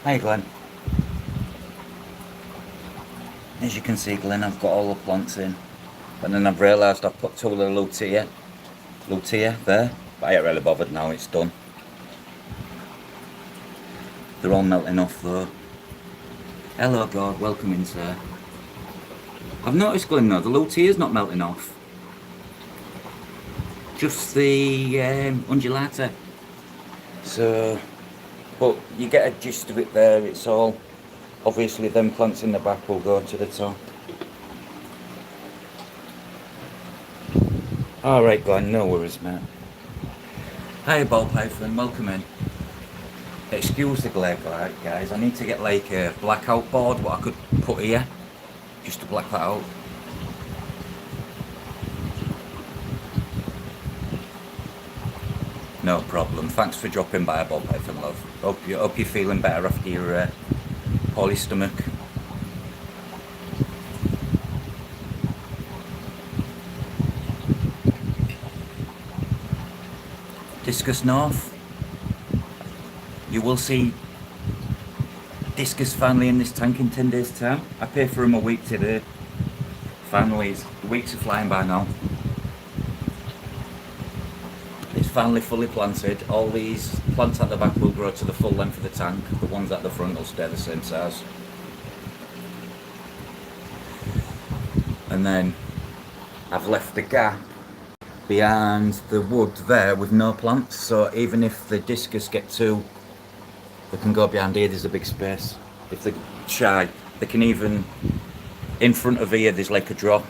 Hi Glenn. As you can see, Glenn, I've got all the plants in. And then I've realised I've put two of the lutea there. But I ain't really bothered now, it's done. They're all melting off though. Hello God, welcome in sir. I've noticed, Glenn, though, the lutea's not melting off. Just the undulata. So, but you get a gist of it there, it's all... Obviously them plants in the back will go to the top. Alright Glenn, no worries mate. Hi ball python, welcome in. Excuse the glare guys, I need to get like a blackout board what I could put here, just to black that out. No problem, thanks for dropping by ball python love. Hope you're feeling better after your poorly stomach. Discus North. You will see discus finally in this tank in 10 days time. I pay for them a week today. Finally, the weeks are flying by now. It's finally fully planted. All these plants at the back will grow to the full length of the tank. The ones at the front will stay the same size. And then I've left the gap behind the wood there with no plants, so even if the discus get too, they can go behind here, there's a big space. If they're shy, they can even, in front of here there's like a drop.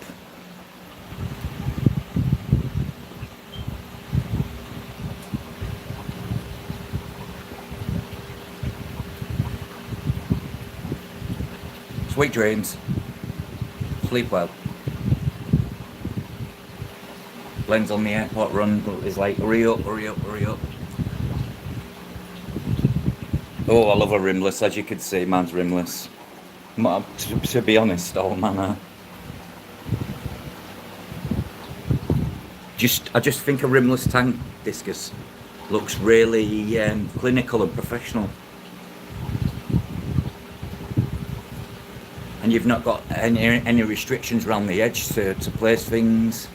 Sweet dreams, sleep well. Glenn's on the airport run, is like, hurry up, hurry up, hurry up. Oh, I love a rimless, as you can see, man's rimless. To be honest, oh man, I just think a rimless tank discus looks really clinical and professional. And you've not got any restrictions around the edge to place things.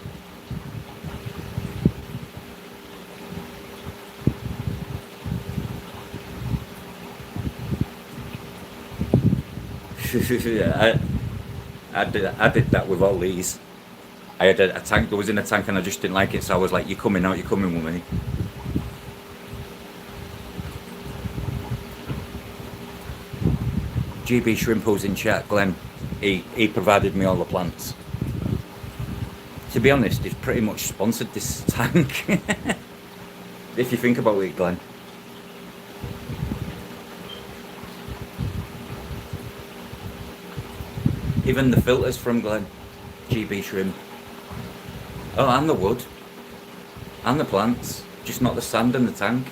I did that with all these. I had a tank that was in a tank and I just didn't like it, so I was like, you're coming out, you're coming with me. GB Shrimp who's in chat, Glenn, he provided me all the plants. To be honest, he's pretty much sponsored this tank. If you think about it, Glenn. Even the filters from Glenn, GB Shrimp. Oh, and the wood. And the plants. Just not the sand in the tank.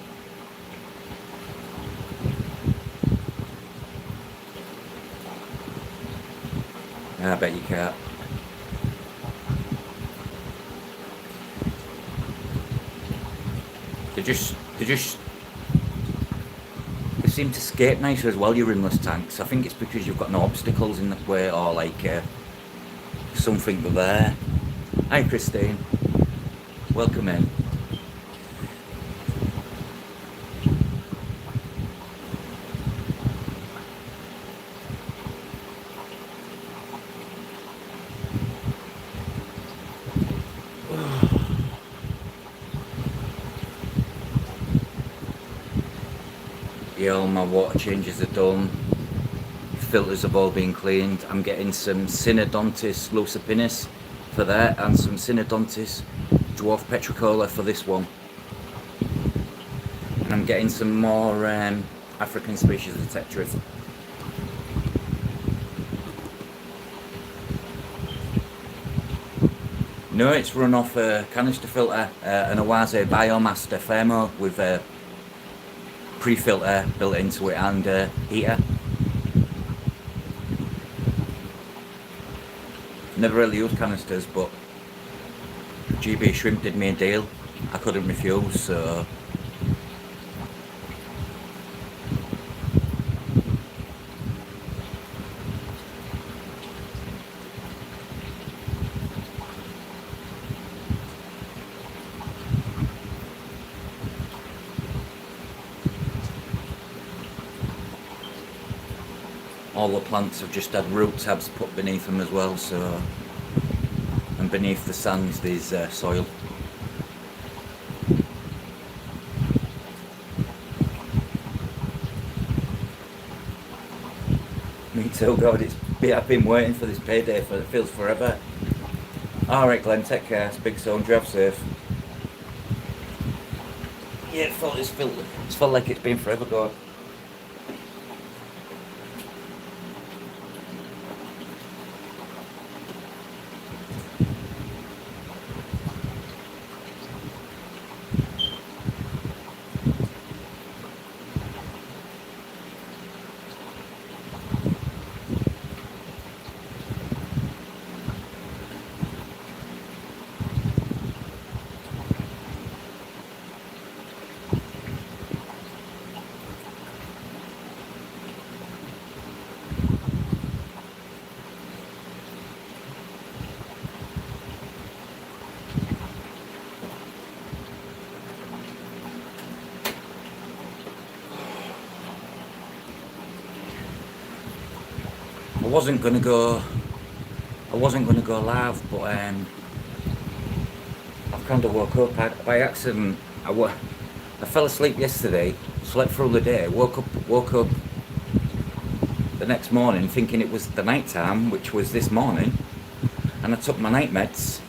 I bet you can't. They seem to skate nicer as well, your rimless tanks. I think it's because you've got no obstacles in the way, or like something there. Hi Christine, welcome in. Yeah, all my water changes are done. Filters have all been cleaned. I'm getting some Synodontis lucipinis for that and some Synodontis dwarf petricola for this one. And I'm getting some more African species of tetras. No, it's run off a canister filter, an Oase Biomaster Thermo with a pre-filter built into it and a heater. Never really used canisters, but GB Shrimp did me a deal. I couldn't refuse, so all the plants have just had root tabs put beneath them as well, so, and beneath the sands there's soil. Me too, God, I've been waiting for this payday for it feels forever. Alright Glenn, take care, speak soon, drive safe. Yeah, it's felt like it's been forever, God. I wasn't gonna go live, but I've kind of woke up by accident. I fell asleep yesterday, slept through the day, woke up the next morning thinking it was the night time, which was this morning, and I took my night meds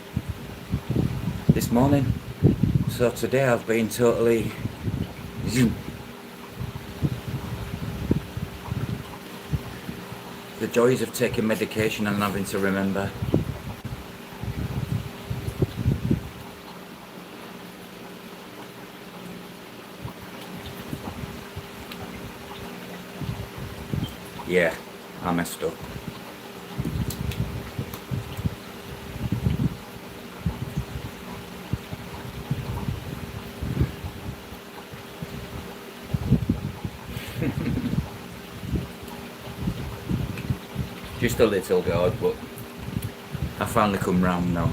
this morning. So today I've been totally the joys of taking medication and having to remember. Yeah, I messed up. Just a little, God, but I finally come round now.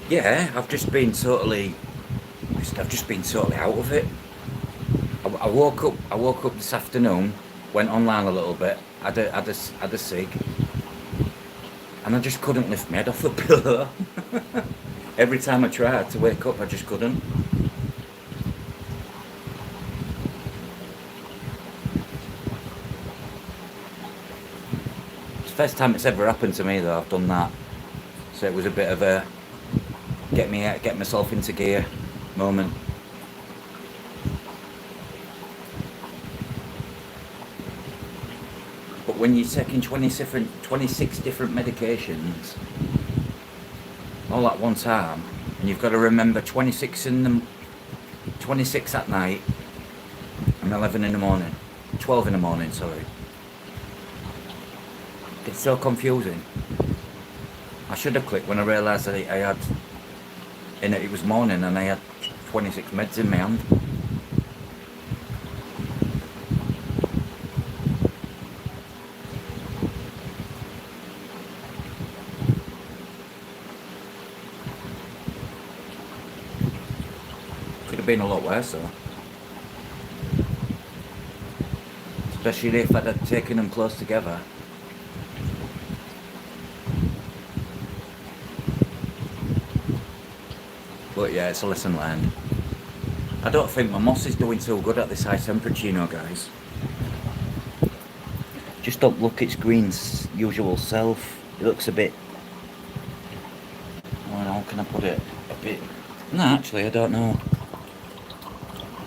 Yeah, I've just been totally out of it. I woke up this afternoon, went online a little bit, had a cig, and I just couldn't lift my head off the pillow. Every time I tried to wake up, I just couldn't. It's the first time it's ever happened to me though. I've done that, so it was a bit of a get myself into gear moment. But when you're taking 26 different medications all at one time, and you've got to remember 26 at night and 11 in the morning, 12 in the morning, sorry. It's so confusing. I should have clicked when I realised that I had, it was morning and I had 26 meds in my hand. Could have been a lot worse though. Especially if I'd have taken them close together. But yeah, it's a lesson learned. I don't think my moss is doing too good at this high temperature, you know, guys. Just don't look its green's usual self. It looks a bit... Well, how can I put it? A bit... No, actually, I don't know.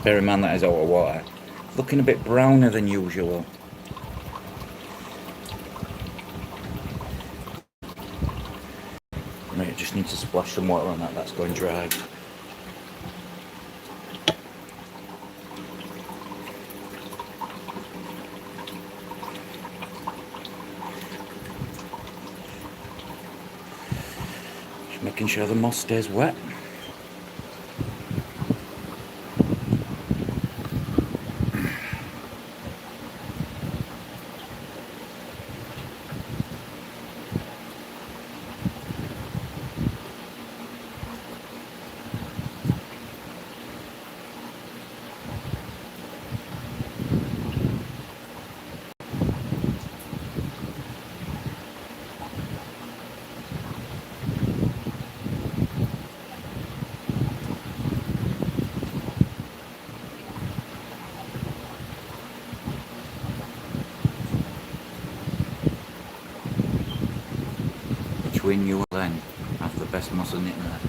Bear in mind that is out of water. Looking a bit browner than usual. just need to splash some water on that. That's going dry. Just making sure the moss stays wet. Between you and Len, have the best moss on it there.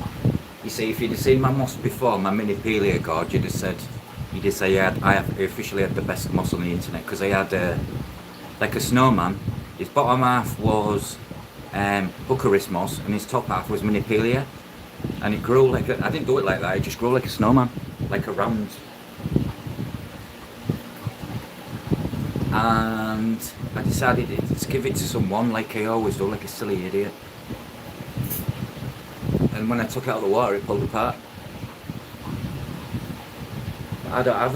You see, if you'd have seen my moss before, my mini Pelia gourd, you'd have say I officially had the best moss on the internet, because I had like a snowman. His bottom half was hookeris moss, and his top half was mini Pelia, and it grew like I didn't do it like that. It just grew like a snowman, like a round. And I decided to give it to someone, like I always do, like a silly idiot. And when I took it out of the water, it pulled apart. I don't have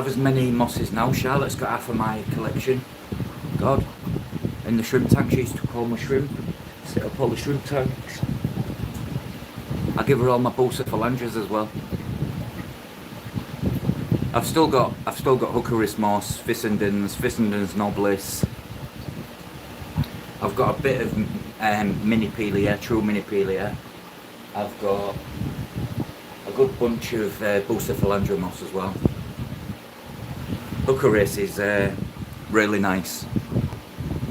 as many mosses now. Charlotte's got half of my collection. God. In the shrimp tank, she used to call my shrimp. Set up all the shrimp tanks. I give her all my bucephalandras as well. I've still got hookeris moss, Fissendens nobilis. I've got a bit of mini Pelia, true mini Pelia. I've got a good bunch of bucephalandra moss as well. Hookeris is really nice.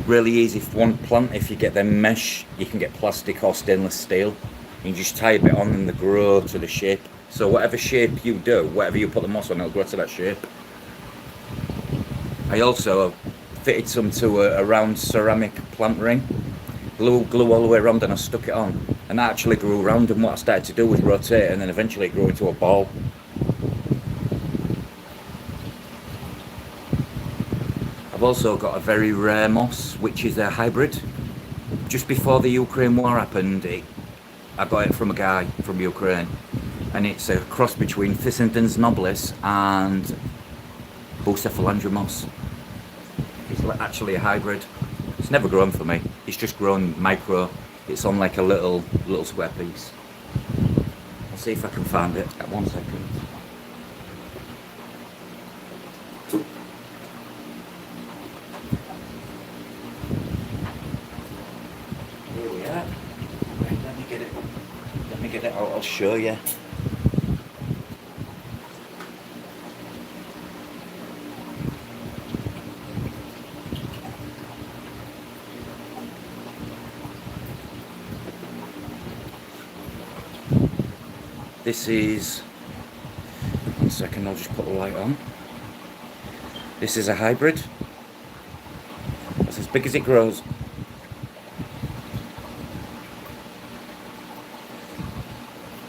Really easy for one plant. If you get them mesh, you can get plastic or stainless steel. You can just tie a bit on and they grow to the shape. So whatever shape you do, whatever you put the moss on, it'll grow to that shape. I also fitted some to a round ceramic plant ring. Glue all the way around, and I stuck it on. And that actually grew round, and what I started to do was rotate, and then eventually it grew into a ball. I've also got a very rare moss, which is a hybrid. Just before the Ukraine war happened, I got it from a guy from Ukraine. And it's a cross between Fissendens nobilis and bucephalandra moss. It's actually a hybrid. It's never grown for me. It's just grown micro. It's on like a little square piece. I'll see if I can find it. At 1 second. Here we are. Right, let me get it. Let me get it out. I'll show you. This is, 1 second, I'll just put the light on. This is a hybrid. That's as big as it grows.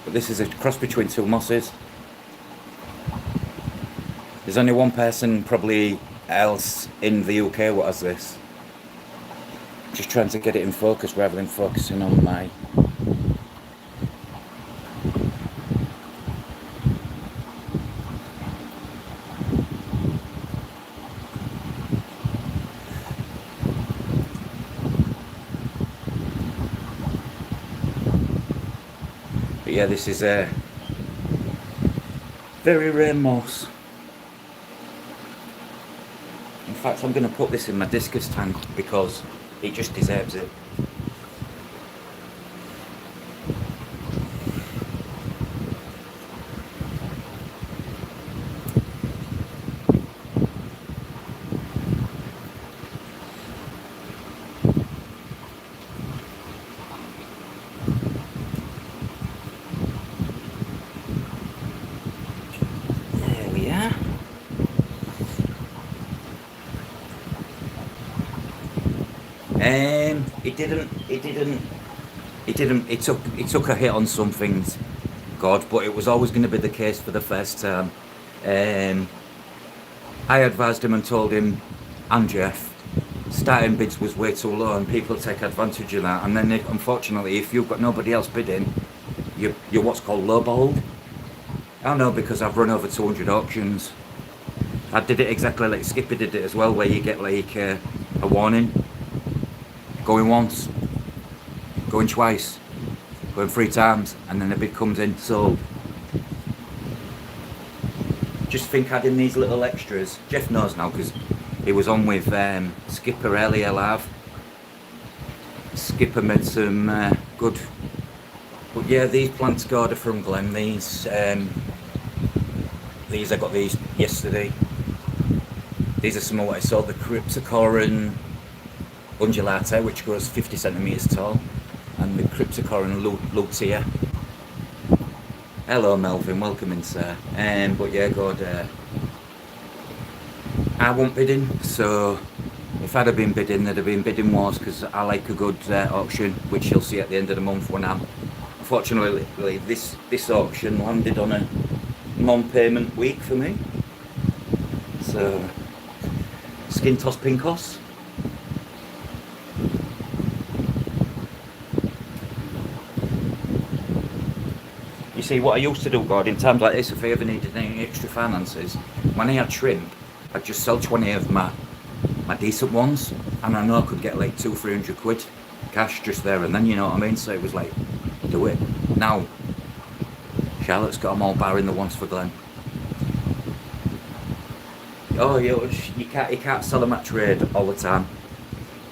But this is a cross between two mosses. There's only one person probably else in the UK what has this. Just trying to get it in focus rather than focusing on my... But yeah, this is a very rare moss. In fact, I'm going to put this in my discus tank because it just deserves it. There we are. It didn't It didn't. It took a hit on some things, God, but it was always going to be the case for the first term. Um, I advised him and told him and Jeff starting bids was way too low and people take advantage of that. And then, unfortunately, if you've got nobody else bidding, you're what's called lowballed. I know because I've run over 200 auctions. I did it exactly like Skipper did it as well, where you get like a warning, going once, going twice, going 3 times, and then a bid comes in. So just think adding these little extras. Jeff knows now because he was on with Skipper earlier live. Skipper made some good. But yeah, these plants got from Glen. These I got these yesterday. These are some of what I saw. The Cryptocorin undulata, which grows 50 centimeters tall, and the Cryptocorin lutea. Hello Melvin, welcome in sir. But yeah, God, I won't bidding, so if I'd have been bidding, there'd have been bidding wars because I like a good auction, which you'll see at the end of the month when I'm. Unfortunately, this auction landed on a non-payment week for me, so skin toss pinkos. You see, what I used to do, God, in times like this, if I ever needed any extra finances, when I had shrimp, I'd just sell 20 of my decent ones, and I know I could get like 200-300 quid cash just there and then, you know what I mean? So it was like, do it. Now, Charlotte's got them all barring the ones for Glen. Oh, you can't sell them at trade all the time.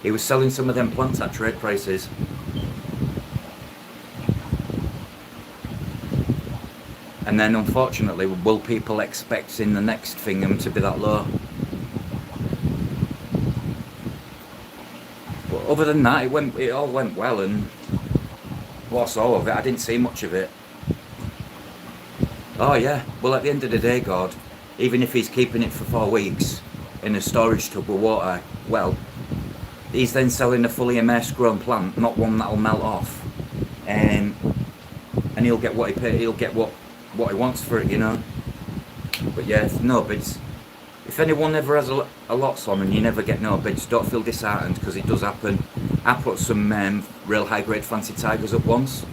He was selling some of them plants at trade prices. And then, unfortunately, will people expect in the next thing them to be that low? But other than that, it all went well, and what's all of it? I didn't see much of it. Oh yeah, well at the end of the day, God, even if he's keeping it for 4 weeks in a storage tub with water, well, he's then selling a fully immersed grown plant, not one that'll melt off, and he'll get what he paid. He'll get what he wants for it, you know. But yeah, no bids. If anyone ever has a lots on and you never get no bids, don't feel disheartened because it does happen. I put some real high grade fancy tigers up once,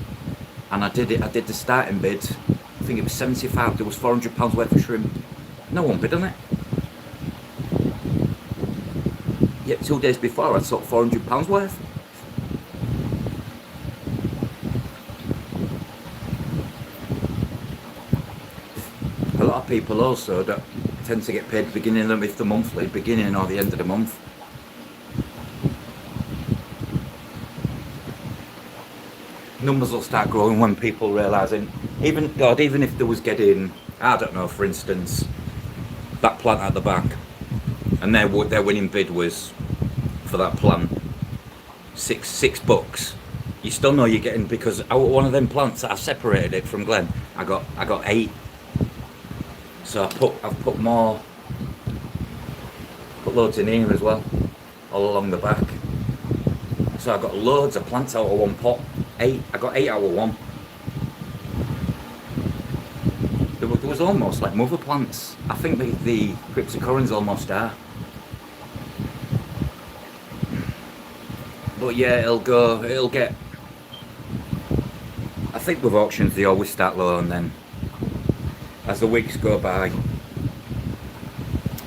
and I did the starting bid. I think it was 75. There was £400 worth of shrimp. No one bid on it. Yet 2 days before I sold £400 worth. A lot of people also that tend to get paid beginning of the monthly, beginning or the end of the month. Numbers will start growing when people realising, even if there was getting, I don't know, for instance, that plant at the back, and their winning bid was for that plant $6. You still know you're getting, because out of one of them plants that I separated it from Glen, I got 8. So I've put loads in here as well, all along the back. So I got loads of plants out of one pot. 8. I got 8 out of one. There was almost like mother plants. I think the Cryptocorins almost are. But yeah, it'll get. I think with auctions they always start low, and then as the weeks go by,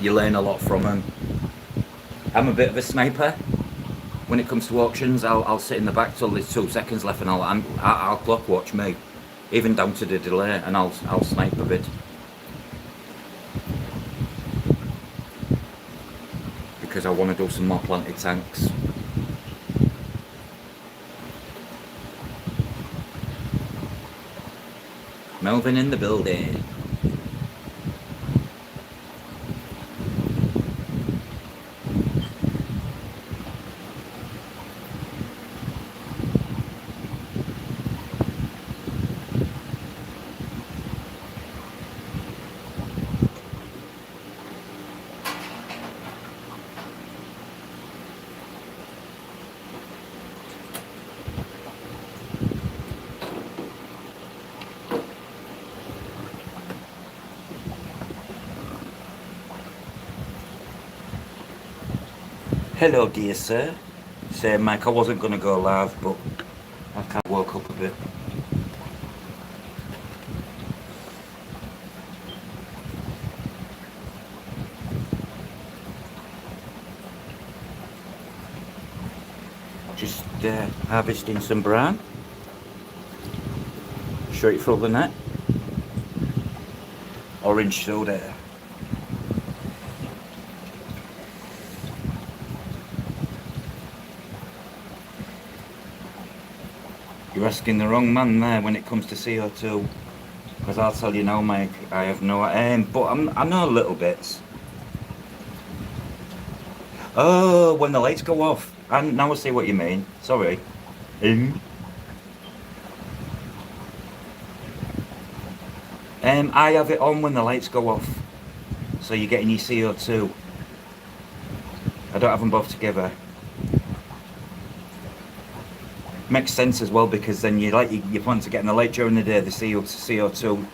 you learn a lot from them. I'm a bit of a sniper. When it comes to auctions, I'll sit in the back till there's 2 seconds left, and I'll clock watch me, even down to the delay, and I'll snipe a bit. Because I want to do some more planted tanks. Melvin in the building. Hello, dear sir. Say, Mike, I wasn't going to go live, but I kind of woke up a bit. Just harvesting some brine. Straight through the net. Orange soda. You're asking the wrong man there when it comes to CO2. Because I'll tell you now, Mike, I have no aim, but I know little bits. Oh, when the lights go off. And now I see what you mean. Sorry. I have it on when the lights go off. So you're getting your CO2. I don't have them both together. Makes sense as well, because then you plan to get in the light during the day, the CO2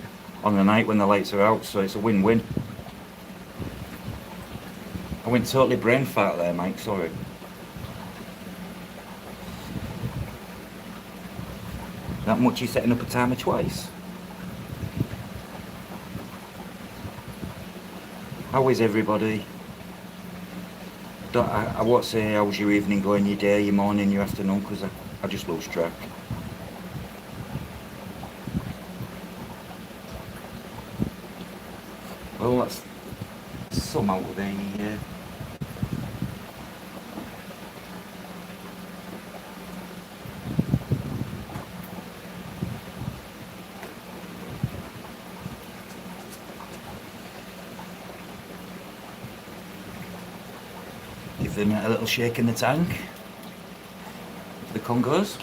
on the night when the lights are out, so it's a win-win. I went totally brain fart there, Mike, sorry. That much you setting up a timer twice? How is everybody? I won't say how's your evening going, your day, your morning, your afternoon, because I just lose track. Well, that's some out of the give them a little shake in the tank. The Congos.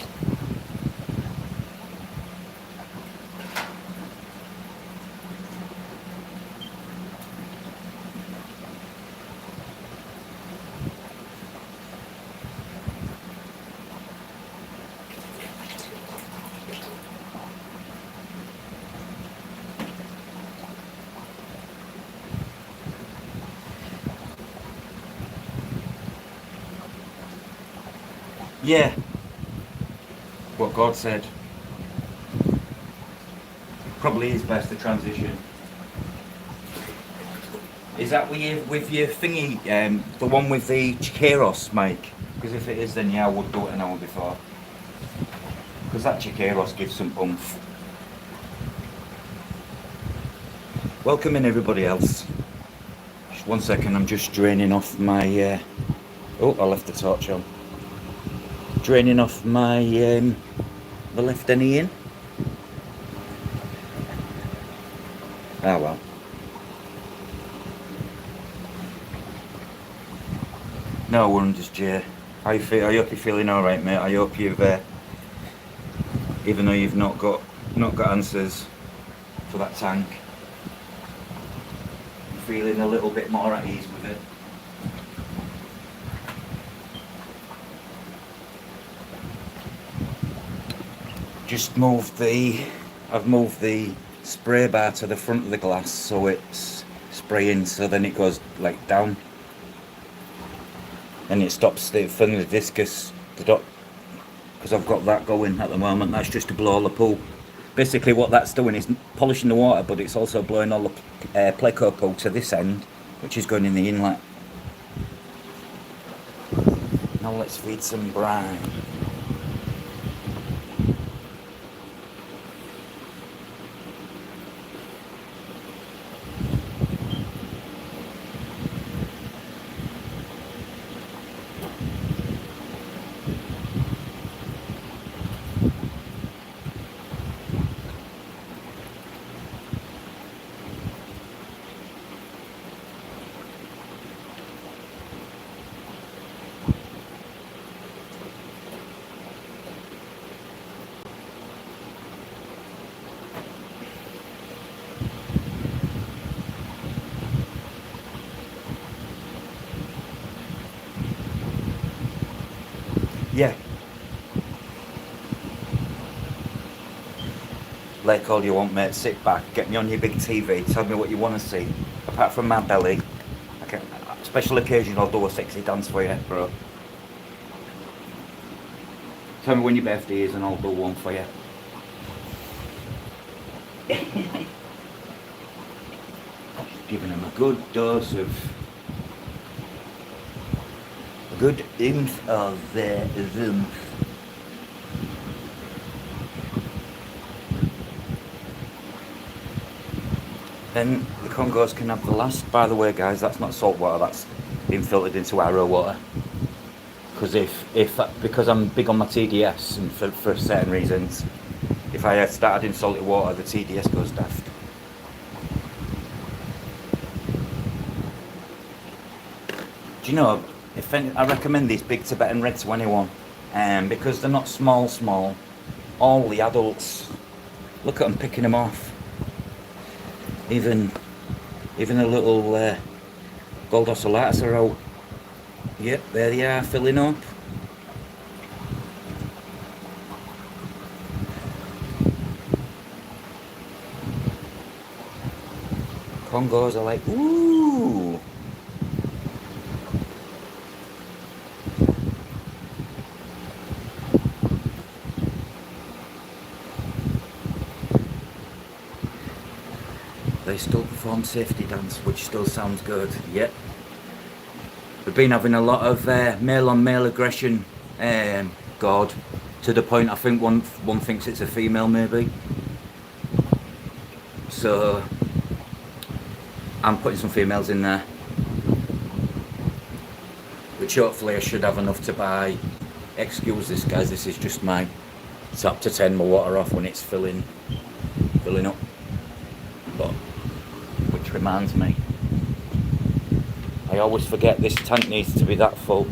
Yeah, what God said. Probably is best to transition. Is that with your thingy, the one with the Chiqueros, Mike? Because if it is, then yeah, I would do it an hour before. Because that Chiqueros gives some oomph. Welcome in, everybody else. Just 1 second, I'm just draining off my... oh, I left the torch on. Draining off my the left any in. Ah well. No wonders, Jay. How you feel? I hope you're feeling all right, mate. I hope you've, even though you've not got answers for that tank, you're feeling a little bit more at ease with it. I've moved the spray bar to the front of the glass so it's spraying, so then it goes like down and it stops from the discus, because I've got that going at the moment. That's just to blow all the pool. Basically what that's doing is polishing the water, but it's also blowing all the pleco pool to this end, which is going in the inlet. Now let's feed some brine. Yeah. Like all you want, mate. Sit back, get me on your big TV, tell me what you want to see. Apart from my belly, Special occasion I'll do a sexy dance for you, bro. Tell me when your birthday is and I'll do one for you. Giving him a good dose of, a good oomph of oomph. Then the Congos can have the last. By the way, guys, that's not salt water, that's been filtered into arrow water. Because because I'm big on my TDS and for certain reasons, if I had started in salty water, the TDS goes daft. Do you know, I recommend these big Tibetan Reds to anyone, because they're not small. All the adults, look at them picking them off. Even a little gold ocellatus are out. Yep, there they are, filling up. Congos are like, ooh. They still perform safety dance, which still sounds good. Yep. We've been having a lot of male on male aggression, God, to the point I think one thinks it's a female maybe. So I'm putting some females in there, which hopefully I should have enough to buy. Excuse this, guys, this is just my tap to 10 my water off when it's filling up. But which reminds me, I always forget this tank needs to be that full.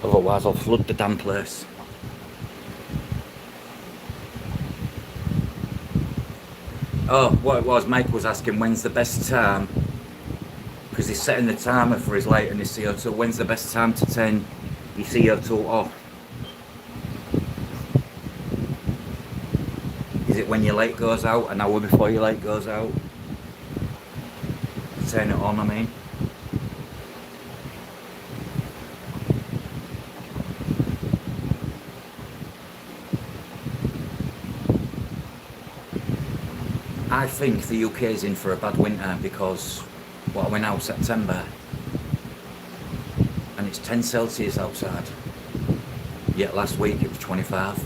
Otherwise I'll flood the damn place. Oh, what it was, Mike was asking when's the best time, because he's setting the timer for his light and his CO2. When's the best time to turn your CO2 off? Is it when your light goes out, an hour before your light goes out? Turn it on, I mean. I think the UK is in for a bad winter because, what, we're now September and it's 10 Celsius outside, yet last week it was 25.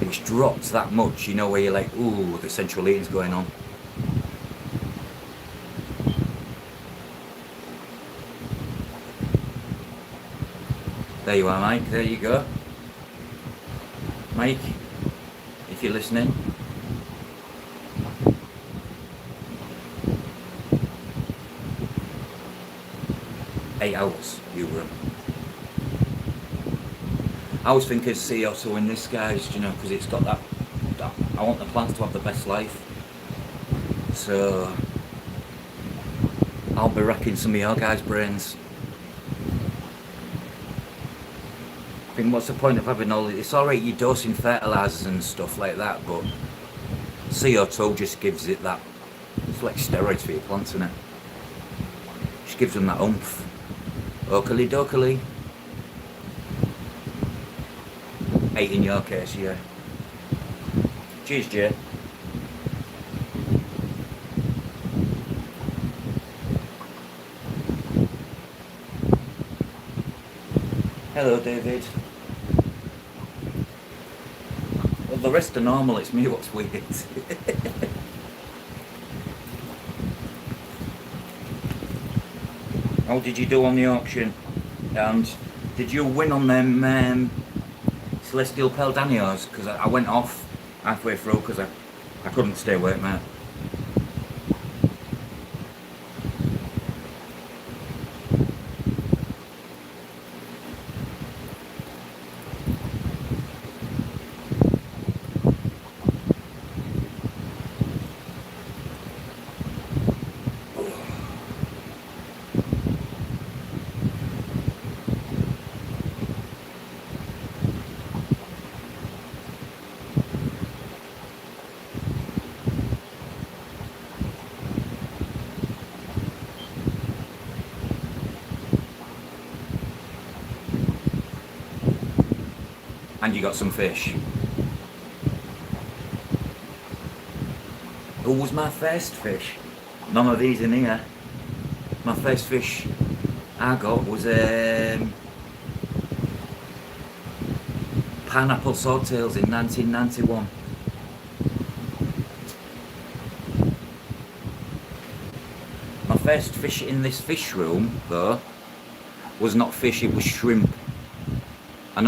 It's dropped that much, you know, where you're like, ooh, the central heating's going on. There you are, Mike, there you go. Mike, if you're listening. 8 hours, you run. I was thinking CO2 in this, guys, you know, because it's got that, I want the plants to have the best life. So, I'll be wrecking some of your guys' brains. I think what's the point of having all this? It's alright you're dosing fertilisers and stuff like that, but CO2 just gives it that, it's like steroids for your plants, isn't it? Just gives them that oomph. Oakley dokley. 8 in your case, yeah. Cheers, Jay. Hello, David. Well, the rest are normal, it's me what's weird. How did you do on the auction? And did you win on them Celestial Peldanios? Because I went off halfway through because I couldn't stay awake, mate. and you got some fish. Who was my first fish? None of these in here. My first fish I got was pineapple swordtails in 1991. My first fish in this fish room, though, was not fish, it was shrimp. I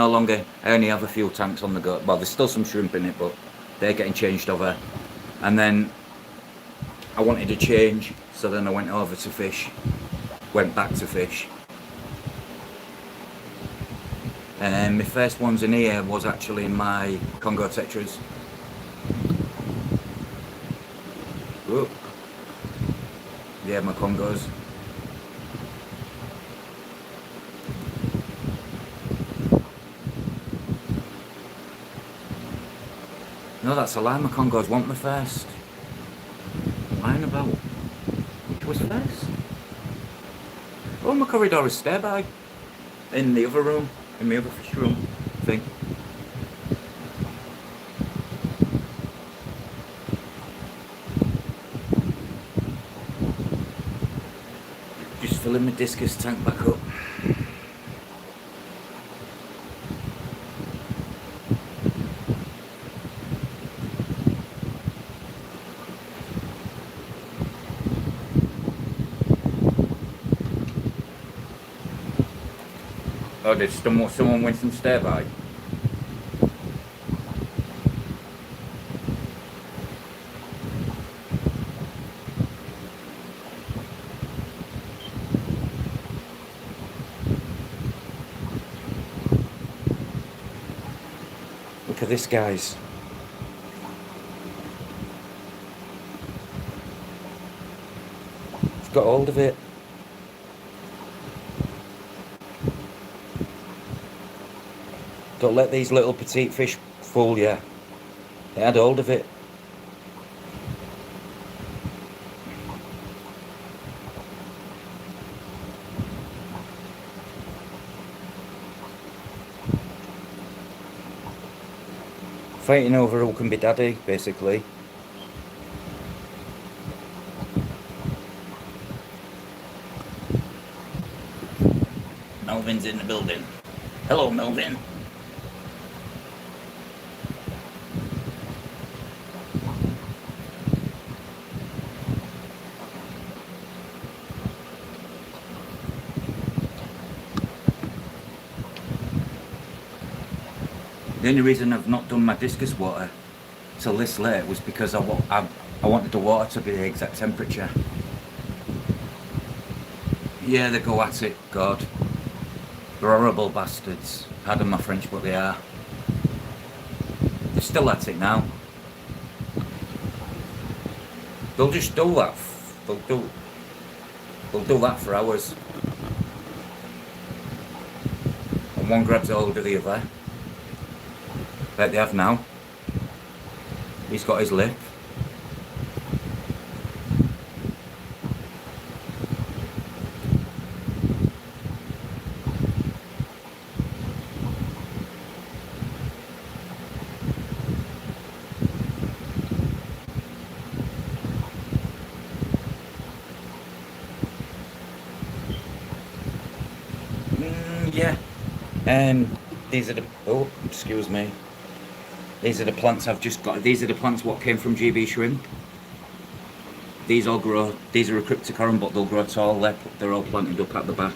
only have a few tanks on the go. Well, there's still some shrimp in it, but they're getting changed over. And then I wanted to change, so then I went over to fish. Went back to fish. And my first ones in here was actually in my Congo Tetras. Whoop. Yeah, my Congos. No, that's a lie, my Congos weren't my first. Lying about. Which was first? Oh, my corridor is stay by. In the other room. In the other fish room thing. Just filling my discus tank back up. Oh, did someone win some stay by? Look at this, guys. I've got hold of it. Don't let these little petite fish fool you. They had hold of it. Fighting over who can be daddy, basically. Melvin's in the building. Hello, Melvin. The only reason I've not done my discus water till this late was because I wanted the water to be the exact temperature. Yeah, they go at it, God. They're horrible bastards. Pardon my French, but they are. They're still at it now. They'll just do that. They'll do that for hours. And one grabs hold of the other. Bet they have now. He's got his lip. Yeah. These are the, oh, excuse me. These are the plants I've just got. These are the plants what came from GB Shrimp. These all grow. These are a cryptocorum, but they'll grow tall. They're all planted up at the back.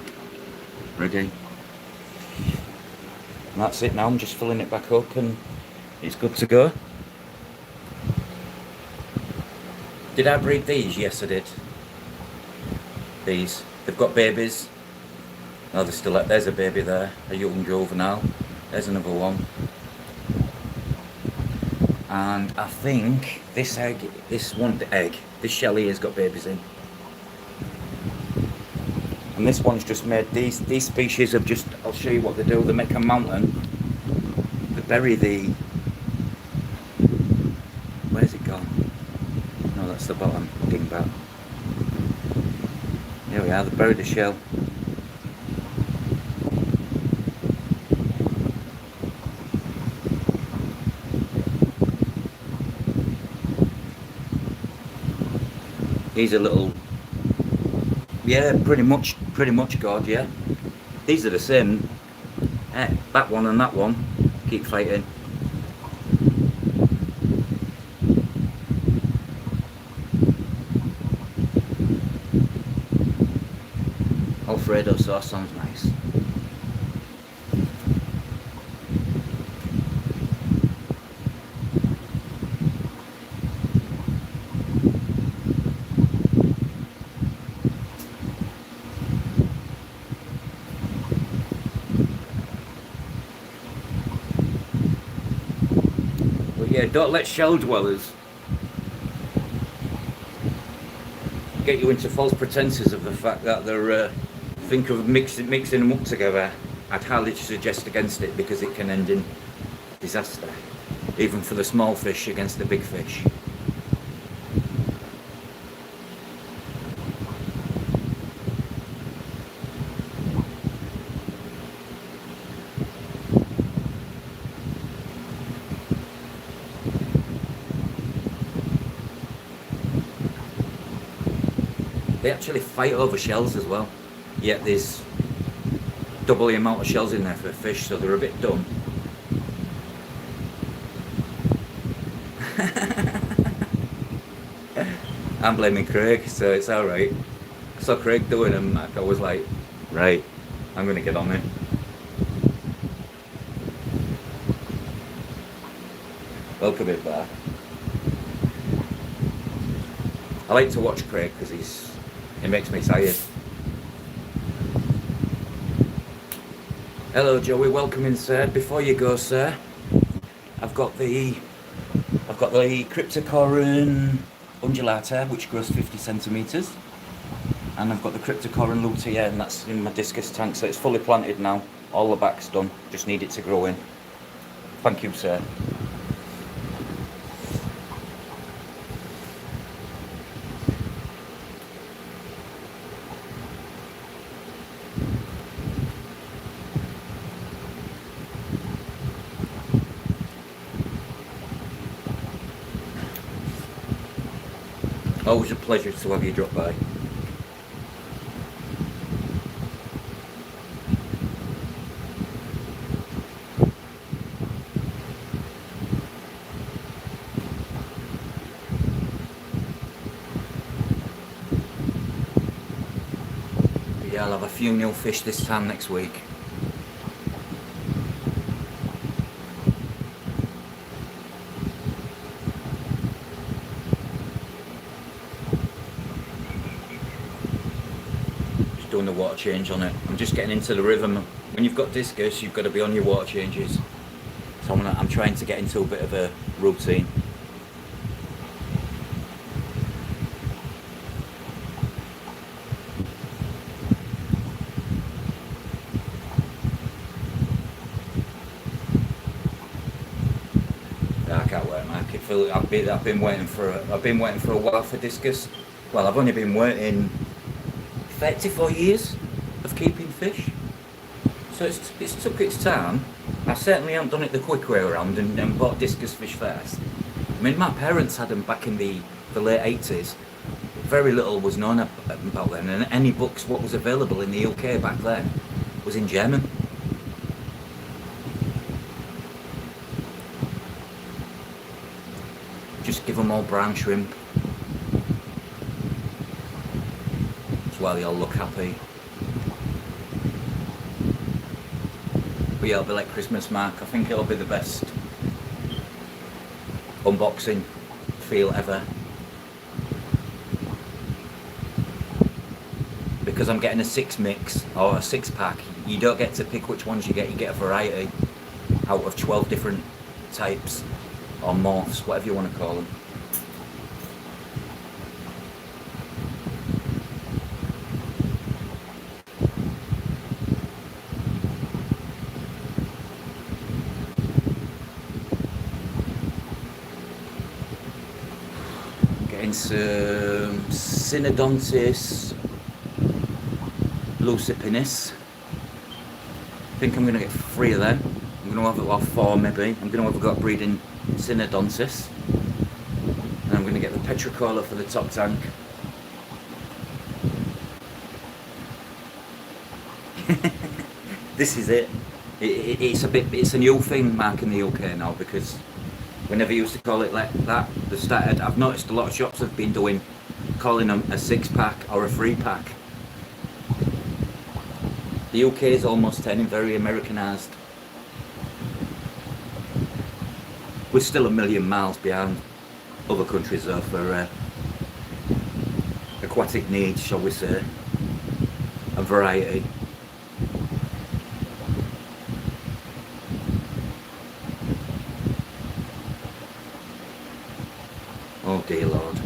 Ready. And that's it now. I'm just filling it back up and it's good to go. Did I breed these? Yes, I did. These. They've got babies. Oh, they're still. There's a baby there. A young juvenile. There's another one. And I think this shelly has got babies in. And this one's just made, these species have just, I'll show you what they do, they make a mountain, they bury the, where's it gone? No, that's the bottom, dingbat. Here we are, they bury the shell. He's a little, yeah, pretty much God, yeah. These are the same. That one and that one keep fighting. Alfredo sauce sounds nice. But yeah, don't let shell dwellers get you into false pretenses of the fact that they're think of mixing them up together. I'd highly suggest against it because it can end in disaster, even for the small fish against the big fish. They actually fight over shells as well, yet there's double the amount of shells in there for fish, so they're a bit dumb. I'm blaming Craig, so it's alright. I saw Craig doing them, I was like, right, I'm going to get on it. Welcome it back. I like to watch Craig because he makes me tired. Hello Joey, welcome in sir. Before you go sir, I've got the Cryptocorin undulata, which grows 50 centimetres, and I've got the Cryptocorin lutea, and that's in my discus tank, so it's fully planted now. All the back's done, just need it to grow in. Thank you sir. Always a pleasure to have you drop by. Yeah, I'll have a few new fish this time next week. Doing the water change on it. I'm just getting into the rhythm. When you've got discus, you've got to be on your water changes. So I'm trying to get into a bit of a routine. I can't wait, man. I've been waiting for a while for discus. Well, I've only been waiting 34 years of keeping fish, so it's took its time. I certainly haven't done it the quick way around and bought discus fish first. I mean, my parents had them back in the late 80s. Very little was known about them, and any books what was available in the UK back then was in German. Just give them all brown shrimp. While they all look happy. But yeah, it'll be like Christmas, Mark. I think it'll be the best unboxing feel ever. Because I'm getting a 6-mix or a 6-pack, you don't get to pick which ones you get a variety out of 12 different types or morphs, whatever you want to call them. Getting some Synodontis lucipinis. I think I'm going to get 3 of them. I'm going to have 4 maybe. I'm going to have got breeding Synodontis. And I'm going to get the Petricola for the top tank. This is it. It's a new thing, Mark, in the UK now, because we never used to call it like that. I've noticed a lot of shops have been calling them a 6-pack or a 3-pack. The UK is almost turning very Americanised. We're still a million miles behind other countries though for aquatic needs, shall we say, and variety. Oh dear Lord.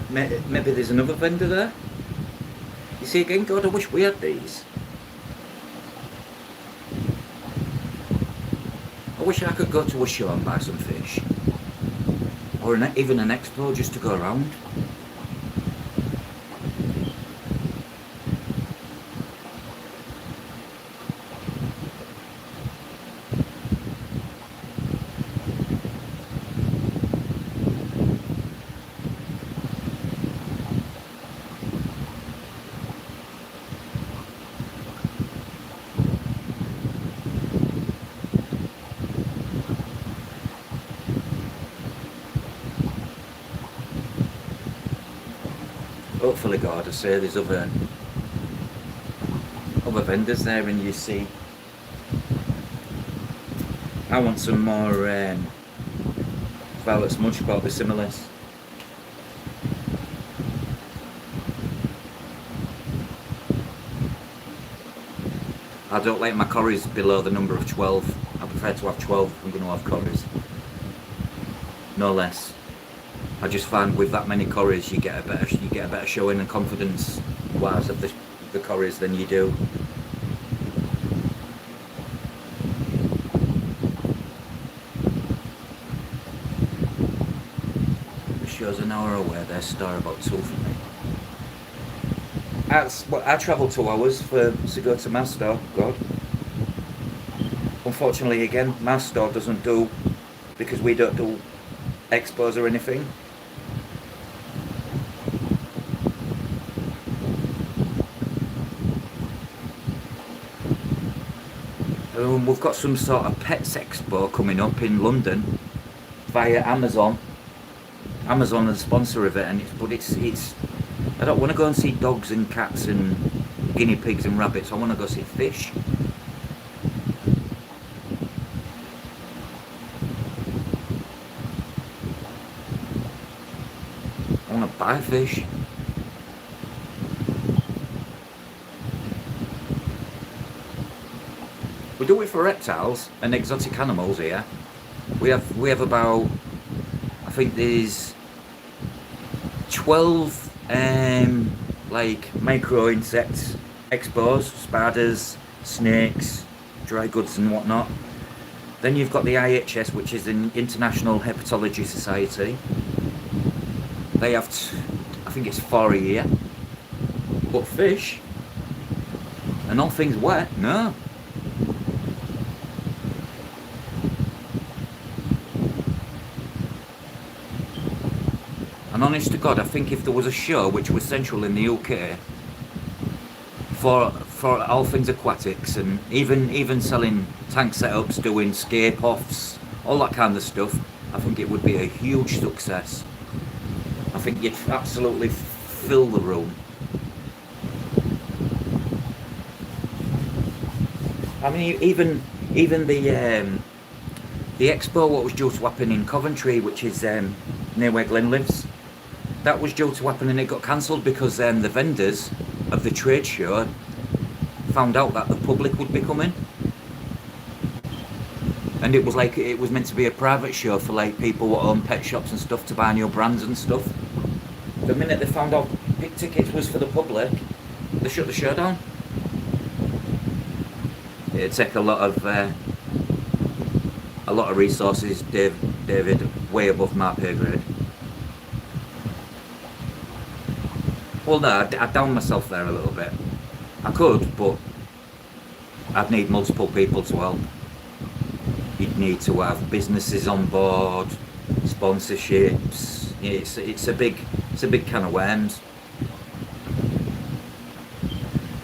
Maybe there's another vendor there. You see again, God, I wish we had these. I wish I could go to a show and buy some fish. Or even an expo just to go around. Hopefully, God, I say there's other vendors there, and you see. I want some more violet smudge called the Similis. I don't like my curries below the number of 12. I prefer to have 12 if I'm going to have curries. No less. I just find with that many curries you get a better showing and confidence wise of the curries than you do. The show's an hour away, their star about 2 for me. I travel 2 hours to go to my store, God. Unfortunately again, my store doesn't do, because we don't do expos or anything. We've got some sort of pets expo coming up in London via Amazon. Amazon is the sponsor of it, and it's. I don't want to go and see dogs and cats and guinea pigs and rabbits. I want to go see fish. I want to buy fish. We do it for reptiles and exotic animals here. We have about, I think there's 12 like micro insects expos, spiders, snakes, dry goods and whatnot. Then you've got the IHS, which is an International Hepatology Society. They have, I think it's 4 a year. But fish and all things wet, no. And honest to God, I think if there was a show which was central in the UK for all things aquatics, and even selling tank setups, doing scape offs, all that kind of stuff, I think it would be a huge success. I think you'd absolutely fill the room. I mean, even the expo, what was due to happen in Coventry, which is near where Glenn lives, that was due to happen and it got cancelled because the vendors of the trade show found out that the public would be coming, and it was meant to be a private show for like people who own pet shops and stuff to buy new brands and stuff. The minute they found out tickets was for the public, they shut the show down. It'd take a lot of resources, David, way above my pay grade. Well, no, I down myself there a little bit. I could, but I'd need multiple people to help. you'd need to have businesses on board, sponsorships. It's a big can of worms.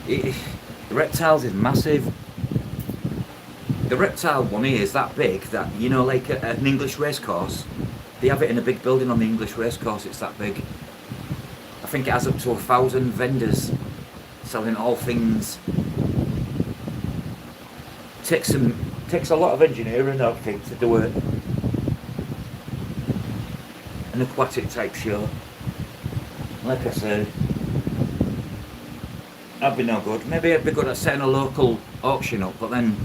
The reptiles is massive. The reptile one here is that big that, you know, like an English racecourse, they have it in a big building on the English racecourse. It's that big. I think it has up to 1,000 vendors selling all things. Takes a lot of engineering, I think, to do an aquatic type show. Like I said, I'd be no good. Maybe I'd be good at setting a local auction up, but then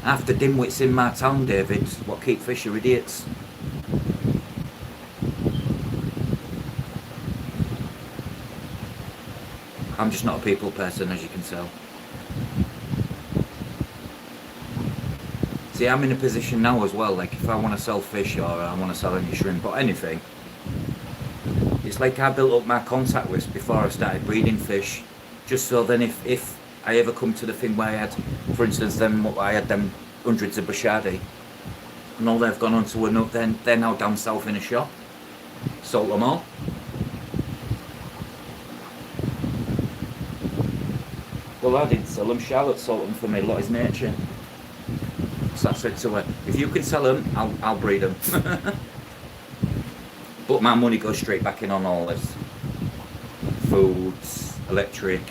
half the dimwits in my town, David, what keep fish are idiots. I'm just not a people person, as you can tell. See, I'm in a position now as well, like if I want to sell fish or I want to sell any shrimp or anything, it's like I built up my contact list before I started breeding fish, just so then if I ever come to the thing where I had, for instance, I had them hundreds of Bashadi, and all they've gone on to another, then they're now down south in a shop, sold them all. Well, I didn't sell them, Charlotte sold them for me, lot is nature. So I said to her, if you can sell them, I'll breed them. But my money goes straight back in on all this. Foods, electric.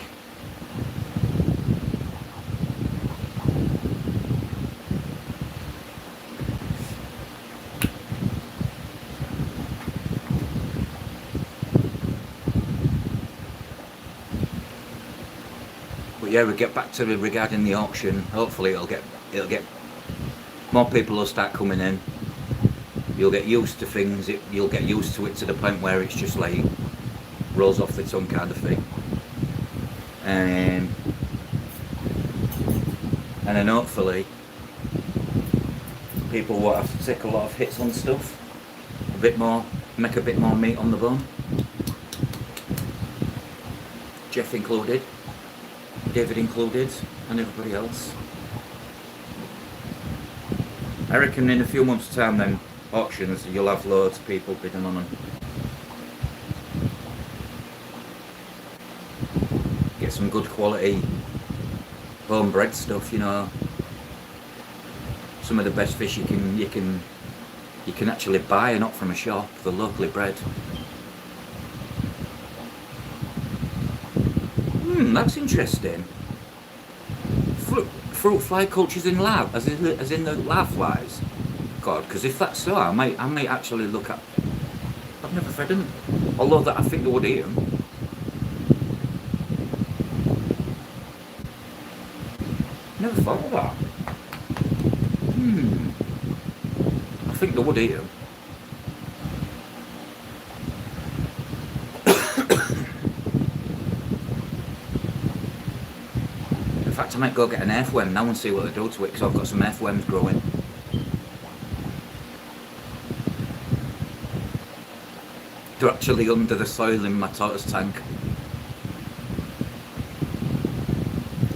But yeah, we get back to regarding the auction. Hopefully it'll get more people will start coming in. You'll get used to things. You'll get used to it to the point where it's just like rolls off the tongue kind of thing. And then hopefully people will have to take a lot of hits on stuff. A bit more, make a bit more meat on the bone. Jeff included, David included, and everybody else. I reckon in a few months' time, then auctions, you'll have loads of people bidding on them. Get some good quality homebred stuff, you know. Some of the best fish you can actually buy, and not from a shop. They're locally bred. That's interesting. Fruit fly cultures in lab, as in the lab flies. God, because if that's so, I might actually look at. I've never fed them, although that I think they would eat them. Never thought of that. I think they would eat them. In fact, I might go get an earthworm now and see what they do to it, because I've got some earthworms growing. They're actually under the soil in my tortoise tank.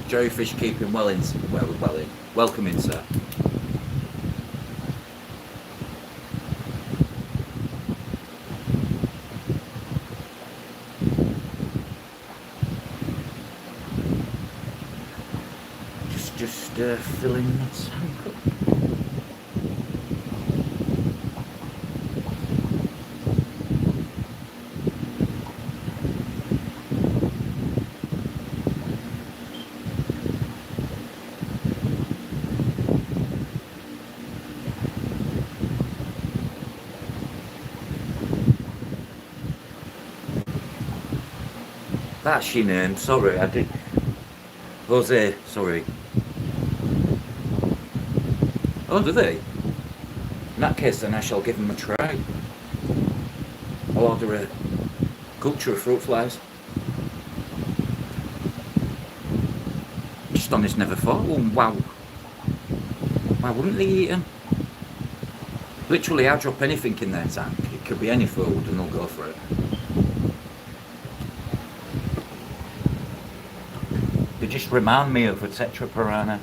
Jellyfish keeping welcome in, sir. Just filling the tank up. That's your name, sorry, I did. Jose, sorry. Oh, do they? In that case, then I shall give them a try. I'll order a culture of fruit flies. Just on this never thought. Oh, wow. Why wouldn't they eat them? Literally, I drop anything in their tank. It could be any food and they'll go for it. They just remind me of a tetra piranha.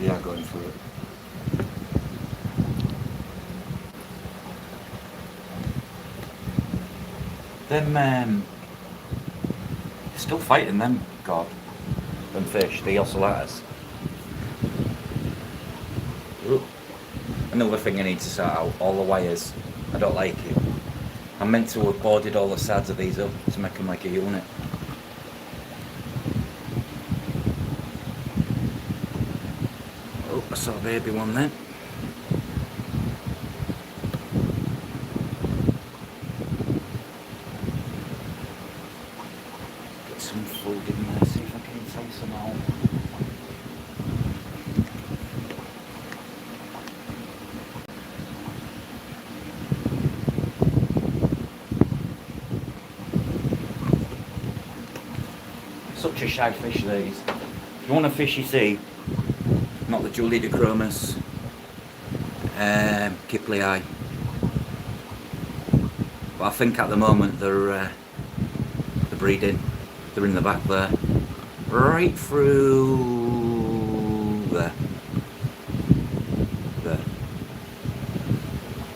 They are going through it. Them, still fighting them, God. Them fish, the ocellatas. Another thing I need to sort out, all the wires. I don't like it. I'm meant to have boarded all the sides of these up to make them like a unit. Oh, I saw a baby one then. Get some food in there, see if I can take some out. Such a shy fish these. If you want a fishy sea, not the Julie de Chromis, Kiplii. But I think at the moment they're breeding. They're in the back there, right through there,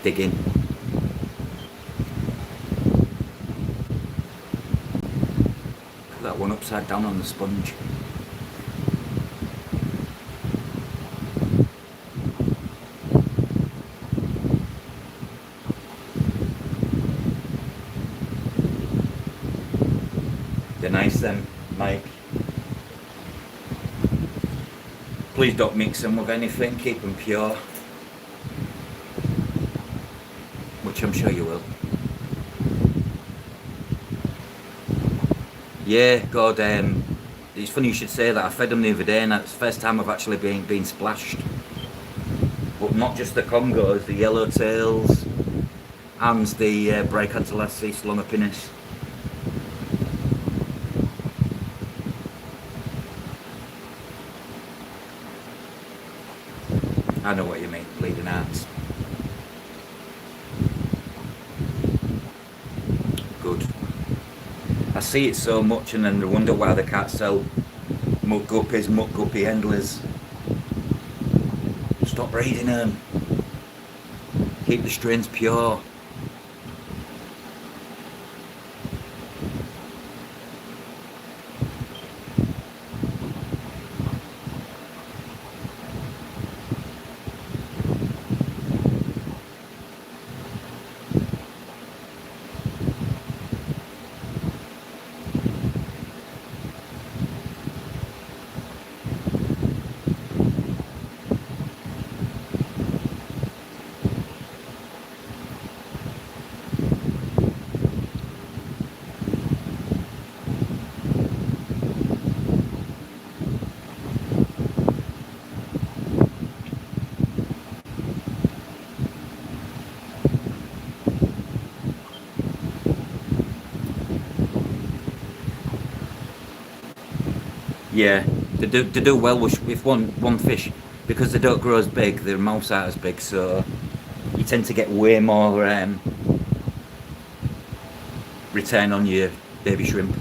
digging. Put that one upside down on the sponge. They're nice then, Mike. Please don't mix them with anything, keep them pure. Which I'm sure you will. Yeah, God, it's funny you should say that. I fed them the other day and that's the first time I've actually been splashed. But not just the Congos, the yellowtails and the Brachyantholassis longipinis. I know what you mean, bleeding hearts. Good. I see it so much and then I wonder why they can't sell muck guppies, muck guppy handlers. Stop breeding them. Keep the strains pure. Yeah, they do well with one fish because they don't grow as big. Their mouths aren't as big, so you tend to get way more return on your baby shrimp.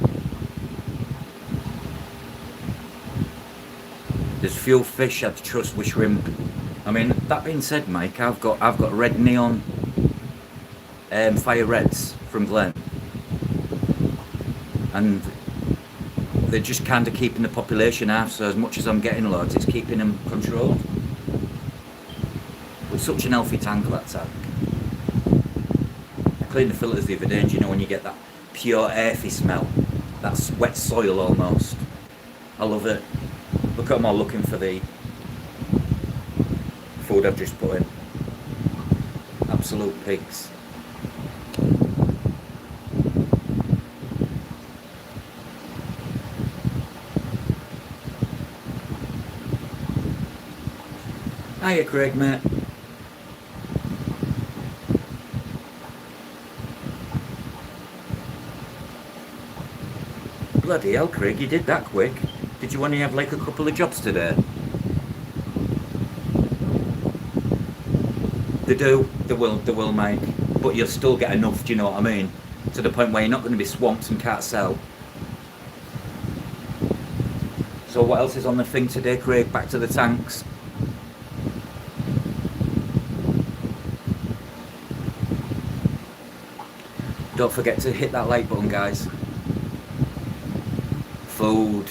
There's few fish I'd trust with shrimp. I mean, that being said, Mike, I've got red neon fire reds from Glen, and they're just kind of keeping the population half, so as much as I'm getting loads, it's keeping them controlled. With such an healthy tank, that tank. I cleaned the filters the other day, and you know when you get that pure earthy smell, that's wet soil almost. I love it. Look at them all looking for the food I've just put in. Absolute pigs. Hiya, Craig, mate. Bloody hell, Craig, you did that quick. Did you only have like a couple of jobs today? They will, mate. But you'll still get enough, do you know what I mean? To the point where you're not going to be swamped and can't sell. So what else is on the thing today, Craig? Back to the tanks. Don't forget to hit that like button, guys. Food.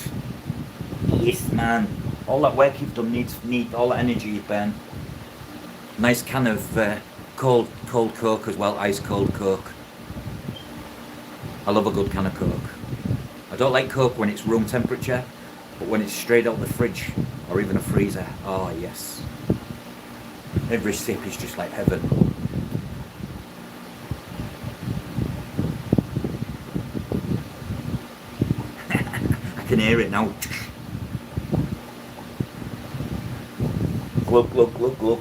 Yes, man. All that work you've done needs all that energy you've burnt. Nice can of cold Coke as well, ice cold Coke. I love a good can of Coke. I don't like Coke when it's room temperature, but when it's straight out the fridge or even a freezer, oh yes. Every sip is just like heaven. I can hear it now. Glug, glug, glug, glug.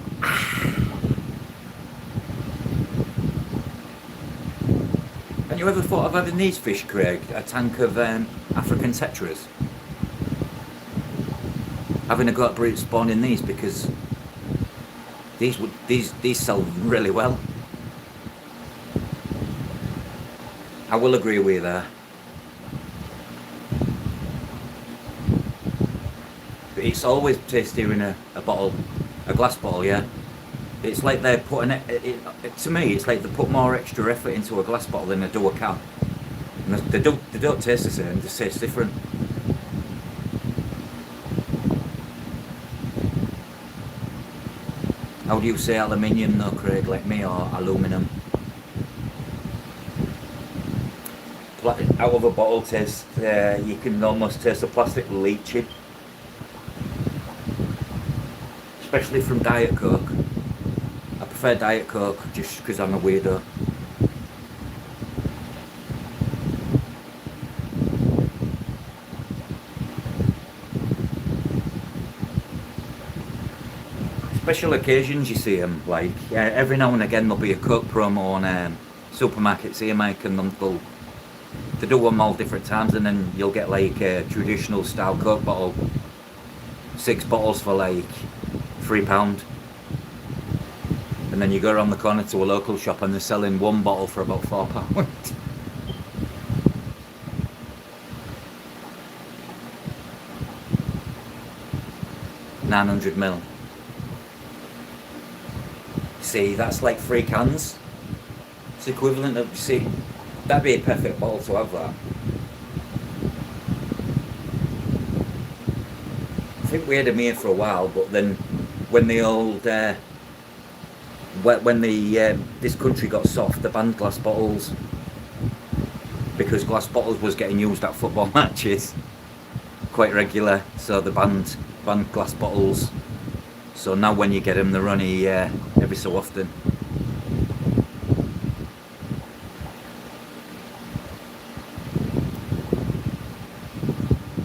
Have you ever thought of having these fish, Craig? A tank of African tetras? Having a go at brute spawning these, because these sell really well. I will agree with you there. But it's always tastier in a bottle, a glass bottle, yeah? It's like they're putting to me, it's like they put more extra effort into a glass bottle than they do a can. And they don't taste the same, they taste different. How do you say aluminium though, Craig, like me, or aluminum? Out of a bottle taste, you can almost taste the plastic leaching. Especially from Diet Coke. I prefer Diet Coke just because I'm a weirdo. Special occasions you see them, like every now and again there'll be a Coke promo on supermarkets here, Mike, and they do them all different times, and then you'll get like a traditional style Coke bottle, 6 bottles for like £3. And then you go around the corner to a local shop and they're selling 1 bottle for about £4. 900ml. See, that's like 3 cans. It's equivalent of, see, that'd be a perfect bottle to have that. I think we had them here for a while, but then when the old this country got soft, they banned glass bottles, because glass bottles was getting used at football matches quite regular, so they banned glass bottles. So now when you get them, they're only every so often.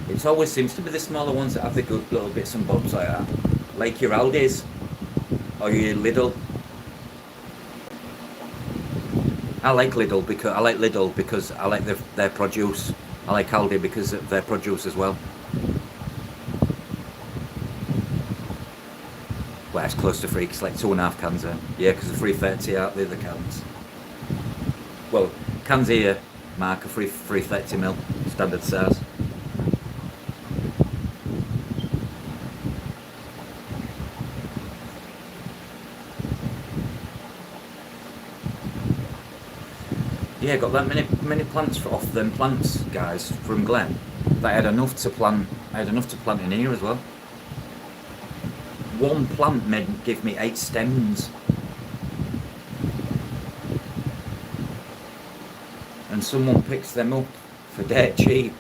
It always seems to be the smaller ones that have the good little bits and bobs like that, like your Aldi's or your Lidl. I like Lidl because I like their produce. I like Aldi because of their produce as well. Well, it's close to 3, it's like 2.5 cans there. Yeah, because the 330 out the other cans. Well, cans here, Mark, are 330ml, standard size. Yeah, got that many plants off them plants, guys, from Glen. That I had enough to plant. I had enough to plant in here as well. One plant made give me 8 stems, and someone picks them up for dirt cheap.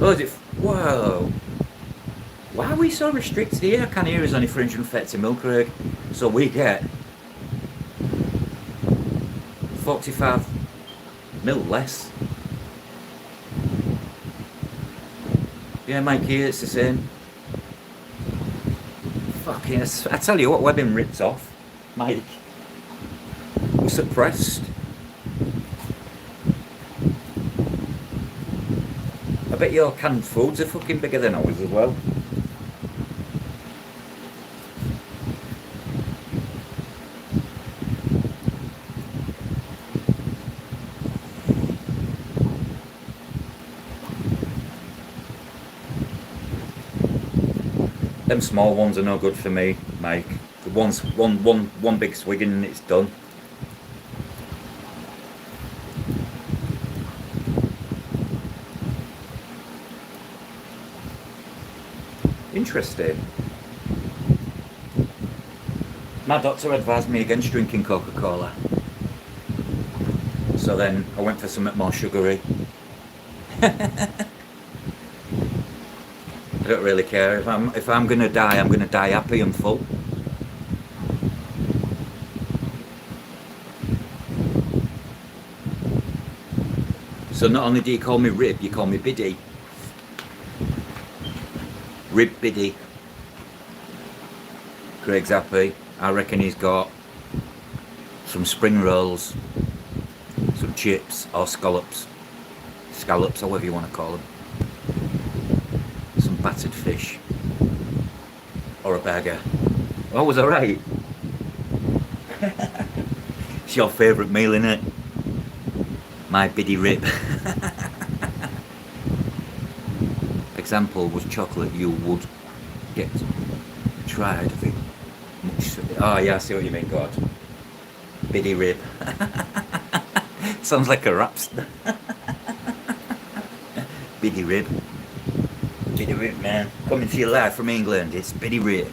Oh, is it? Whoa! Why are we so restricted here? Can here is only 330ml, Craig, so we get 45ml less. Yeah, Mike, here it's the same. Fucking, I tell you what, we've been ripped off, Mike. We're suppressed. I bet your canned foods are fucking bigger than ours as well. Them small ones are no good for me, Mike. One big swig and it's done. Interesting. My doctor advised me against drinking Coca-Cola. So then I went for something more sugary. I don't really care. If I'm gonna die, I'm gonna die happy and full. So not only do you call me Rib, you call me Biddy. Rib Biddy. Craig's happy. I reckon he's got some spring rolls, some chips or scallops, however you want to call them, some battered fish, or a burger. Oh, was that right? It's your favourite meal, innit? My Biddy Rib. Example was chocolate you would get tried, I think. Oh yeah, I see what you mean, God. Biddy Rib. Sounds like a rap star. Biddy Rib. Biddy Rib, man. Coming to you live from England, it's Biddy Rib.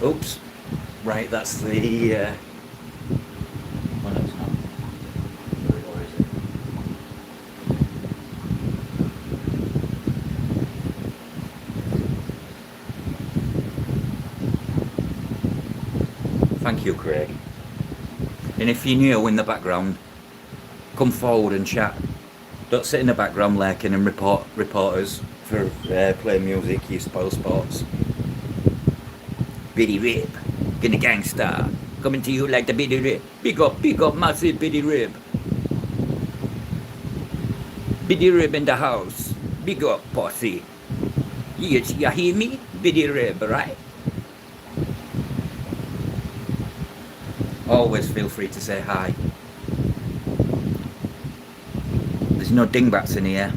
Oops. Right, that's the... oh, no, it's not. Or is it? Thank you, Craig. And if you're new in the background, come forward and chat. Don't sit in the background lurking and reporters for playing music, you spoil sports. Biddy Rib, gonna gangsta, coming to you like the Biddy Rib. Big up, massive Biddy Rib. Biddy Rib in the house. Big up, posse. You hear me? Biddy Rib, right? Always feel free to say hi. There's no dingbats in here.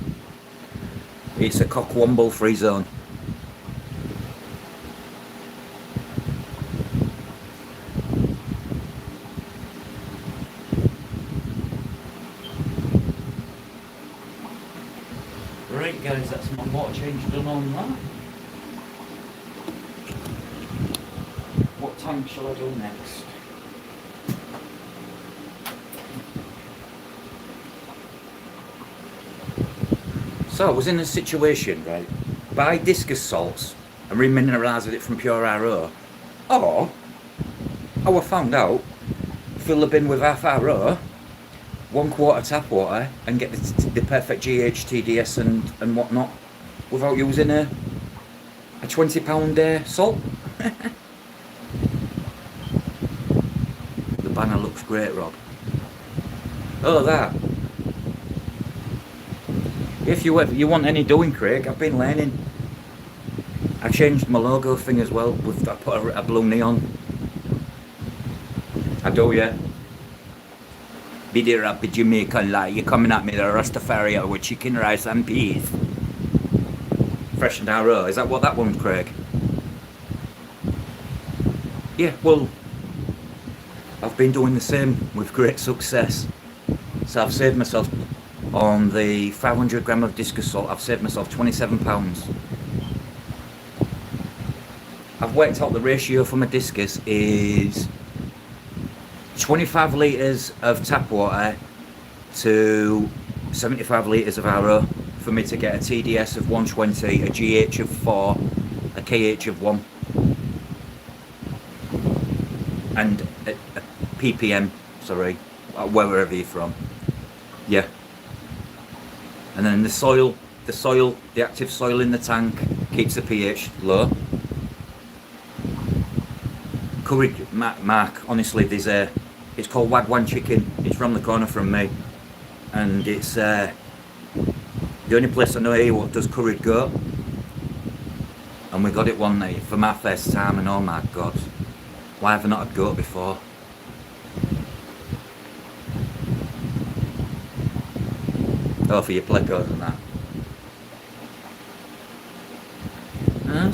It's a cockwomble free zone. Right guys, that's my water change done on that. What tank shall I do next? So I was in a situation, right? Buy discus salts and remineralise it from pure RO. Or, I found out, fill the bin with half RO, 1 quart tap water, and get the perfect GH, TDS and whatnot without using a £20 salt. The banner looks great, Rob. Oh, that. If you want any doing, Craig, I've been learning. I changed my logo thing as well. I put a blue neon. I do, yeah. Biddy Rappi Jamaican like you're coming at me the Rastafari with chicken, rice and peas. Fresh and arrow. Is that what that one's, Craig? Yeah, well, I've been doing the same with great success. So I've saved myself on the 500 gram of discus salt. I've saved myself £27. I've worked out the ratio for my discus is 25 litres of tap water to 75 litres of RO for me to get a TDS of 120, a GH of 4, a KH of 1 and a ppm, sorry, wherever you're from. Yeah. And then the active soil in the tank keeps the pH low. Curry, Mark, honestly, it's called Wagwan chicken. It's from the corner from me. And it's the only place I know here what does curried goat. And we got it one night for my first time, and oh my God, why have I not had goat before? Oh, for your plecos and that.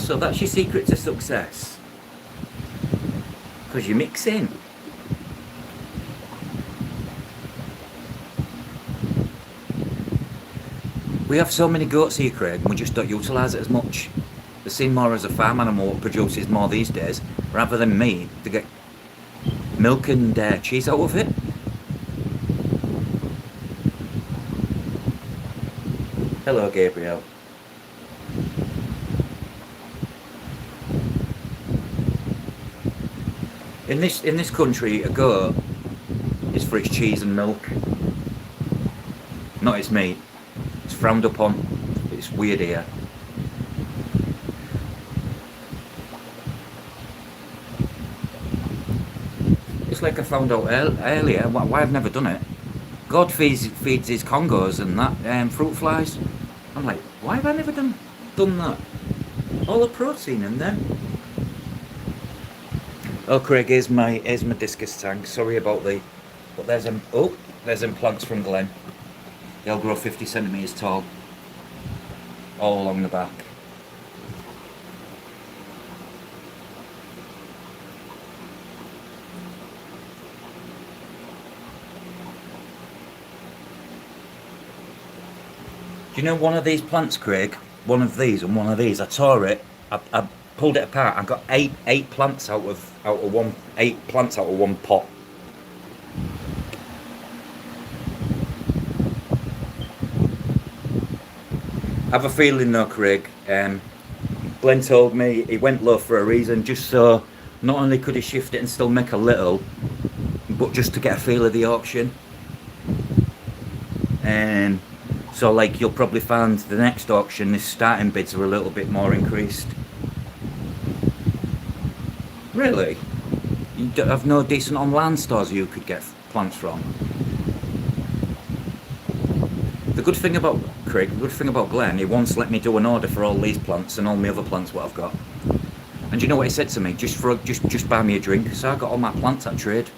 So that's your secret to success. Because you mix in. We have so many goats here, Craig, and we just don't utilise it as much. They're seen more as a farm animal that produces more these days, rather than meat. They get milk and cheese out of it. Hello, Gabriel. In this country, a goat is for its cheese and milk, not its meat. It's frowned upon. It's weird here. It's like I found out earlier why I've never done it. God feeds his Congos and that fruit flies. I'm like, why have I never done that? All the protein in them. Oh, Craig, here's my discus tank. Sorry about but there's them plants from Glen. They'll grow 50 centimetres tall, all along the back. Do you know one of these plants, Craig? One of these and one of these. I tore it. I pulled it apart. I got eight plants out of one pot. I have a feeling though, Craig. Glenn told me he went low for a reason, just so not only could he shift it and still make a little, but just to get a feel of the auction. And so, like, you'll probably find the next auction, the starting bids are a little bit more increased. Really? You don't have no decent online stores you could get plants from? The good thing about Craig, the good thing about Glenn, he once let me do an order for all these plants and all my other plants what I've got. And you know what he said to me? Just buy me a drink. So I got all my plants at trade.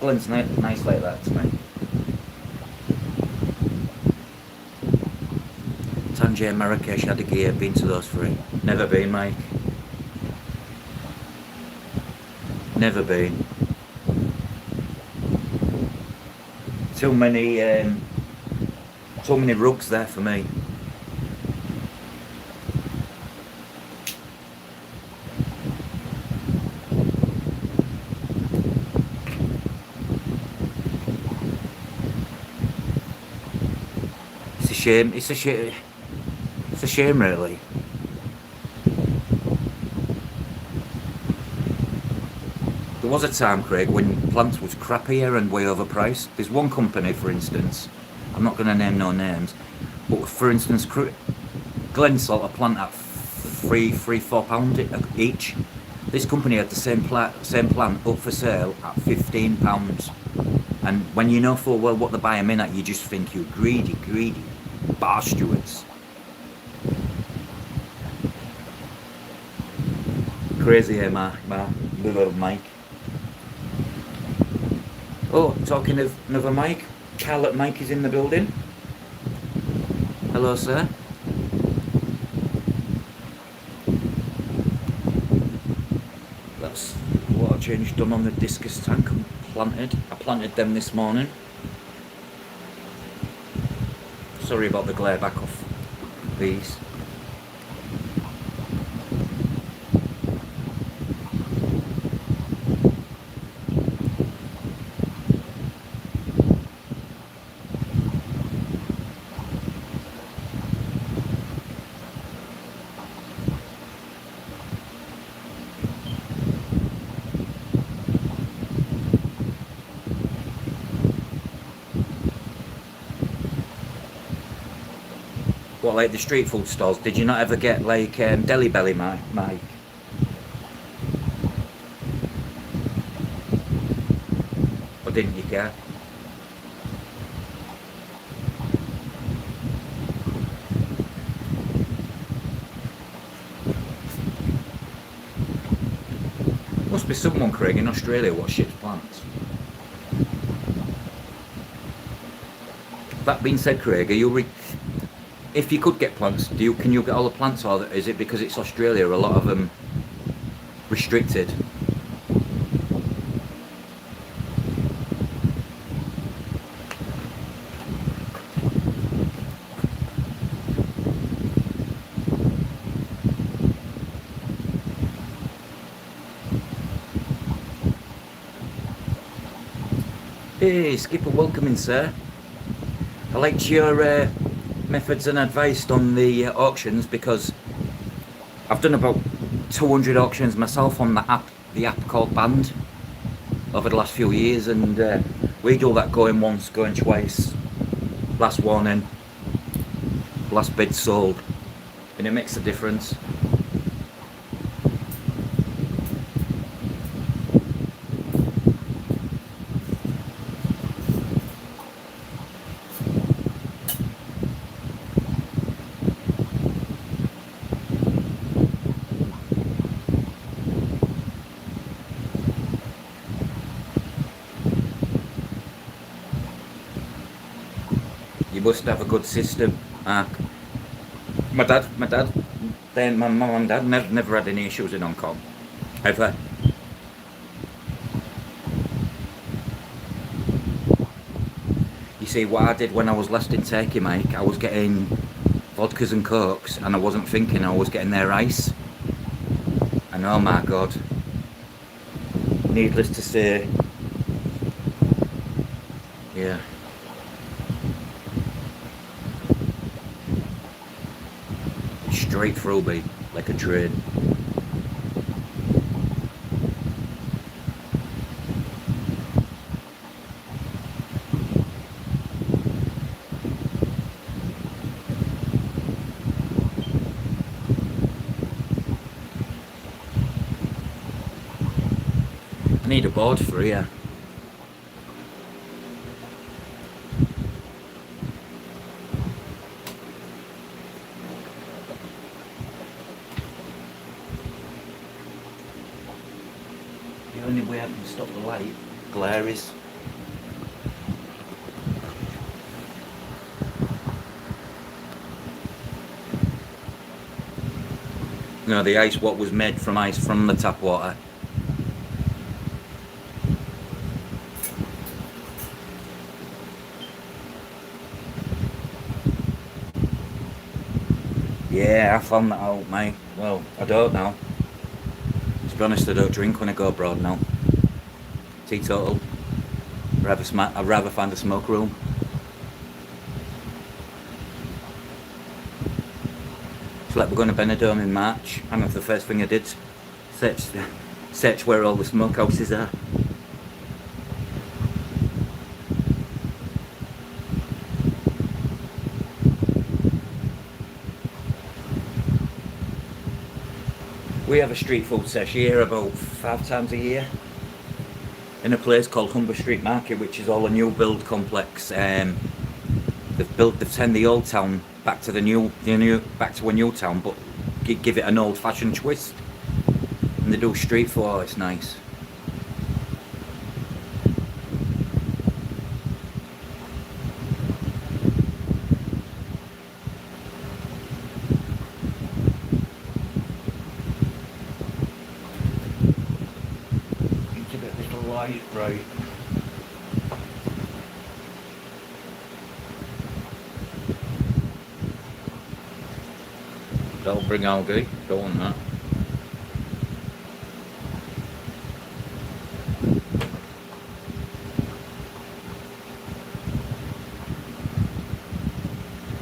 Glenn's nice like that to me. Tangier, Marrakesh, Adagia, been to those three. Never been, Mike. Never been. Too many rugs there for me. It's a shame. It's a shame, really. There was a time, Craig, when plants was crappier and way overpriced. There's one company, for instance, I'm not going to name no names, but for instance, Glen sold a plant at £4 each. This company had the same plant up for sale at £15. And when you know full well what they buy them in at, you just think you greedy bastards. Crazy here, my little Mike. Oh, talking of another Mike, Charlotte Mike is in the building. Hello, sir. That's water change done on the discus tank and planted. I planted them this morning. Sorry about the glare, back off these. What, like the street food stalls? Did you not ever get like Deli Belly, Mike? Or didn't you care? Must be someone, Craig, in Australia what ships plants. That being said, Craig, are you if you could get plants, can you get all the plants, or is it because it's Australia, a lot of them restricted? Hey, Skipper, welcome in, sir. I liked your methods and advice on the auctions because I've done about 200 auctions myself on the app called Band over the last few years, and we do that going once, going twice, last one in, last bid sold, and it makes a difference. You must have a good system. My dad, then my mum and dad never had any issues in Hong Kong, ever. You see, what I did when I was last in Turkey, Mike, I was getting vodkas and cokes, and I wasn't thinking I was getting their ice. And oh my god, needless to say, yeah, straight through me like a train. I need a board for you. The only way I can stop the light glare is the ice what was made from ice from the tap water. Yeah, I found that out, mate. Well, I don't now. To be honest, I don't drink when I go abroad now. Teetotal. I'd rather find a smoke room. It's like we're going to Benidorm in March, and that's the first thing I did. Search where all the smokehouses are. We have a street food sesh here about 5 times a year in a place called Humber Street Market, which is all a new build complex. They've turned the old town back to back to a new town, but give it an old-fashioned twist. And they do street food. Oh, it's nice. Need to get this light right. That'll bring algae. Don't want that.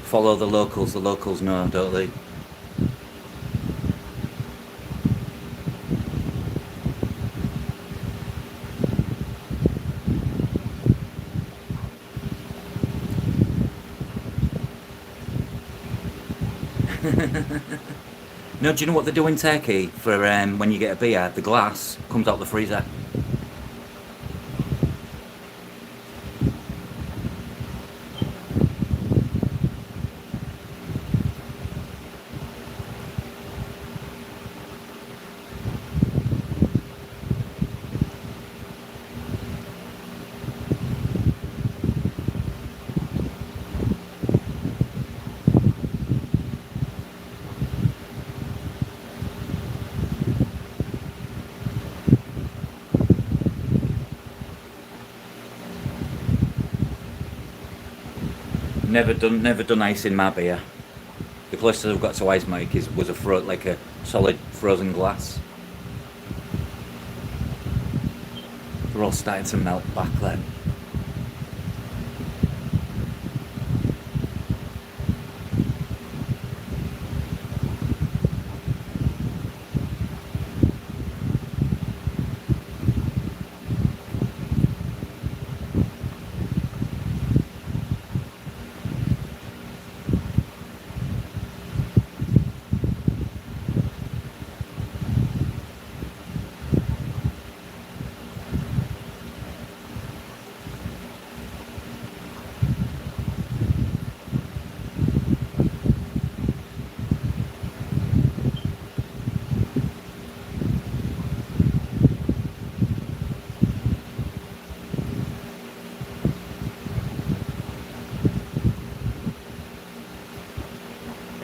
Follow the locals know, don't they? No, do you know what they do in Turkey for when you get a beer? The glass comes out the freezer. Never done ice in my beer. The closest I've got to ice, Mike, was like a solid frozen glass. They're all starting to melt back then.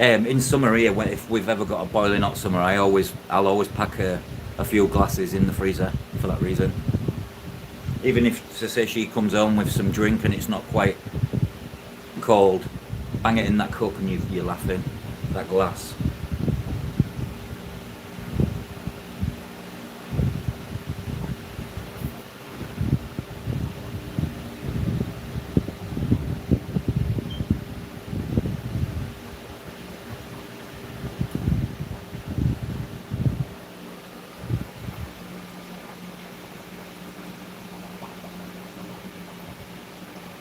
In summer here, if we've ever got a boiling hot summer, I'll always pack a few glasses in the freezer for that reason. Even if, say, she comes home with some drink and it's not quite cold, bang it in that cup and you're laughing. That glass.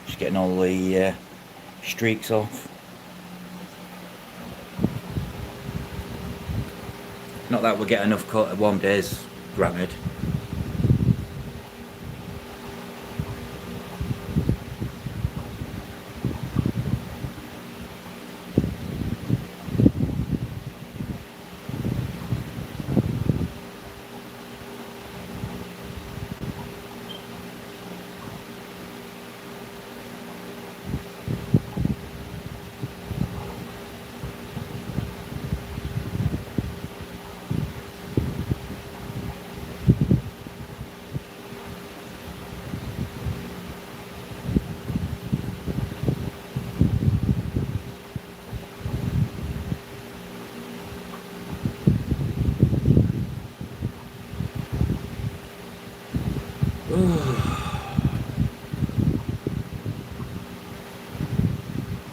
Just getting all the streaks off. Not that we get enough warm days, granted.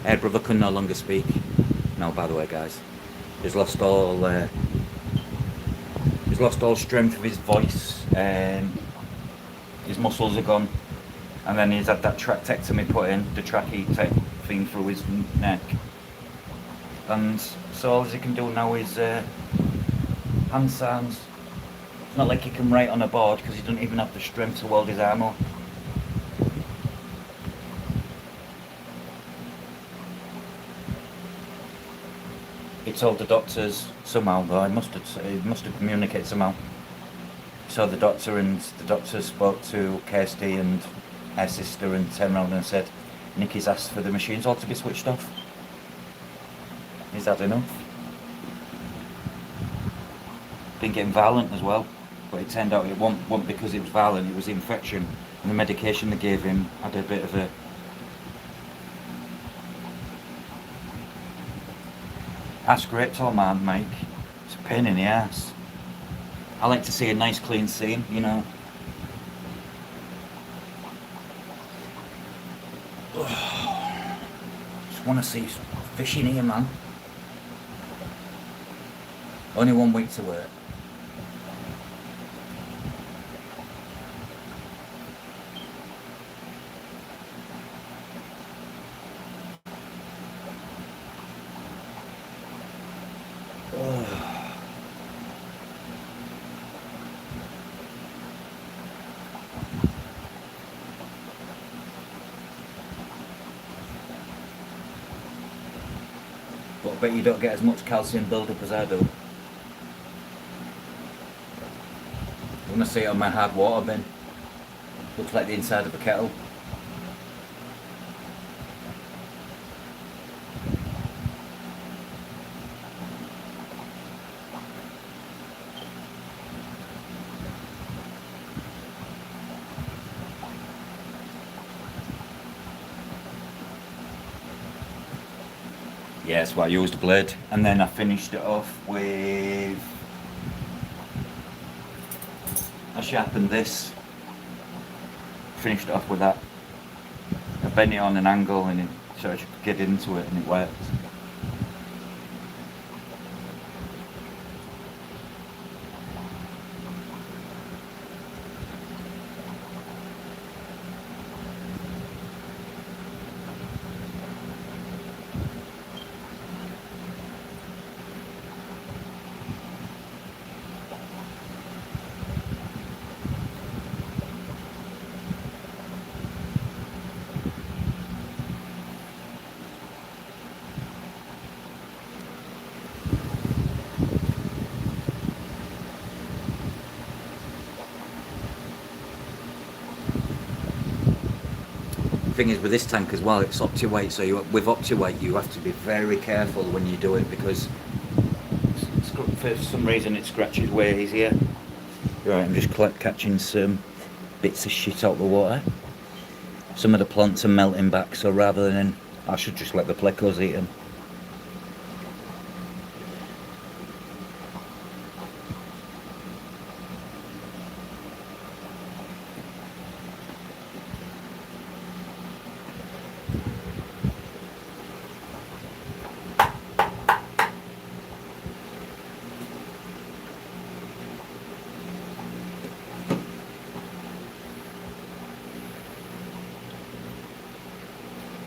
Head brother can no longer speak. No, by the way, guys, he's lost all strength of his voice. His muscles are gone, and then he's had that trachectomy put in, the trachea type thing through his neck, and so all he can do now is hand signs. It's not like he can write on a board because he doesn't even have the strength to hold his arm up. He told the doctors somehow, though, he must have communicated somehow. So the doctor spoke to Kirsty and her sister and turned around and said, Nicky's asked for the machines all to be switched off. He's had enough. Been getting violent as well, but it turned out it wasn't because it was violent, it was infection. And the medication they gave him had a bit of a... That's great, tall man, Mike. It's a pain in the ass. I like to see a nice clean scene, you know. Just want to see fishing here, man. Only 1 week to work. But I bet you don't get as much calcium build-up as I do. I want to see it on my hard water bin. Looks like the inside of a kettle. Yeah, that's why I used a blade. And then I finished it off with... I sharpened this. Finished it off with that. I bent it on an angle and it, so I could get into it, and it worked. thing is with this tank as well, it's OptiWeight, so with OptiWeight you have to be very careful when you do it because for some reason it scratches way easier. Right, I'm just catching some bits of shit out of the water. Some of the plants are melting back, so rather than, I should just let the plecos eat them.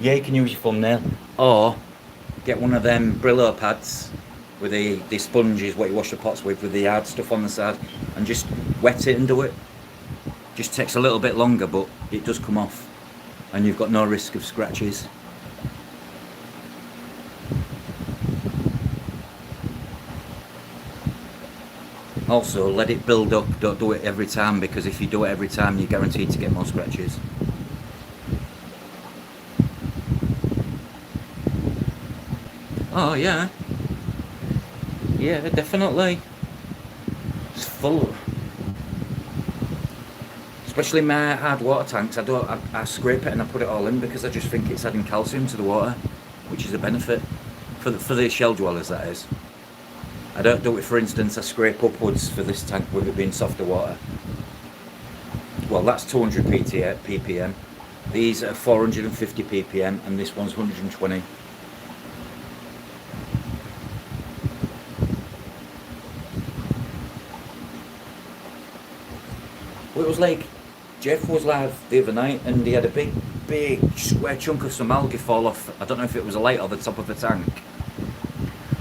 Yeah, you can use your thumbnail, or get one of them Brillo pads with the sponges, what you wash the pots with the hard stuff on the side, and just wet it and do it. Just takes a little bit longer, but it does come off, and you've got no risk of scratches. Also, let it build up, don't do it every time, because if you do it every time, you're guaranteed to get more scratches. Oh yeah, yeah, definitely. It's full. Especially my hard water tanks. I scrape it and I put it all in because I just think it's adding calcium to the water, which is a benefit for the shell dwellers. That is. I don't do it. For instance, I scrape upwards for this tank with it being softer water. Well, that's 200 ppm. These are 450 ppm, and this one's 120. Well, it was like Jeff was live the other night and he had a big square chunk of some algae fall off. I don't know if it was a light or the top of the tank.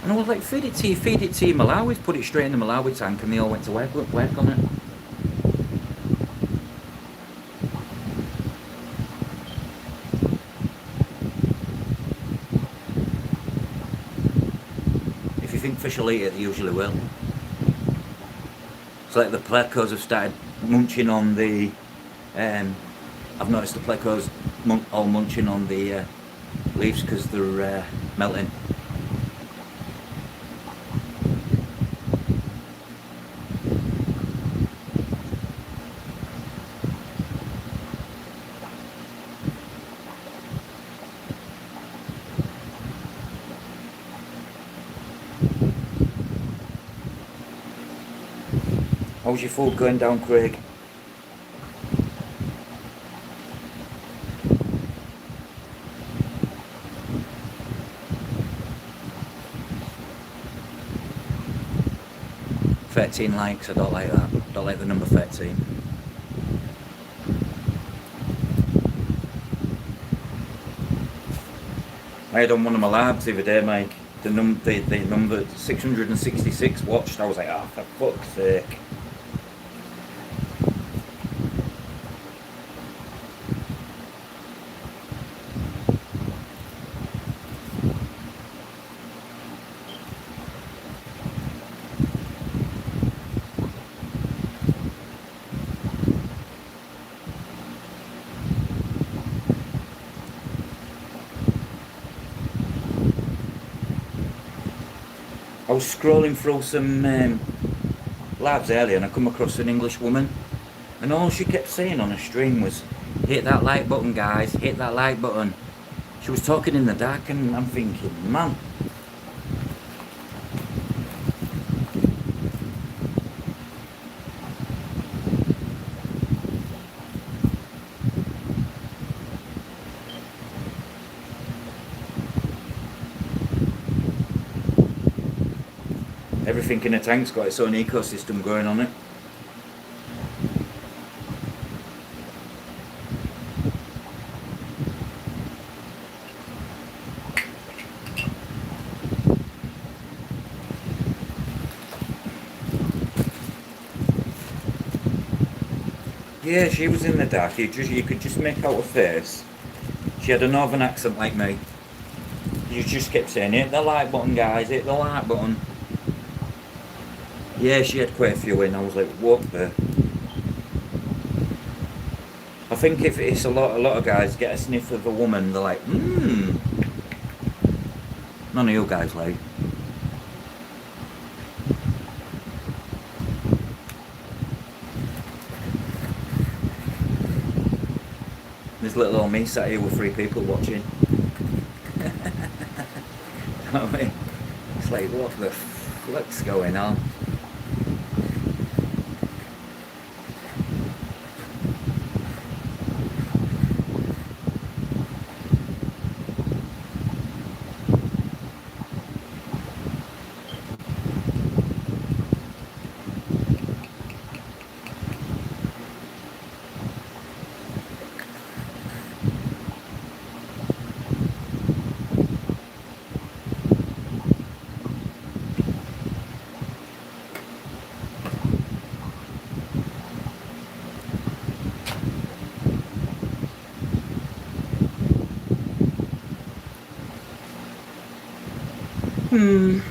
And I was like, feed it to your Malawi, put it straight in the Malawi tank, and they all went to work on it. If you think fish will eat it, they usually will. It's like the plecos have started munching on the, I've noticed the plecos all munching on the leaves because they're melting. How's your food going down, Craig? "13 likes, I don't like that. Don't like the number 13. I had on one of my labs the other day, Mike. The number 666 watched. I was like, oh, for fuck's sake. I was scrolling through some labs earlier and I come across an English woman, and all she kept saying on her stream was, hit that like button guys, hit that like button. She was talking in the dark and I'm thinking, man. Everything in a tank's got its own ecosystem going on it. Yeah, she was in the dark. You could just make out her face. She had a northern accent like me. You just kept saying, hit the like button guys, hit the like button. Yeah, she had quite a few in. I was like, what the? I think if it's a lot of guys get a sniff of a woman, they're like, none of you guys like. There's little old me sat here with 3 people watching. I mean, it's like, what the fuck's going on? I'm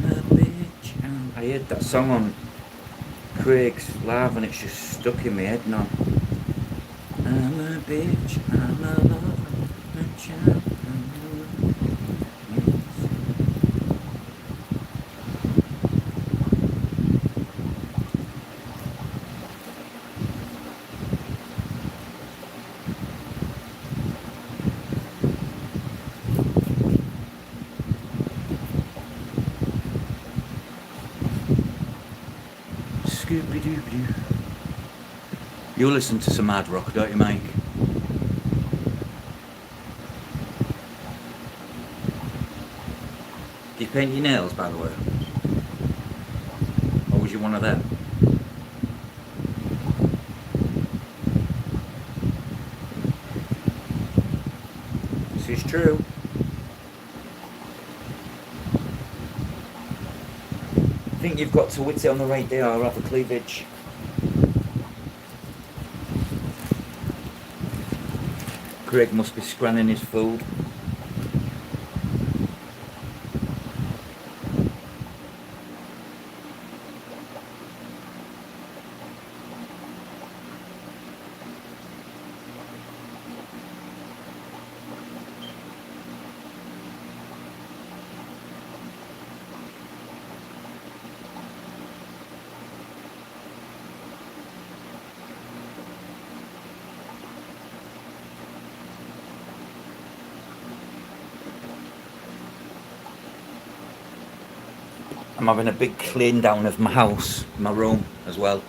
a bitch. I heard that song on Craig's Live and it's just stuck in my head now. I'm a bitch, I'm a lover, a child, Scooby-Dooby-Doo. You listen to some hard rock, don't you, Mike? Do you paint your nails, by the way? Or was you one of them? This is true. I think you've got to wit it on the right day or have a cleavage. Craig must be scranning his food. I'm having a big clean down of my house, my room as well.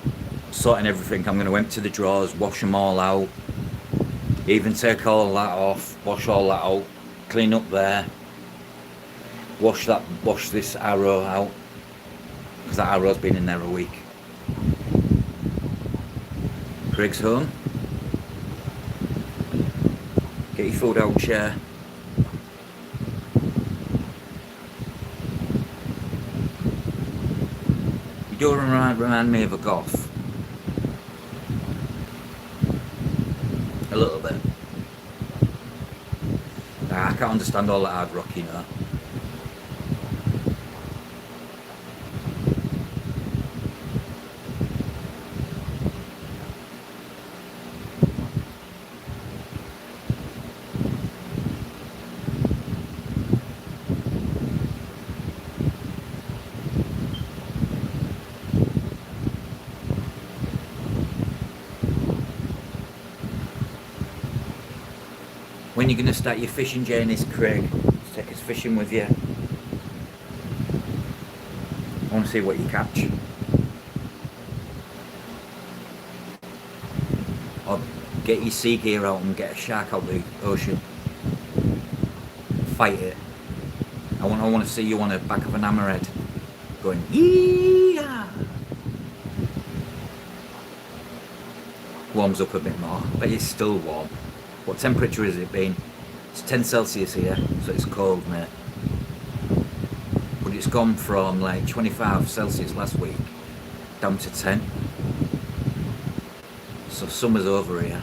Sorting everything. I'm going to empty the drawers, wash them all out. Even take all that off, wash all that out, clean up there. Wash this arrow out. Because that arrow's been in there a week. Craig's home. Get your food out, chair. You do remind me of a goth. A little bit. I can't understand all that hard rock, you know. When you're going to start your fishing journeys, Craig? Let's take us fishing with you. I want to see what you catch. Or get your sea gear out and get a shark out of the ocean. Fight it. I want to see you on the back of an hammerhead going, yeah. Warms up a bit more, but it's still warm. What temperature has it been? It's 10 Celsius here, so it's cold, mate. But it's gone from like 25 Celsius last week down to 10. So summer's over here.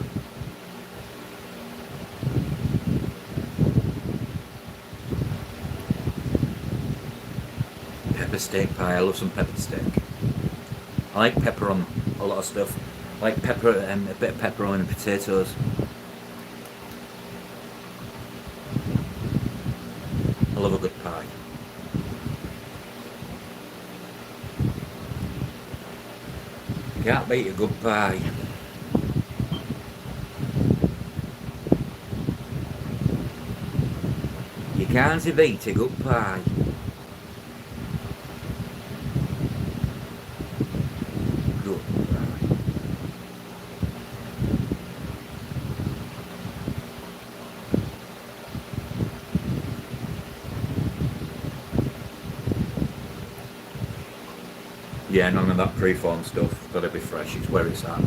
Pepper steak pie, I love some pepper steak. I like pepper on a lot of stuff. I like pepper and a bit of pepper on potatoes. I love a good pie. Can't beat a good pie. You can't beat a good pie. Good pie. Yeah, none of that pre-formed stuff. Gotta be fresh. It's where it's at.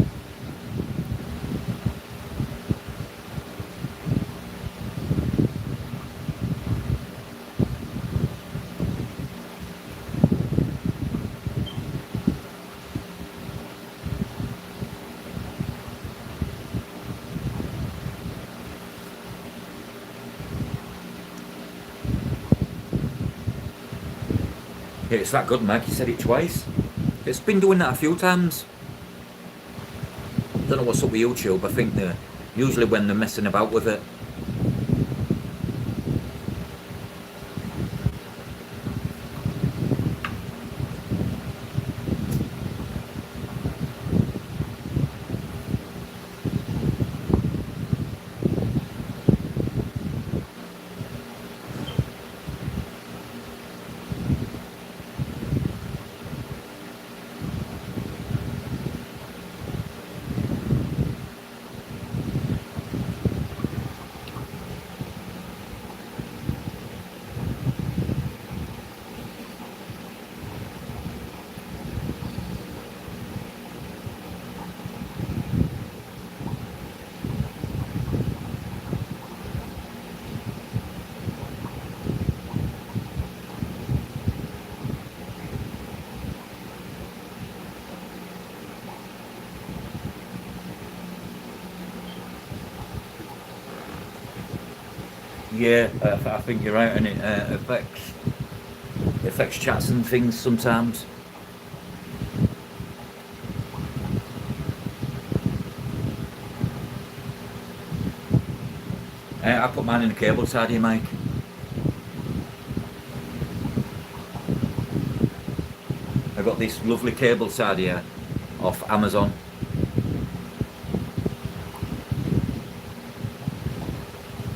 Yeah, it's that good, Meg. You said it twice. It's been doing that a few times. Don't know what's up with YouTube. I think they're usually when they're messing about with it. Yeah, I think you're right, and it affects chats and things sometimes. I put mine in a cable side here, Mike. I got this lovely cable side here off Amazon.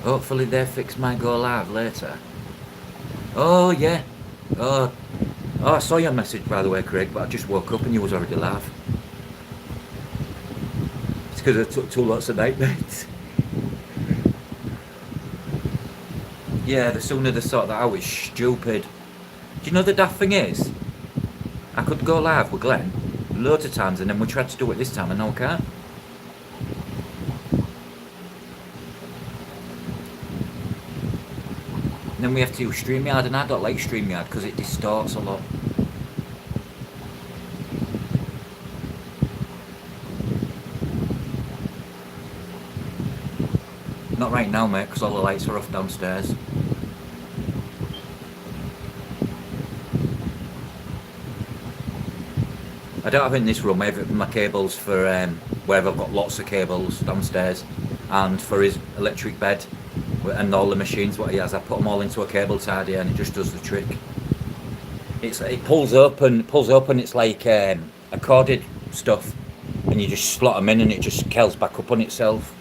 Hopefully their fix might go live later. Oh yeah. Oh, oh, I saw your message by the way, Craig, but I just woke up and you was already live. It's because I took 2 lots of night nights. Yeah, the sooner they sort that out, it's stupid. Do you know the daft thing is? I could go live with Glenn loads of times and then we tried to do it this time and no I can't. And then we have to use StreamYard and I don't like StreamYard because it distorts a lot. Not right now, mate, because all the lights are off downstairs. I don't have it in this room. I have it in my cables for where I've got lots of cables downstairs, and for his electric bed and all the machines what he has. I put them all into a cable tidy and it just does the trick. It pulls up and it's like a corded stuff, and you just slot them in and it just curls back up on itself.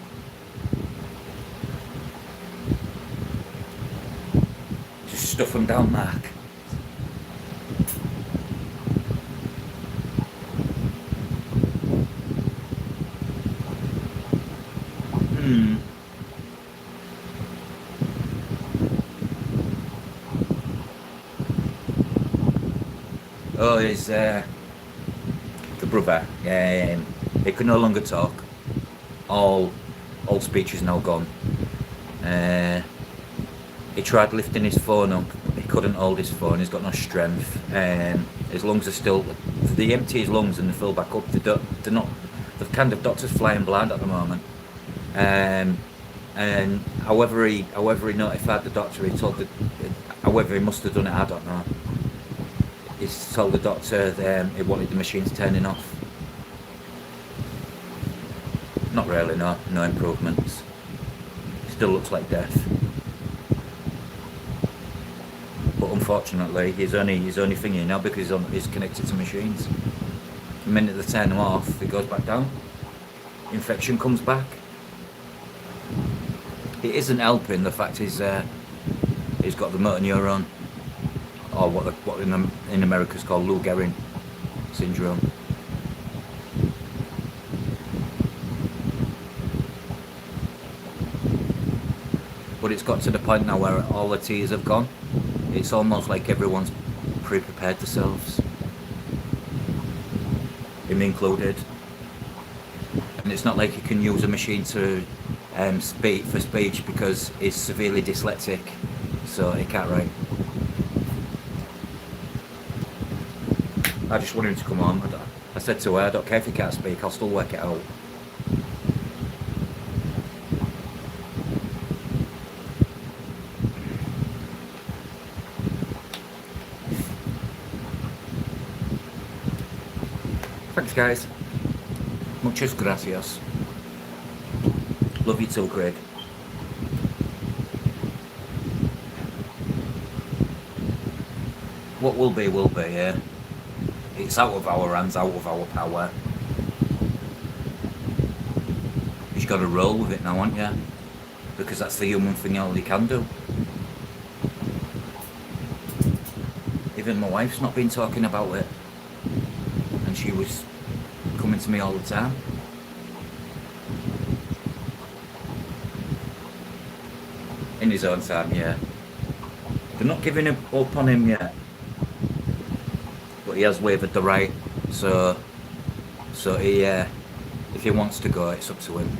Just stuff them down, Mark. Oh, he's the brother. He can no longer talk. All speech is now gone. He tried lifting his phone up. He couldn't hold his phone. He's got no strength. His lungs are still. They empty his lungs and they fill back up. They're not. The kind of doctor's flying blind at the moment. And however he notified the doctor, he told the. However he must have done it, I don't know. he's told the doctor he wanted the machines turning off. Not really, no improvements. Still looks like death. But unfortunately, he's only thingy now because he's connected to machines. The minute they turn him off, it goes back down. Infection comes back. It isn't helping the fact he's got the motor neuron, or what in America is called Lou Gehrig syndrome. But it's got to the point now where all the tears have gone. It's almost like everyone's pre-prepared themselves, him included. And it's not like he can use a machine to speak for speech because he's severely dyslexic, so he can't write. I just want him to come on. I said to her, I don't care if he can't speak, I'll still work it out. Thanks guys. Muchas gracias. Love you too, Craig. What will be, yeah. It's out of our hands, out of our power. You've got to roll with it now, haven't you? Because that's the human thing all you can do. Even my wife's not been talking about it. And she was coming to me all the time. In his own time, yeah. They're not giving up on him yet. But he has waived the right, so he, if he wants to go, it's up to him.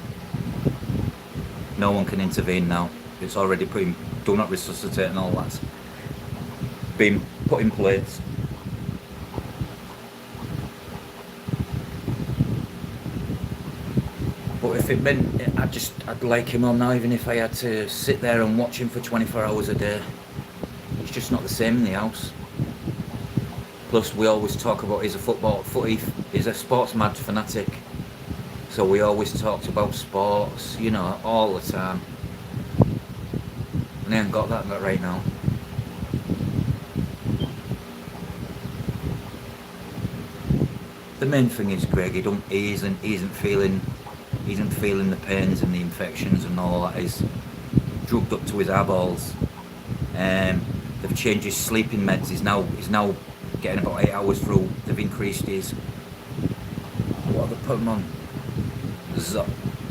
No one can intervene now. It's already been, do not resuscitate and all that's been put in place. But if it meant, I'd like him on now, even if I had to sit there and watch him for 24 hours a day. It's just not the same in the house. Plus, we always talk about he's a sports mad fanatic. So we always talked about sports, you know, all the time. And I ain't got that right now. The main thing is, Craig, he isn't feeling the pains and the infections and all that. He's drugged up to his eyeballs. They've changed his sleeping meds. He's now getting about 8 hours through. They've increased his, what have they put him on?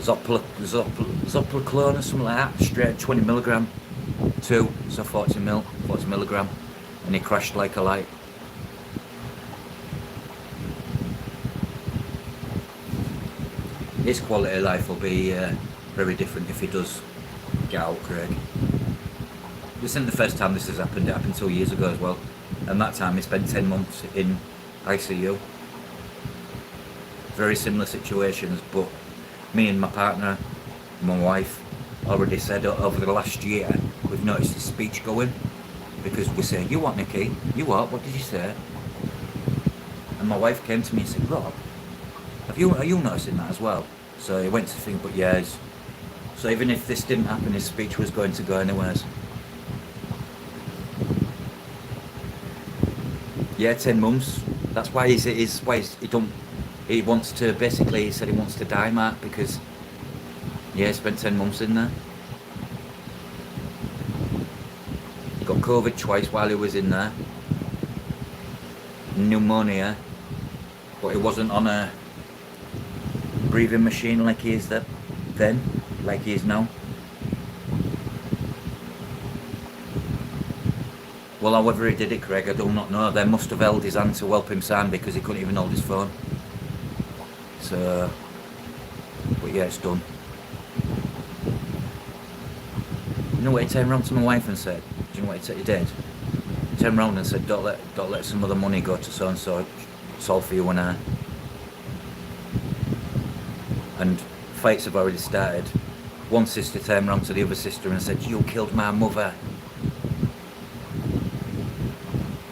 Zopiclone or something like that. Straight 20 milligram, 2, so 40 milligram, and he crashed like a light. His quality of life will be very different if he does get out, Craig. This isn't the first time this has happened. It happened 2 years ago as well, and that time he spent 10 months in ICU. Very similar situations, but me and my partner, my wife, already said over the last year we've noticed his speech going, because we say, "You what, Nicky? You what? What did you say?" And my wife came to me and said, "Rob, are you noticing that as well?" So he went to think, but yes. So even if this didn't happen, his speech was going to go anyways. Yeah, 10 months. That's why he wants to, basically, he said he wants to die, Mark, because, yeah, he spent 10 months in there. He got COVID twice while he was in there. Pneumonia. But he wasn't on a breathing machine like he is then, like he is now. Well, however he did it, Craig, I do not know. They must have held his hand to help him sign because he couldn't even hold his phone. So, but yeah, it's done. You know what he turned around to my wife and said? Do you know what he did? He turned around and said, don't let some of the money go to so and so. It's all for you and I. And fights have already started. One sister turned around to the other sister and said, "You killed my mother."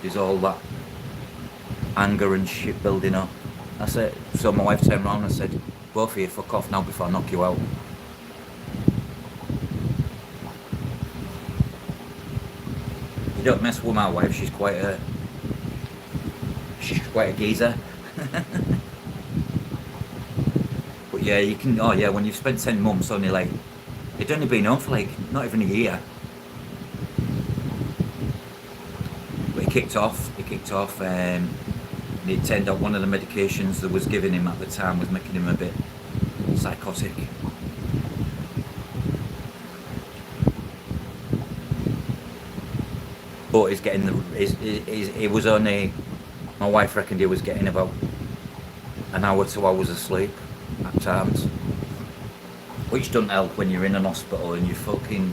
There's all that anger and shit building up. I said, so my wife turned around and said, both of you fuck off now before I knock you out. You don't mess with my wife, she's quite a geezer. But yeah, you can, oh yeah, when you've spent 10 months only like, it'd only been on for like, not even a year. But he kicked off, and it turned out one of the medications that was given him at the time was making him a bit psychotic. But he's getting he was only, my wife reckoned he was getting about an hour, 2 hours of sleep at times. Which doesn't help when you're in an hospital and you fucking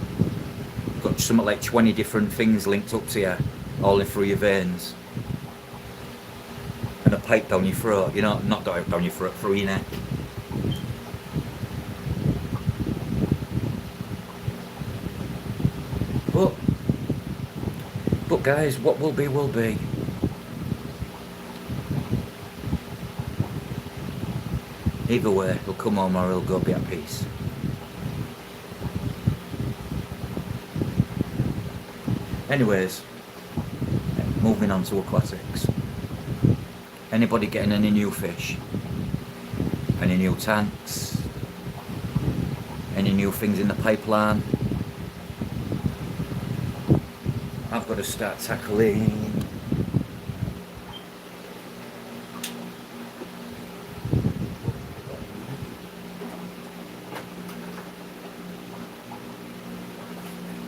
got something like 20 different things linked up to you, all in through your veins. And a pipe down your throat, you know, not down your throat, through your neck. But guys, what will be will be. Either way, he'll come home or he'll go be at peace. Anyways, moving on to aquatics. Anybody getting any new fish? Any new tanks? Any new things in the pipeline? I've got to start tackling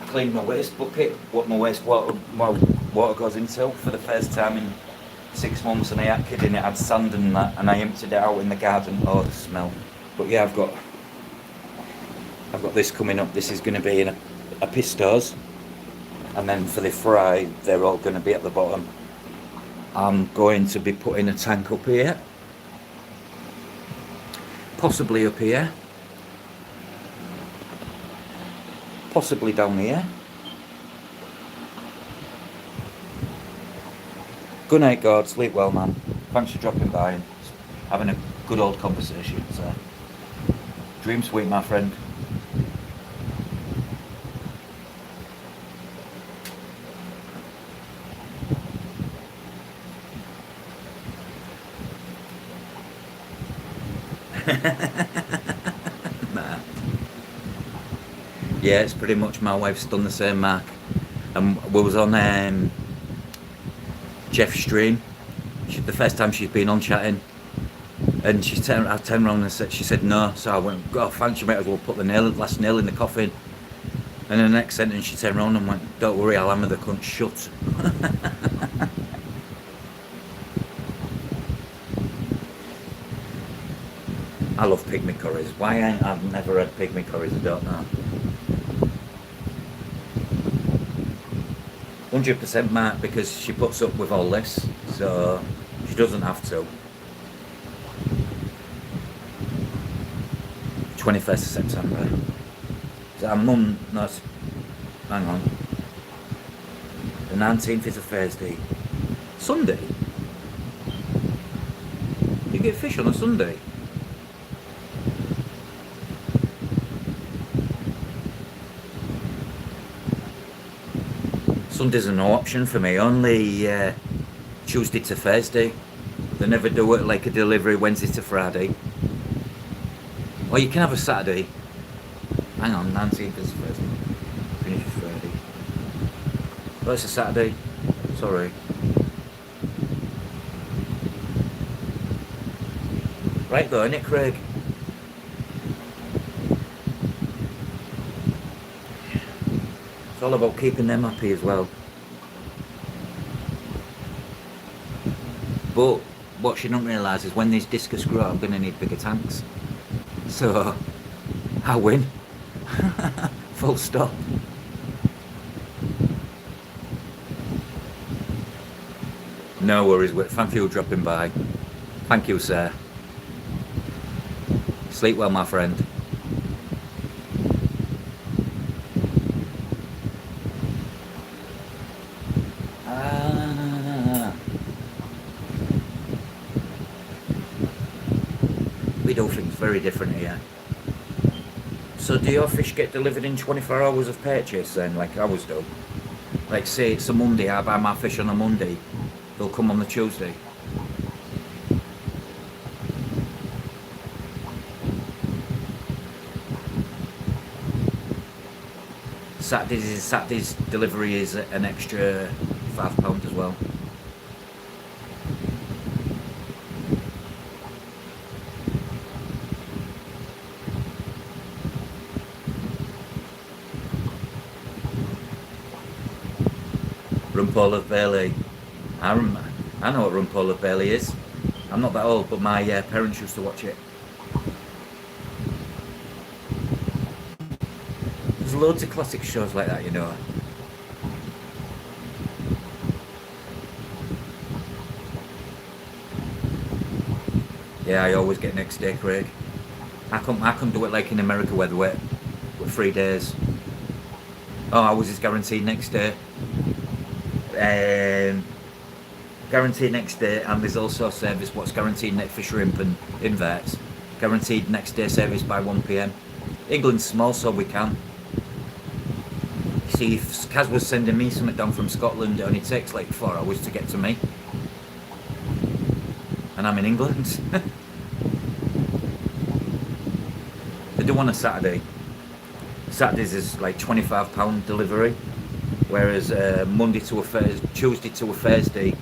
clean my waste bucket, what my water goes into for the first time in 6 months, and I ain't kidding, it had sand and that, and I emptied it out in the garden. Oh, the smell. But yeah, I've got this coming up. This is going to be in a pistos. And then for the fry, they're all going to be at the bottom. I'm going to be putting a tank up here. Possibly up here. Possibly down here. Good night, God. Sleep well, man. Thanks for dropping by and having a good old conversation. So, dream sweet, my friend. Nah. Yeah, it's pretty much my wife's done the same, Mark. And we was on Jeff's stream. The first time she's been on chatting, and I turned around and she said no. So I went, oh thanks, you might as well put the last nail in the coffin. And the next sentence she turned around and went, don't worry, I'll hammer the cunt shut. I love pygmy curries. Why I've never had pygmy curries, I don't know. 100% Mark, because she puts up with all this, so she doesn't have to. 21st of September. Is that a month? No, hang on. The 19th is a Thursday. Sunday? You get fish on a Sunday? Sundays are no option for me, only Tuesday to Thursday. They never do it like a delivery Wednesday to Friday. Or you can have a Saturday. Hang on, 19th is Thursday. Finish Friday. Oh, it's a Saturday. Sorry. Right though, innit, Craig? It's all about keeping them happy as well. But what she don't realise is when these discus grow, I'm going to need bigger tanks. So, I win. Full stop. No worries, thank you for dropping by. Thank you, sir. Sleep well, my friend. we do things very different here. So do your fish get delivered in 24 hours of purchase then, like ours do? Like say it's a Monday, I buy my fish on a Monday, they'll come on the Tuesday. Saturday's delivery is an extra £5 as well. Rumpole of Bailey. I know what Rumpole of Bailey is. I'm not that old, but my parents used to watch it. There's loads of classic shows like that, you know. Yeah, I always get next day, Craig. I couldn't do it like in America where they wait with 3 days. Oh, ours is guaranteed next day. Guaranteed next day, and there's also a service what's guaranteed next for shrimp and inverts. Guaranteed next day service by 1 p.m. England's small, so we can. See, if Kaz was sending me something down from Scotland, it only takes like 4 hours to get to me. And I'm in England. They do on a Saturday. Saturdays is like £25 delivery, whereas Tuesday to a Thursday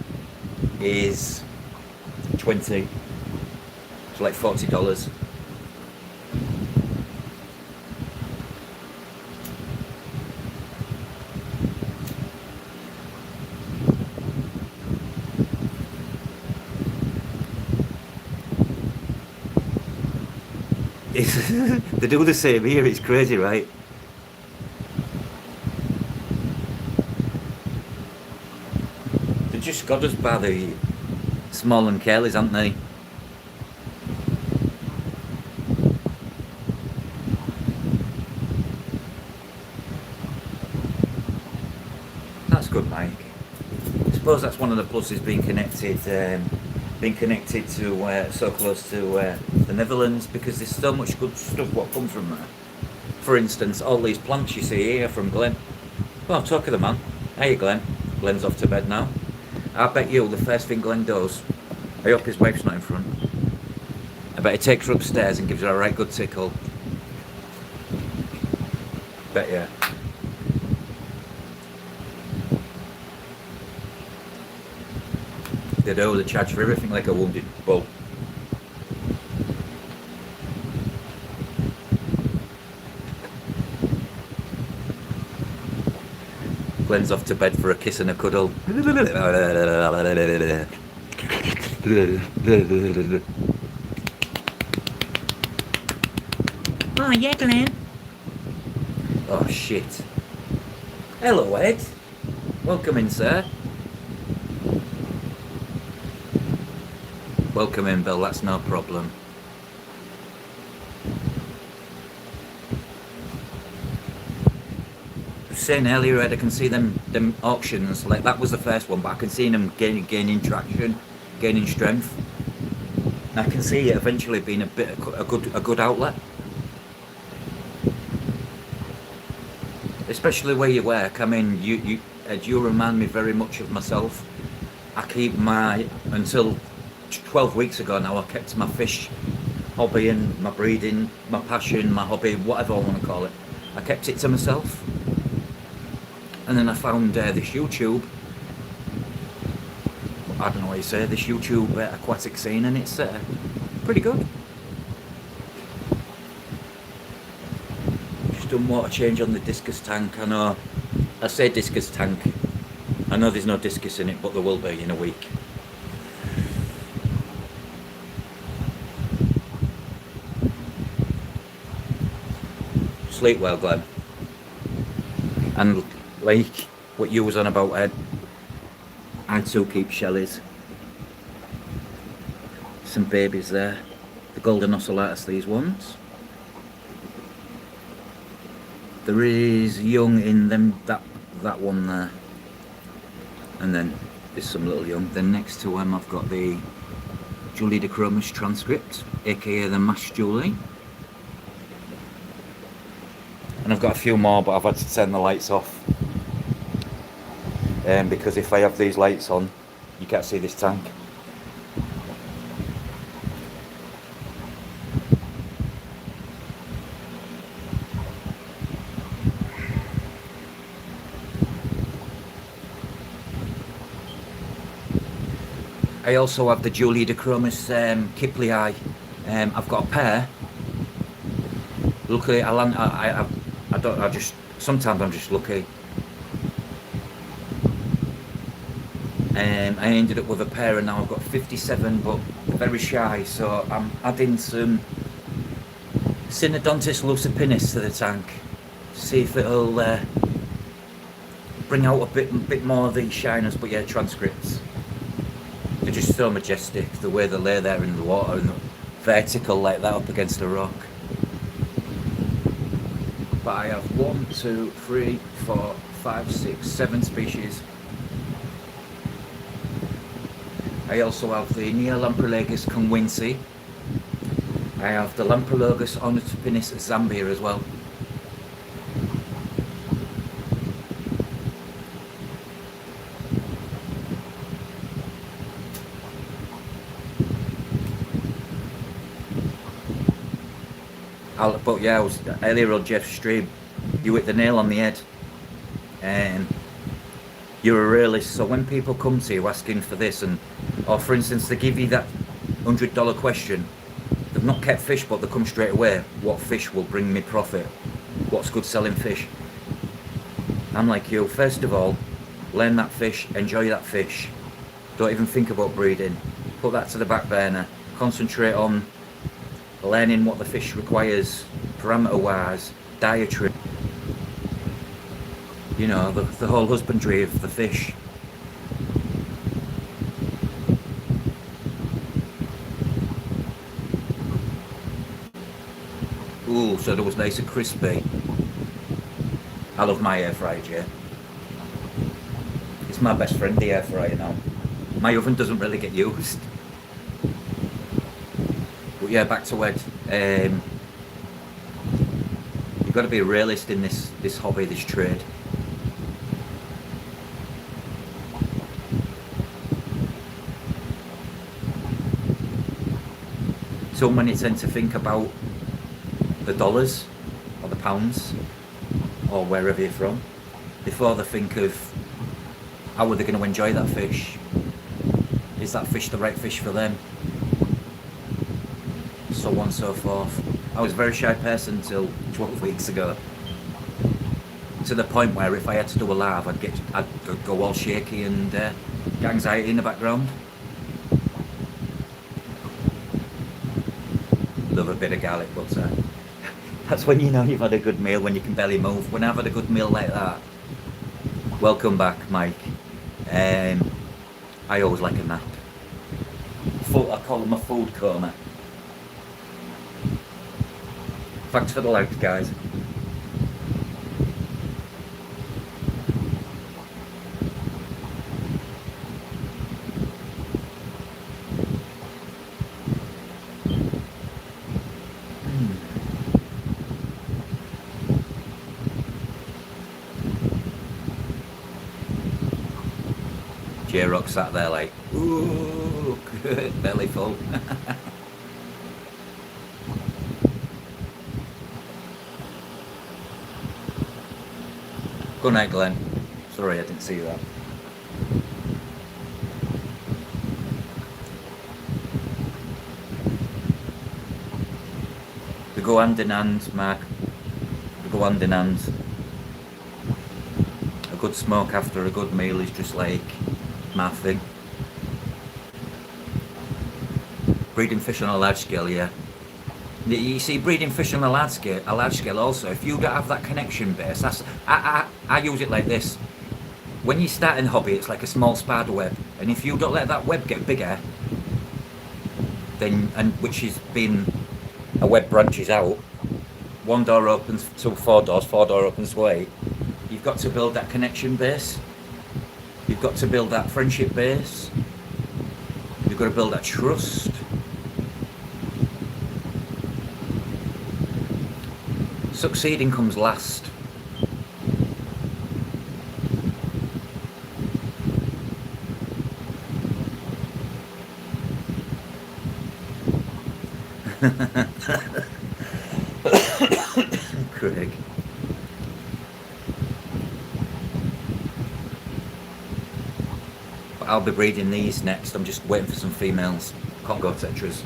is 20. It's like $40. They do the same here, it's crazy, right? They just got us by the small and careless, aren't they? That's good, Mike. I suppose that's one of the pluses being connected to so close to the Netherlands, because there's so much good stuff what comes from there. For instance, all these plants you see here from Glenn. Well, talk of the man. Hey Glenn. Glenn's off to bed now. I bet you the first thing Glenn does, I hope his wife's not in front, I bet he takes her upstairs and gives her a right good tickle. Bet you. They do, they charge for everything like a wounded bull. Glenn's off to bed for a kiss and a cuddle. Oh yeah, Glenn. Oh shit. Hello, Ed. Welcome in, sir. Welcome in, Bill, that's no problem. I was saying earlier, Ed, I can see them auctions, like that was the first one, but I can see them gaining traction, gaining strength. I can see it eventually being a good outlet. Especially where you work. I mean, you remind me very much of myself. I keep until 12 weeks ago now, I kept my fish hobby and my breeding, my passion, my hobby, whatever I want to call it, I kept it to myself. And then I found this YouTube, I don't know what you say, this YouTube aquatic scene, and it's pretty good. Just done water change on the discus tank. I say discus tank, I know there's no discus in it, but there will be in a week. Sleep well, Glenn. And like what you was on about, Ed, I too keep shellies. Some babies there. The golden ocellatus, these ones. There is young in them, that one there. And then there's some little young. Then next to them I've got the Julie de Chromis transcript, aka the Mash Julie. And I've got a few more, but I've had to turn the lights off. Because if I have these lights on, you can't see this tank. I also have the Julie de Chromis Kipley eye. I've got a pair. Luckily, sometimes I'm just lucky. I ended up with a pair and now I've got 57, but very shy, so I'm adding some Synodontis lucipinis to the tank to see if it'll bring out a bit more of these shiners. But yeah, transcripts, they're just so majestic, the way they lay there in the water and vertical like that up against the rock. But I have 1, 2, 3, 4, 5, 6, 7 species. I also have the Neolamprologus conwinsi. I have the Lamprologus ornithopinis Zambia as well. But yeah, earlier on Jeff's stream, you hit the nail on the head. You're a realist, so when people come to you asking for this, or for instance they give you that $100 question, they've not kept fish but they come straight away, what fish will bring me profit, what's good selling fish? I'm like you, first of all, learn that fish, enjoy that fish, don't even think about breeding, put that to the back burner, concentrate on learning what the fish requires, parameter wise, dietary, you know, the whole husbandry of the fish. Ooh, so that was nice and crispy. I love my air fryer, Jay. It's my best friend, the air fryer now. My oven doesn't really get used. But yeah, back to Ed. You've got to be a realist in this hobby, this trade. So many tend to think about the dollars or the pounds or wherever you're from before they think of how are they going to enjoy that fish. Is that fish the right fish for them? So on and so forth. I was a very shy person until 12 weeks ago, to the point where if I had to do a live I'd go all shaky and get anxiety in the background. Love a bit of garlic butter. That's when you know you've had a good meal, when you can barely move. When I've had a good meal like that. Welcome back, Mike. I always like a nap. I call them a food coma. Thanks for the likes, guys. J-Rock sat there like, ooh, good, belly full. Good night, Glenn. Sorry, I didn't see that. They go hand in hand, Mark. They go hand in hand. A good smoke after a good meal is just like my thing. Breeding fish on a large scale, yeah. You see, breeding fish on a large scale also, if you don't have that connection base, I use it like this. When you start in the hobby, it's like a small spider web, and if you don't let that web get bigger, then, and which is being, a web branches out, one door opens to four doors opens to 8, you've got to build that connection base, you've got to build that friendship base, you've got to build that trust. Succeeding comes last. Craig. But I'll be breeding these next. I'm just waiting for some females. Congo tetras.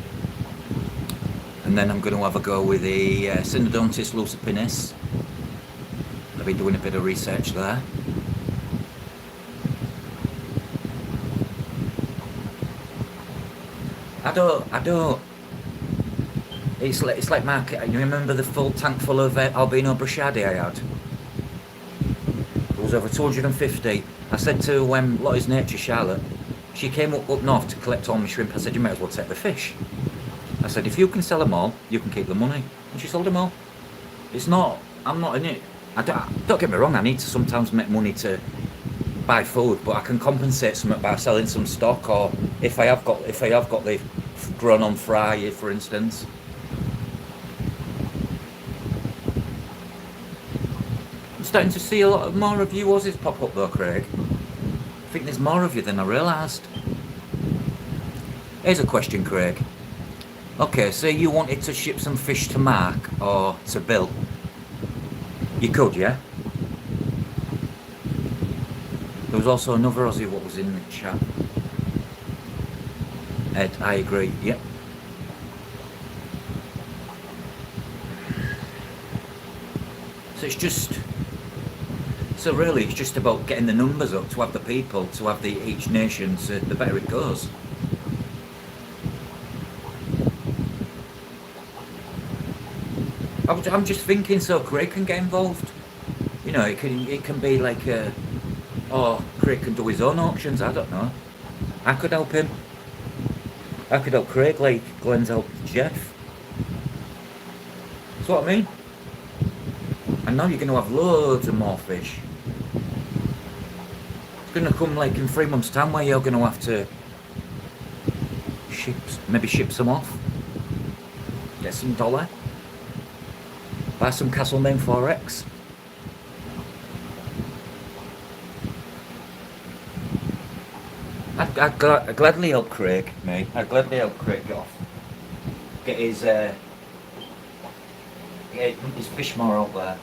And then I'm going to have a go with the Synodontis lucipinis. I've been doing a bit of research there. I don't. It's like Mark. You remember the full tank full of albino bruschardi I had? There was over 250. I said to Lottie's Nature, Charlotte, she came up north to collect all my shrimp. I said, you might as well take the fish. I said, if you can sell them all, you can keep the money. And she sold them all. It's not. I'm not in it. Don't get me wrong. I need to sometimes make money to buy food, but I can compensate something by selling some stock, or if I have got the grown on fry, for instance. I'm starting to see a lot more of you Aussies pop up though, Craig. I think there's more of you than I realised. Here's a question, Craig. Okay, say you wanted to ship some fish to Mark or to Bill. You could, yeah? There was also another Aussie what was in the chat. Ed, I agree, yep. So really it's just about getting the numbers up, to have the people, to have each nation, so the better it goes. I'm just thinking so Craig can get involved. You know, it can be like Craig can do his own auctions, I don't know. I could help him. I could help Craig like Glenn's helped Jeff. That's what I mean. And now you're going to have loads of more fish. It's going to come like in 3 months' time where you're going to have to ship some off. Get some dollar. Buy some Castlemaine 4X. I'd gladly help Craig, mate. I'd gladly help Craig get off. Get his fish more out there.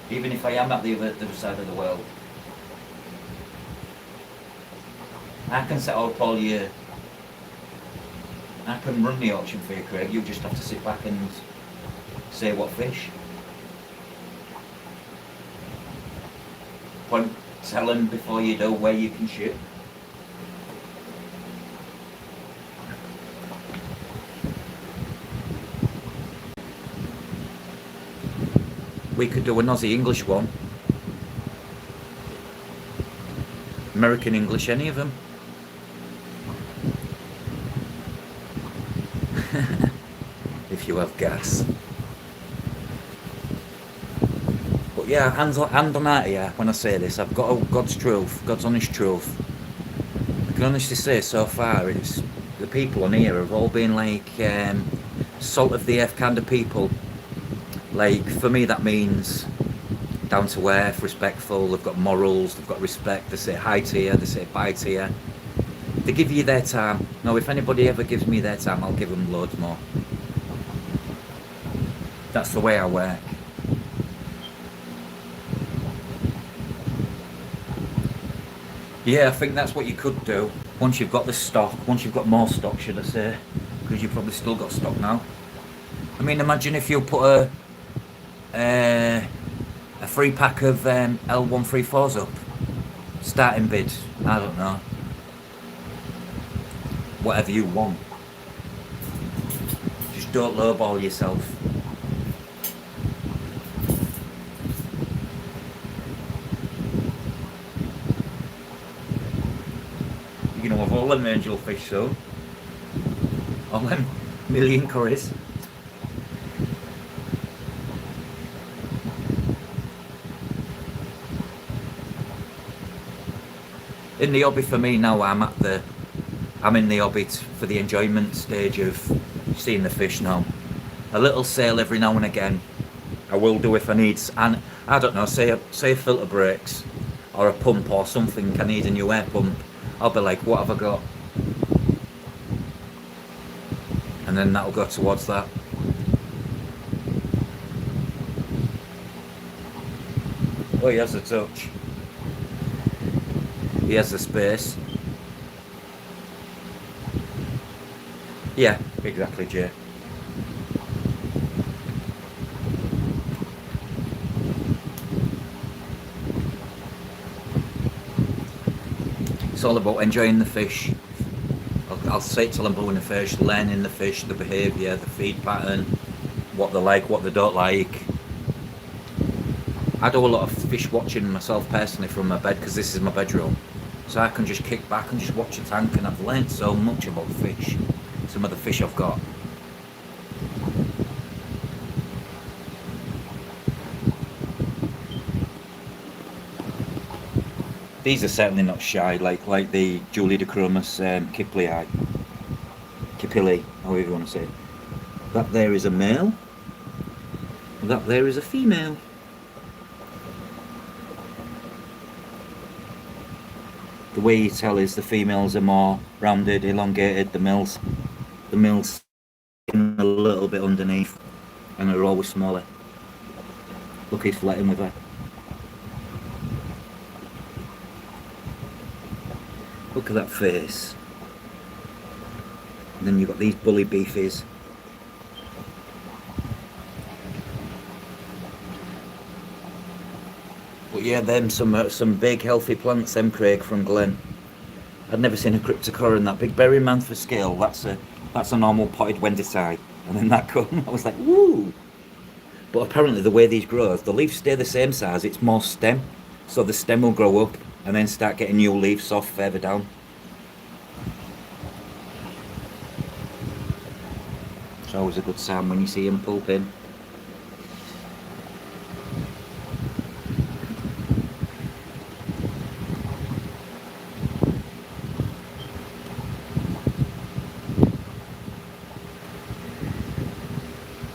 Even if I am at the other side of the world. I can set up all your... I can run the auction for you, Craig. You just have to sit back and say what fish. Tell them before you know where you can ship. We could do an Aussie English one. American English, any of them. If you have gas. But yeah, hand on heart here when I say this. I've got God's truth, God's honest truth. I can honestly say so far, it's the people on here have all been like salt of the earth kind of people. Like for me, that means down to earth, respectful. They've got morals, they've got respect. They say hi to you, they say bye to you. They give you their time. No, if anybody ever gives me their time, I'll give them loads more. That's the way I work. Yeah, I think that's what you could do. Once you've got the stock, once you've got more stock, should I say, because you've probably still got stock now. I mean, imagine if you put a free pack of L134s up. Starting bid, I don't know. Whatever you want. Just don't lowball yourself. You're going to have all them angel fish soon. All them million curries. In the hobby for me now, I'm in the hobby for the enjoyment stage of seeing the fish now. A little sail every now and again. I will do if I need, and I don't know, say a filter breaks or a pump or something. I need a new air pump. I'll be like, what have I got? And then that'll go towards that. Oh, he has the touch. He has the space. Yeah, exactly, Jay. It's all about enjoying the fish. I'll say it till I'm blowing the fish, learning the fish, the behaviour, the feed pattern, what they like, what they don't like. I do a lot of fish watching myself personally from my bed because this is my bedroom. So I can just kick back and just watch a tank, and I've learnt so much about fish. Some of the fish I've got. These are certainly not shy, like the Julie de Chromis Kipili, however you want to say it. That there is a male. That there is a female. The way you tell is the females are more rounded, elongated. The males in a little bit underneath, and they're always smaller. Look, he's flirting with her. Look at that face. And then you've got these bully beefies. But yeah, them some big healthy plants, them Craig from Glen. I'd never seen a cryptocorin that big. Berry man for scale. That's a normal potted Wendicide. And then that come, I was like, woo! But apparently the way these grow, the leaves stay the same size, it's more stem. So the stem will grow up and then start getting new leaves off further down. It's always a good sound when you see him pulping.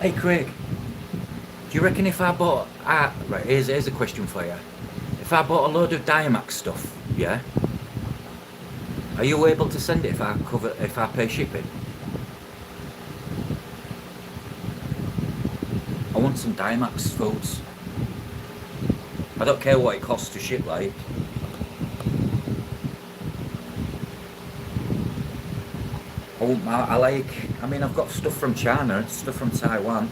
Hey Craig, do you reckon if I bought... right, here's a question for you. If I bought a load of Diamax stuff, yeah? Are you able to send it if I pay shipping? I want some Diamax foods. I don't care what it costs to ship, like. I mean, I've got stuff from China, stuff from Taiwan.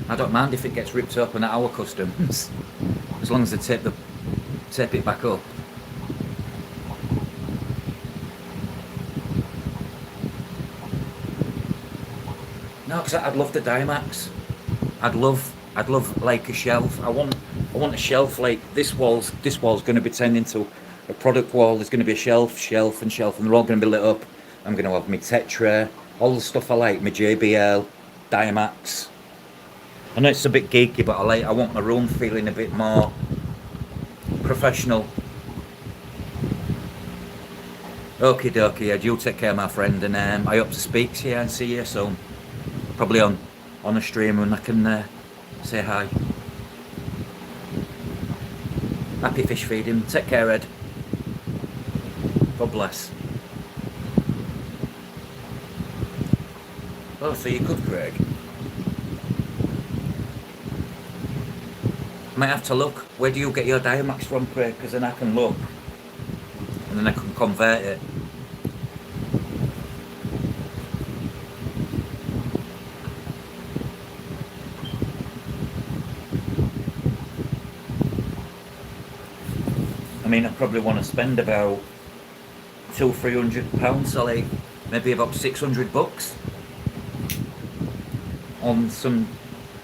I don't mind if it gets ripped open at our customs, as long as they tape it back up. No, because I'd love the Diamax. I'd love like a shelf. I want a shelf like this wall's going to be turned into a product wall. There's going to be a shelf, and they're all going to be lit up. I'm going to have my Tetra, all the stuff I like, my JBL, Diamax. I know it's a bit geeky, but I want my room feeling a bit more professional. Okie dokie, I do take care, my friend, and I hope to speak to you and see you soon. Probably on a stream when I can say hi. Happy fish feeding. Take care, Ed. God bless. Oh, so you're good, Craig. Might have to look. Where do you get your Diamax from, Craig? Because then I can look. And then I can convert it. I mean, I probably want to spend about £200-300, so like maybe about $600 on some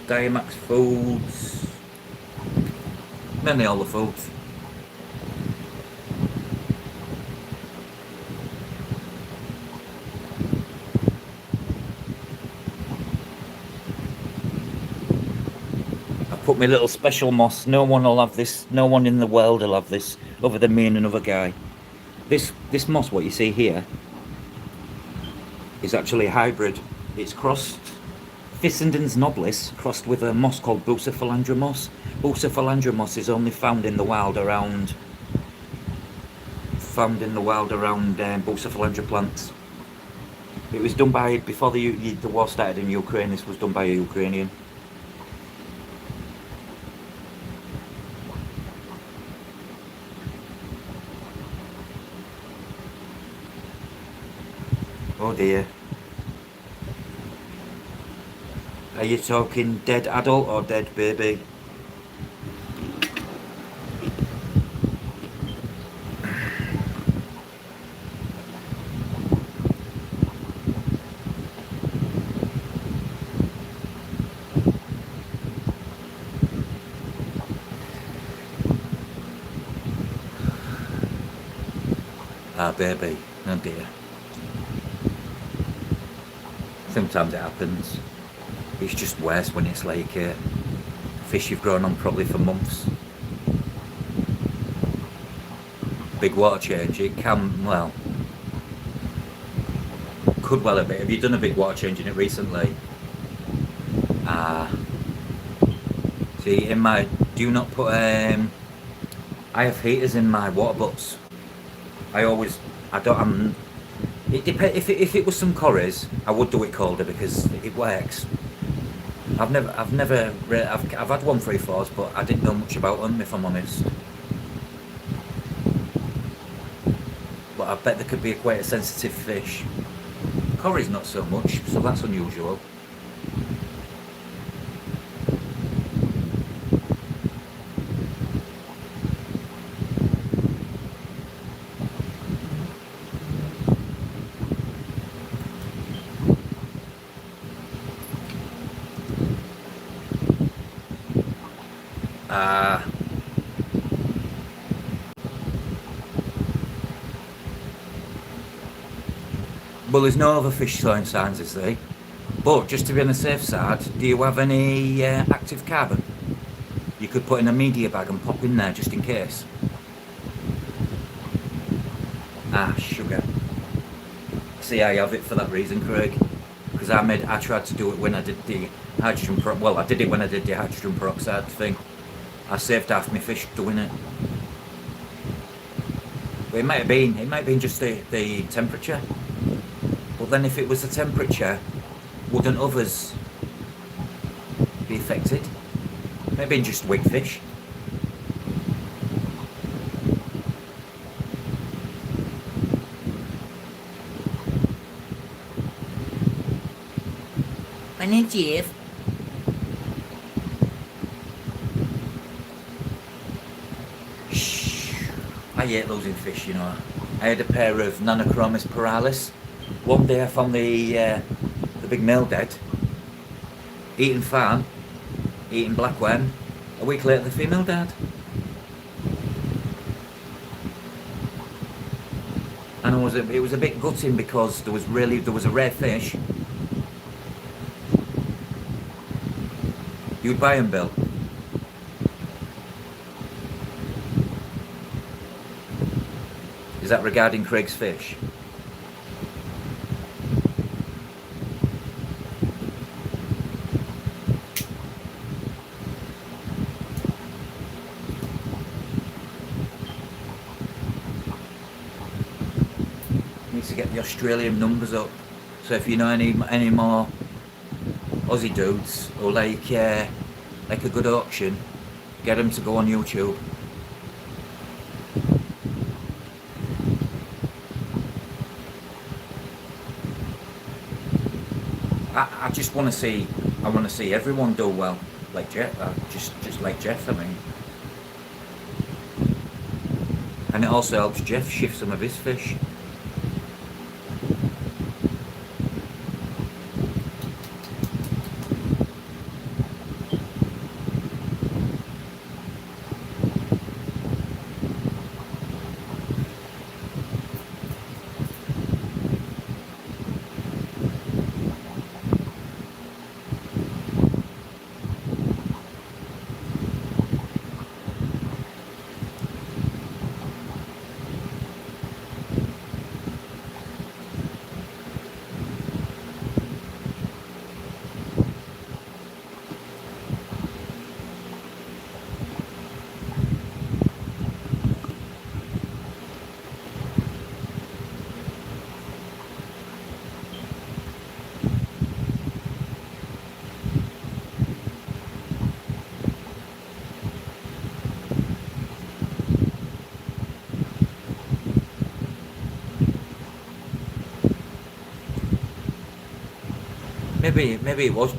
Diamax foods, mainly all the foods. Put my little special moss. No one will have this. No one in the world will have this other than me and another guy. This moss, what you see here, is actually a hybrid. It's crossed Fissenden's nobilis crossed with a moss called Bucephalandra moss. Bucephalandra moss is only found in the wild around Bucephalandra plants. It was done by, before the war started in Ukraine, this was done by a Ukrainian. Oh dear. Are you talking dead adult or dead baby? Ah, baby. Oh dear. Sometimes it happens. It's just worse when it's like fish you've grown on probably for months. Big water change, it can, well, could well a bit. Have you done a big water change in it recently? See, in my, do not put, I have heaters in my water butts. It depends. If it was some curries, I would do it colder because it works. I've had 134s, but I didn't know much about them, if I'm honest. But I bet there could be quite a sensitive fish. Curry's not so much, so that's unusual. Well, there's no other fish showing signs, is there? But just to be on the safe side, do you have any active carbon? You could put in a media bag and pop in there just in case. Sugar. See, I have it for that reason, Craig. Because I tried to do it when I did the hydrogen I did it when I did the hydrogen peroxide thing. I saved half my fish doing it. But it might have been just the temperature. But then if it was the temperature, wouldn't others be affected? Maybe just wig fish. My name's Jeff. I hate losing fish, you know. I had a pair of Nanochromis piralis. One day I found the big male dead, eating farm, eating black worm. A week later the female died. And it was a bit gutting because there was a rare fish. You'd buy them, Bill. Is that regarding Craig's fish? Needs to get the Australian numbers up. So if you know any more Aussie dudes who like a good auction, get them to go on YouTube. I just want to see. I want to see everyone do well, like Jeff. Just like Jeff. I mean, and it also helps Jeff shift some of his fish. maybe it was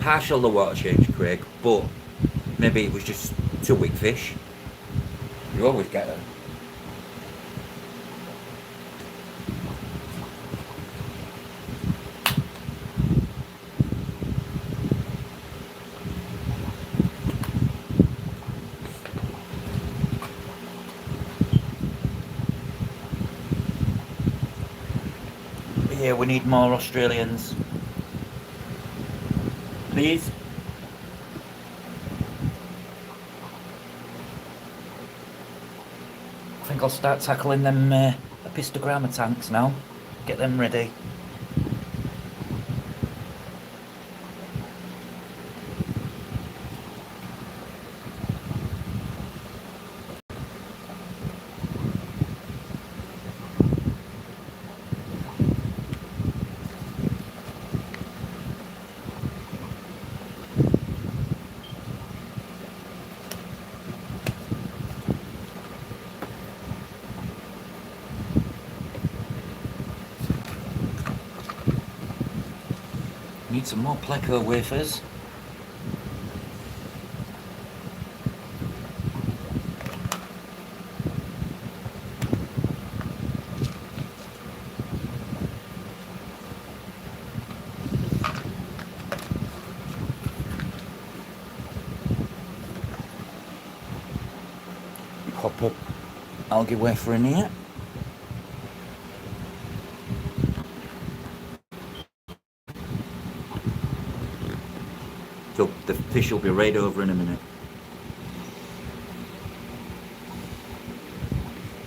partial the water change, Craig, but maybe it was just too weak fish. You always get them. Yeah, we need more Australians. Please. I think I'll start tackling them epistogramma tanks now. Get them ready. Need some more Pleco wafers. Pop a algae wafer in here. So the fish will be right over in a minute.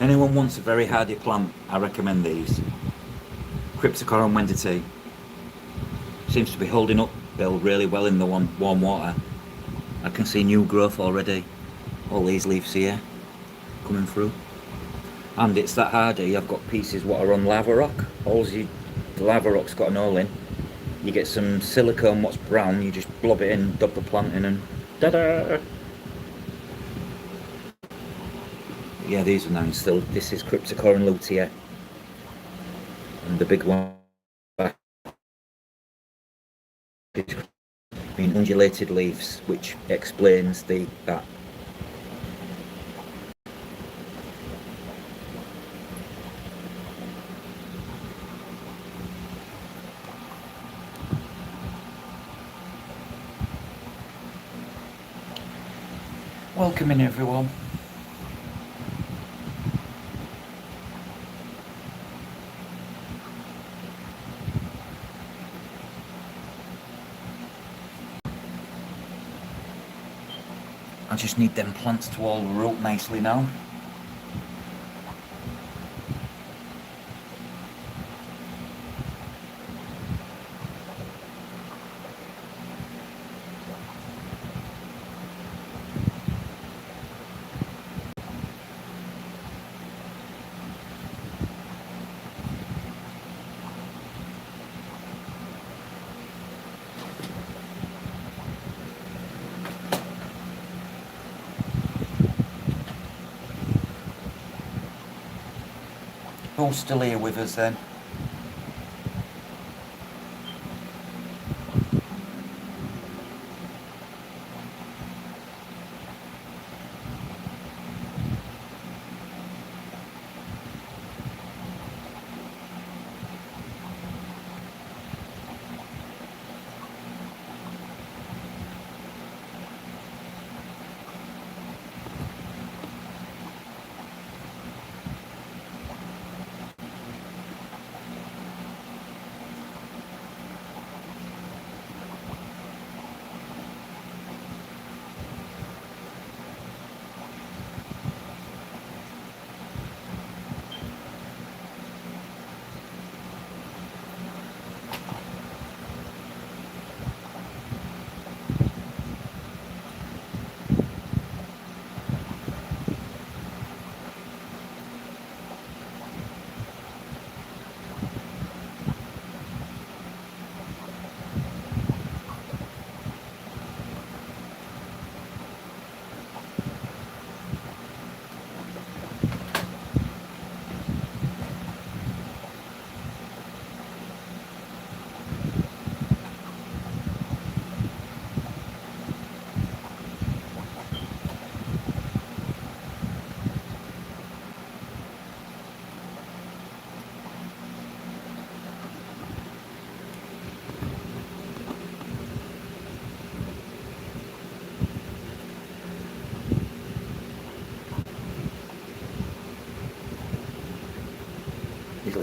Anyone wants a very hardy plant, I recommend these. Cryptocorum wendtii. Seems to be holding up Bill really well in the warm water. I can see new growth already. All these leaves here coming through. And it's that hardy, I've got pieces what are on lava rock. The lava rock's got an hole in. You get some silicone what's brown, you just blob it in, dub the plant in and ta-da! Yeah, these are nice still. This is Cryptocorum lutea. And the big one being undulated leaves, which explains that. Welcome in everyone. I just need them plants to all root nicely now. Who's still here with us then?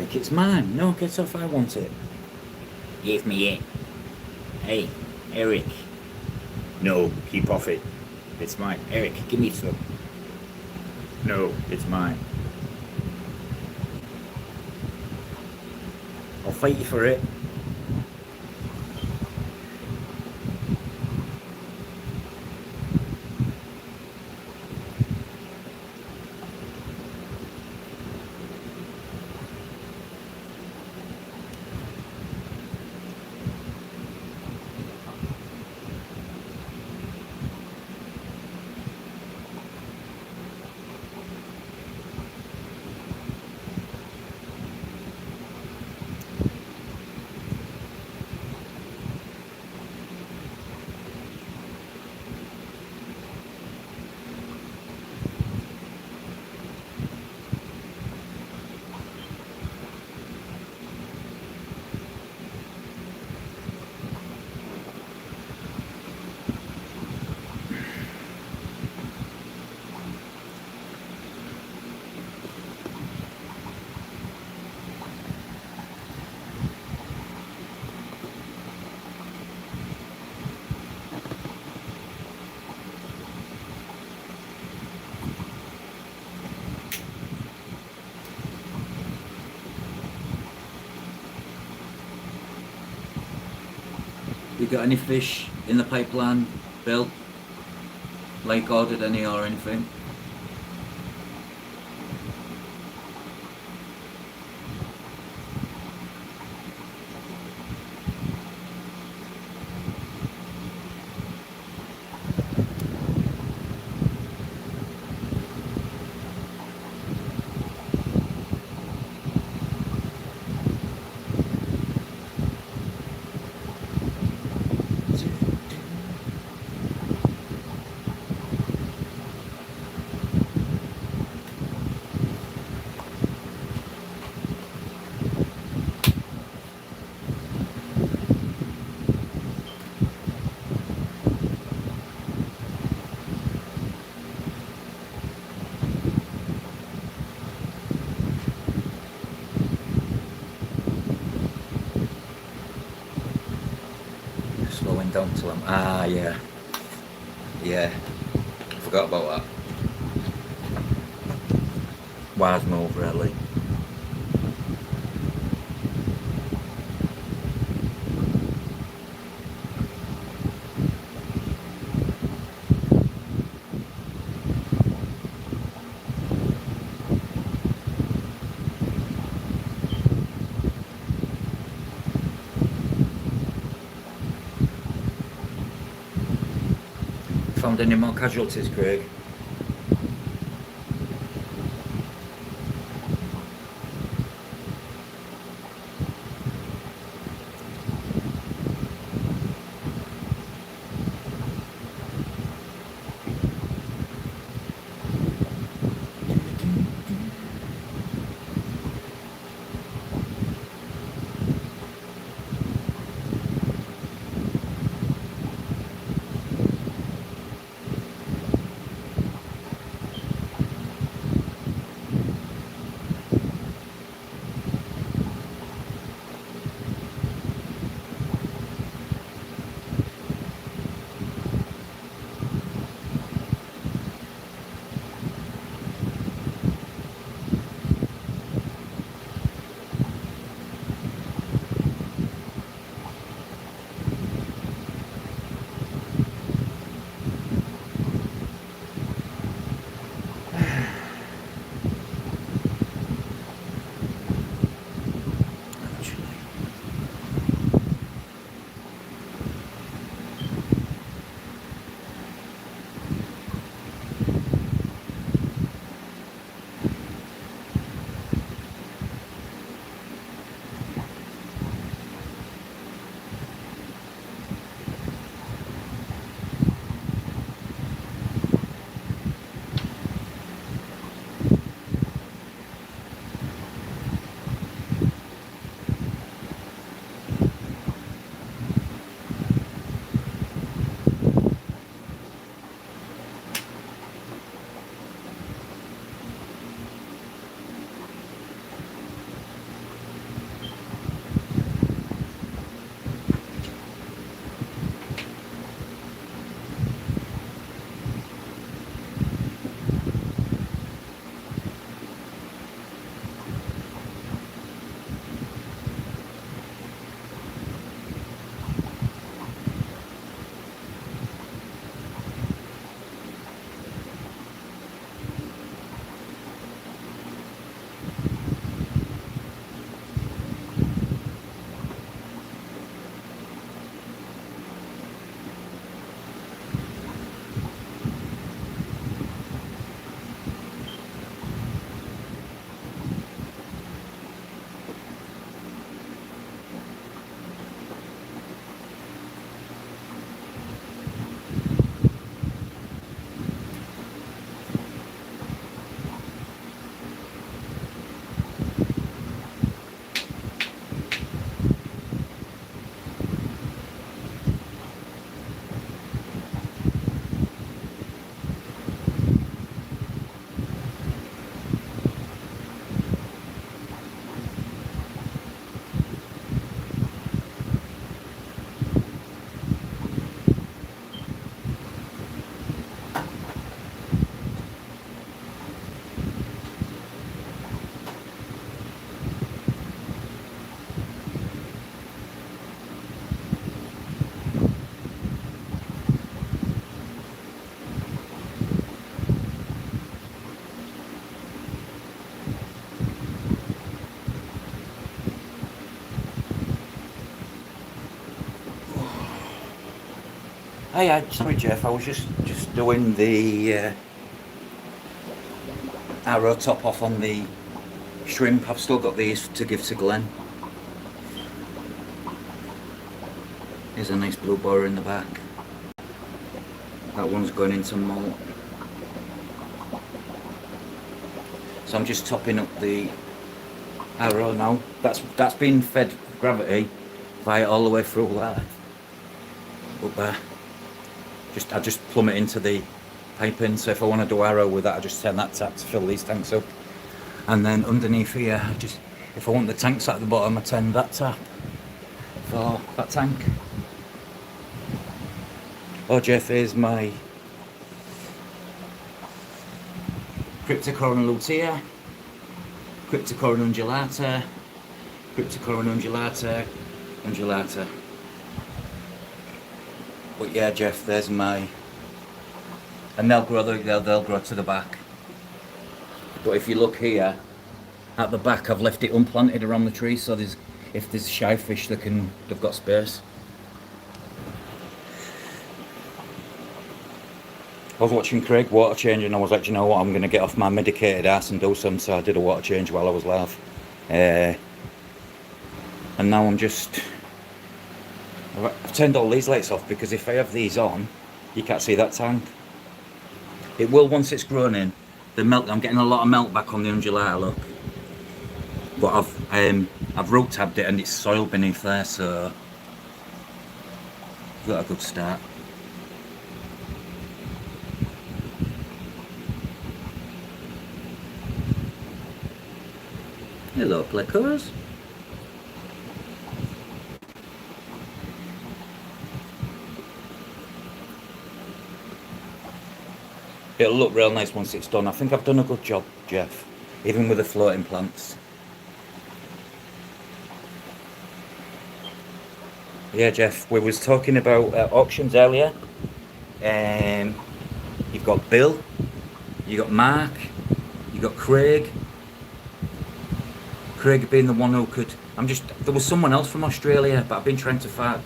Eric, it's mine. No, get off, I want it. Give me it. Hey, Eric. No, keep off it. It's mine. Eric, give me some. No, it's mine. I'll fight you for it. You got any fish in the pipeline, Bill? Like ordered any or anything? Slowing down till I'm... Ah, yeah. Yeah. Forgot about that. Wise move, really. Found any more casualties, Craig? Hey, sorry Jeff, I was just doing the arrow top off on the shrimp. I've still got these to give to Glenn. Here's a nice blue borer in the back. That one's going into molt. So I'm just topping up the arrow now. That's been fed gravity via all the way through that. Up there. I just plumb it into the piping. So if I want to do arrow with that, I just turn that tap to fill these tanks up. And then underneath here, if I want the tanks at the bottom, I turn that tap for that tank. Oh Jeff, here's my Cryptocoron lutea, Cryptocoron undulata, Cryptocoron undulata. But yeah, Jeff, there's my, and they'll grow to the back. But if you look here at the back, I've left it unplanted around the tree, so if there's shy fish, they've got space. I was watching Craig water change, and I was like, you know what, I'm going to get off my medicated ass and do some. So I did a water change while I was live, and now I've turned all these lights off, because if I have these on, you can't see that tank. It will once it's grown in. I'm getting a lot of melt back on the undulata, look. But I've root tabbed it, and it's soil beneath there, so I've got a good start. Hello, plecos. It'll look real nice once it's done. I think I've done a good job, Jeff, even with the floating plants. Yeah, Jeff, we was talking about auctions earlier. You've got Bill, you got Mark, you got Craig. Craig being the one who could. There was someone else from Australia, but I've been trying to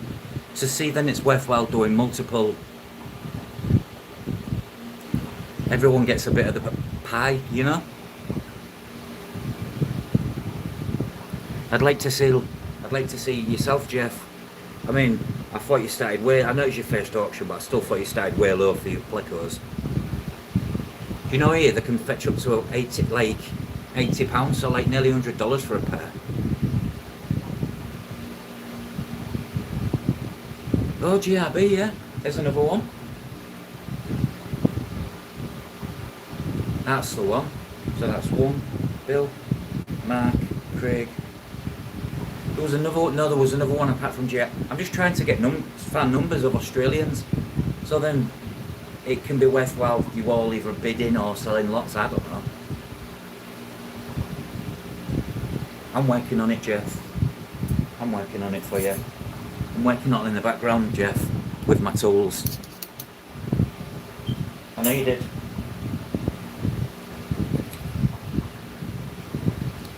see then it's worthwhile doing multiple. Everyone gets a bit of the pie, you know. I'd like to see yourself, Jeff. I mean, I thought you started I know it's your first auction, but I still thought you started way low for your plecos. You know, here they can fetch up to £80, so like nearly $100 for a pair. Oh, GRB, yeah. There's another one. That's the one. So that's one. Bill, Mark, Craig. There was another one apart from GRB. I'm just trying to get fan numbers of Australians, so then it can be worthwhile you all either bidding or selling lots. I don't know. I'm working on it, Jeff. I'm working on it for you. I'm working on it in the background, Jeff, with my tools. I know you did.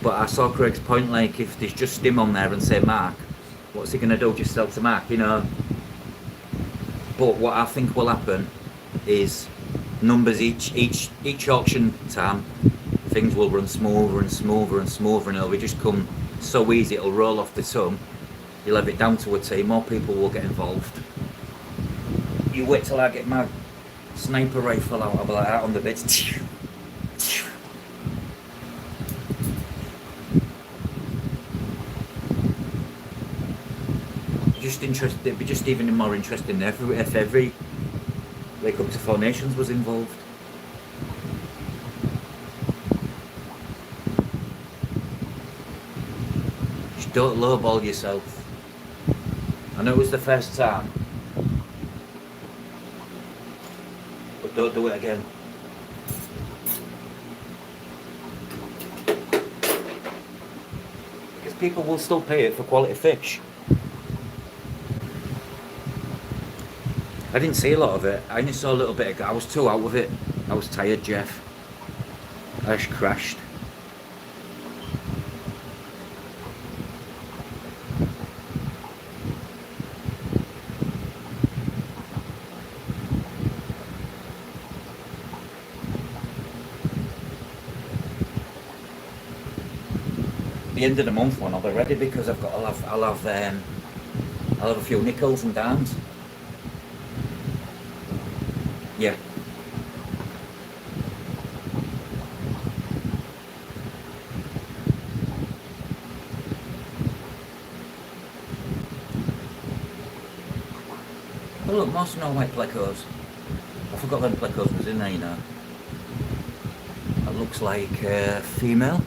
But I saw Craig's point, like, if there's just him on there and say Mark, what's he going to do? Just sell to Mark, you know? But what I think will happen is numbers each auction time, things will run smoother and smoother and smoother, and it'll just come so easy, it'll roll off the tongue. You'll have it down to a T, more people will get involved. You wait till I get my sniper rifle out, I'll be like out on the bits. It'd be just even more interesting if every Wake Up to Four Nations was involved. Just don't lowball yourself. I know it was the first time, but don't do it again. Because people will still pay it for quality fish. I didn't see a lot of it. I only saw a little bit. I was too out of it. I was tired, Jeff. I just crashed. the end of the month when I'll be ready, because I'll have a few nickels and dimes. Yeah. Oh look, more snow white plecos. I forgot them plecos was in there, you know. That looks like female.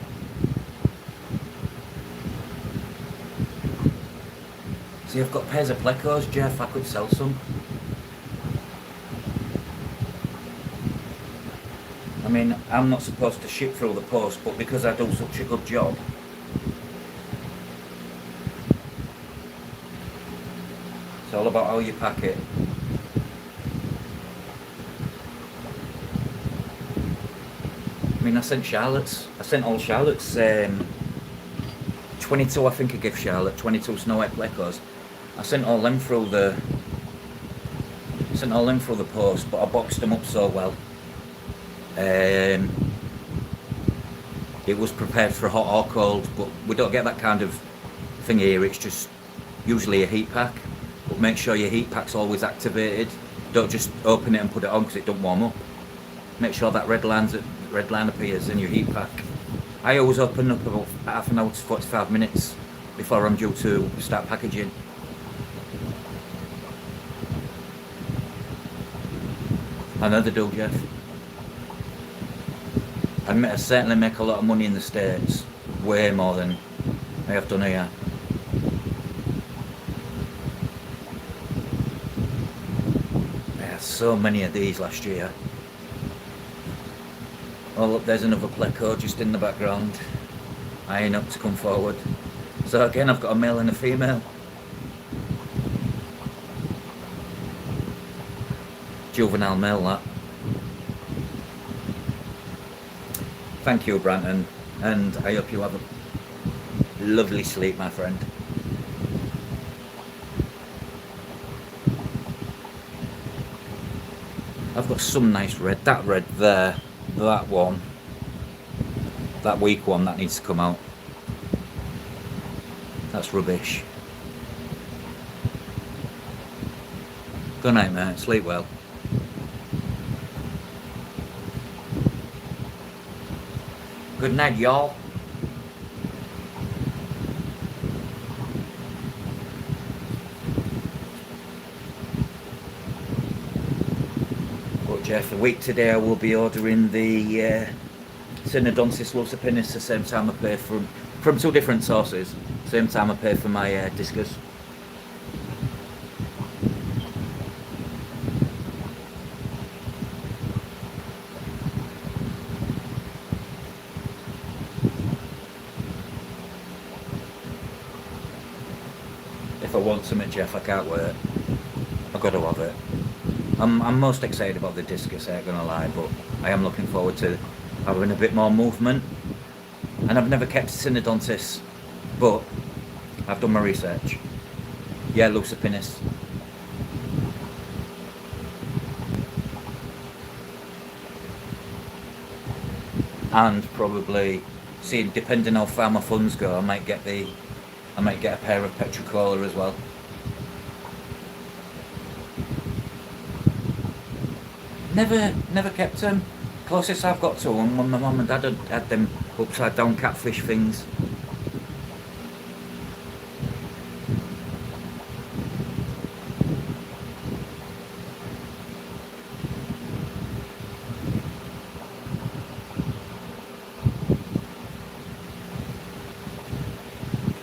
See, I've got pairs of plecos, Jeff. I could sell some. I mean, I'm not supposed to ship through the post, but because I do such a good job, it's all about how you pack it. I mean, I sent Charlotte's. I sent all Charlotte's 22, I think I gave Charlotte 22 snow white plecos. I sent all them through the post, but I boxed them up so well. It was prepared for hot or cold, but we don't get that kind of thing here. It's just usually a heat pack, but make sure your heat pack's always activated. Don't just open it and put it on because it don't warm up. Make sure that red line appears in your heat pack. I always open up about half an hour to 45 minutes before I'm due to start packaging. I know they do, Jeff. I certainly make a lot of money in the States, way more than I have done here. I had so many of these last year. Oh look, there's another pleco just in the background, eyeing up to come forward. So again, I've got a male and a female. Juvenile male, that. Thank you, Branton, and I hope you have a lovely sleep, my friend. I've got some nice red. That red there, that one, that weak one, that needs to come out. That's rubbish. Good night, mate. Sleep well. Good night, y'all. But Jeff, a week today I will be ordering the Synodontis lucipinis the same time I pay from two different sources. Same time I pay for my discus. If I want something, Jeff, I can't wait. I've got to have it. I'm most excited about the discus, I ain't gonna lie, but I am looking forward to having a bit more movement. And I've never kept Synodontis, but I've done my research. Yeah, lucipinis. And probably, see, depending how far my funds go, I might get a pair of Petricola as well. Never kept them. Closest I've got to them when my mum and dad had them upside down catfish things.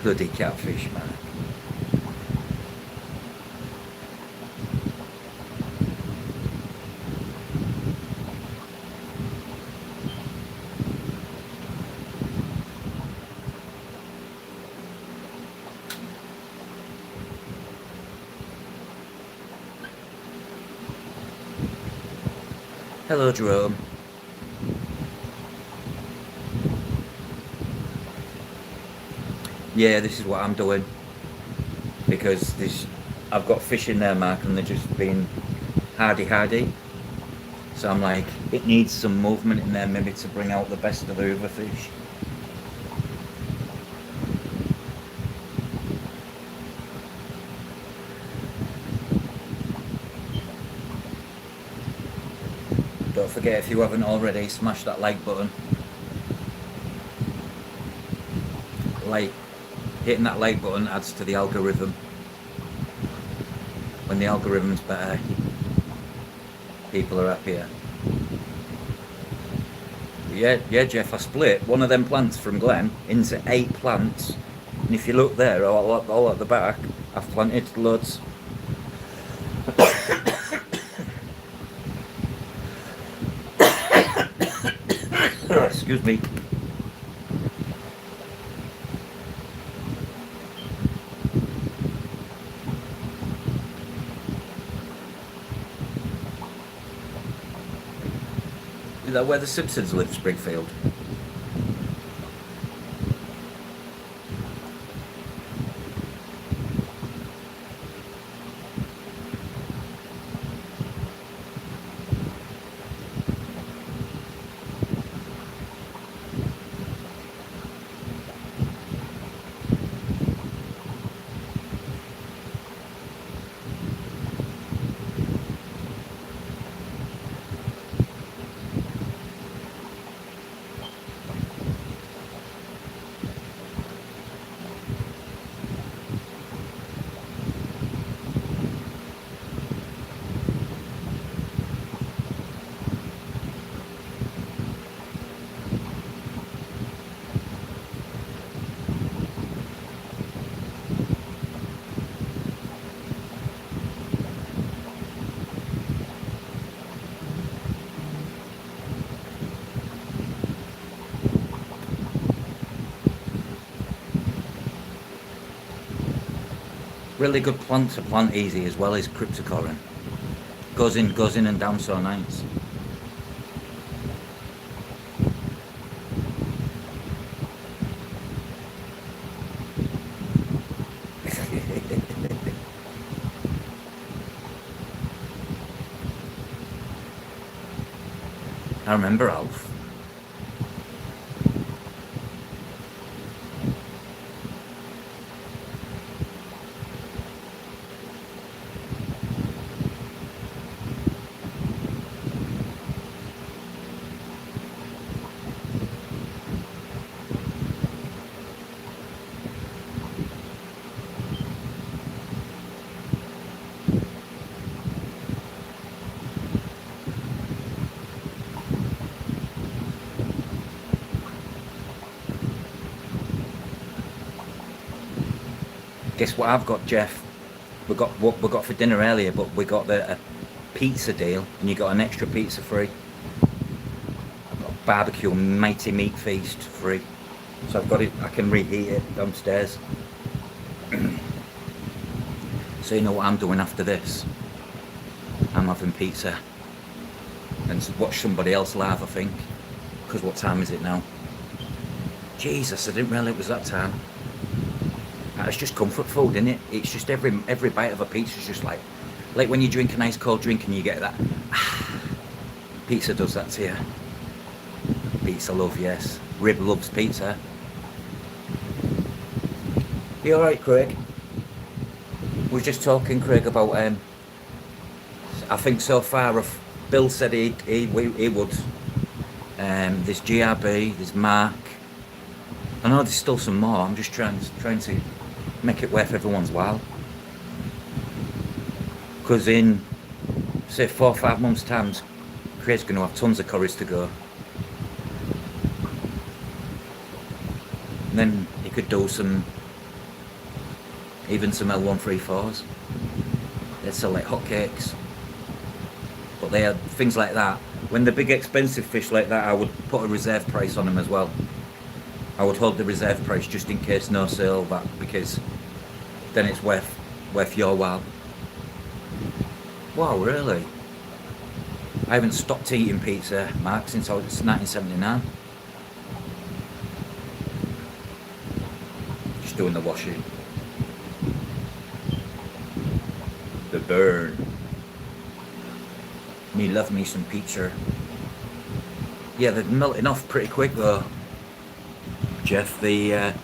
Bloody catfish, man. Hello, Jerome. Yeah, this is what I'm doing, because I've got fish in there, Mark, and they're just being hardy. So I'm like, it needs some movement in there maybe to bring out the best of the other fish. Don't forget, if you haven't already, smash that like button. Hitting that like button adds to the algorithm. When the algorithm's better, people are happier. Yeah, Jeff, I split one of them plants from Glen into 8 plants, and if you look there, all at the back, I've planted loads. Excuse me. Is that where the Simpsons live, Springfield? Really good plant to plant easy as well as cryptocorin. Goes in and down so nice. I remember Alf. Guess what I've got, Jeff? We got what we got for dinner earlier, but we got a pizza deal, and you got an extra pizza free. I've got a barbecue mighty meat feast free, so I've got it. I can reheat it downstairs. So you know what I'm doing after this? I'm having pizza and watch somebody else live, I think. Because what time is it now? Jesus, I didn't realise it was that time. It's just comfort food, isn't it? It's just every bite of a pizza is just like when you drink a nice cold drink and you get that. Pizza does that to you. Pizza love, yes. Rib loves pizza. You alright, Craig? We were just talking, Craig, about I think so far Bill said he would. There's GRB, there's Mark. I know there's still some more. I'm just trying to make it worth everyone's while. Because in, say, 4 or 5 months' time, Craig's going to have tons of curries to go. And then he could do even some L134s. They sell like hotcakes. But they had things like that. When the big expensive fish like that, I would put a reserve price on them as well. I would hold the reserve price just in case no sale, because then it's worth your while. Wow, really? I haven't stopped eating pizza, Mark, since 1979. Just doing the washing. The burn. Me love me some pizza. Yeah, they're melting off pretty quick though. Jeff, the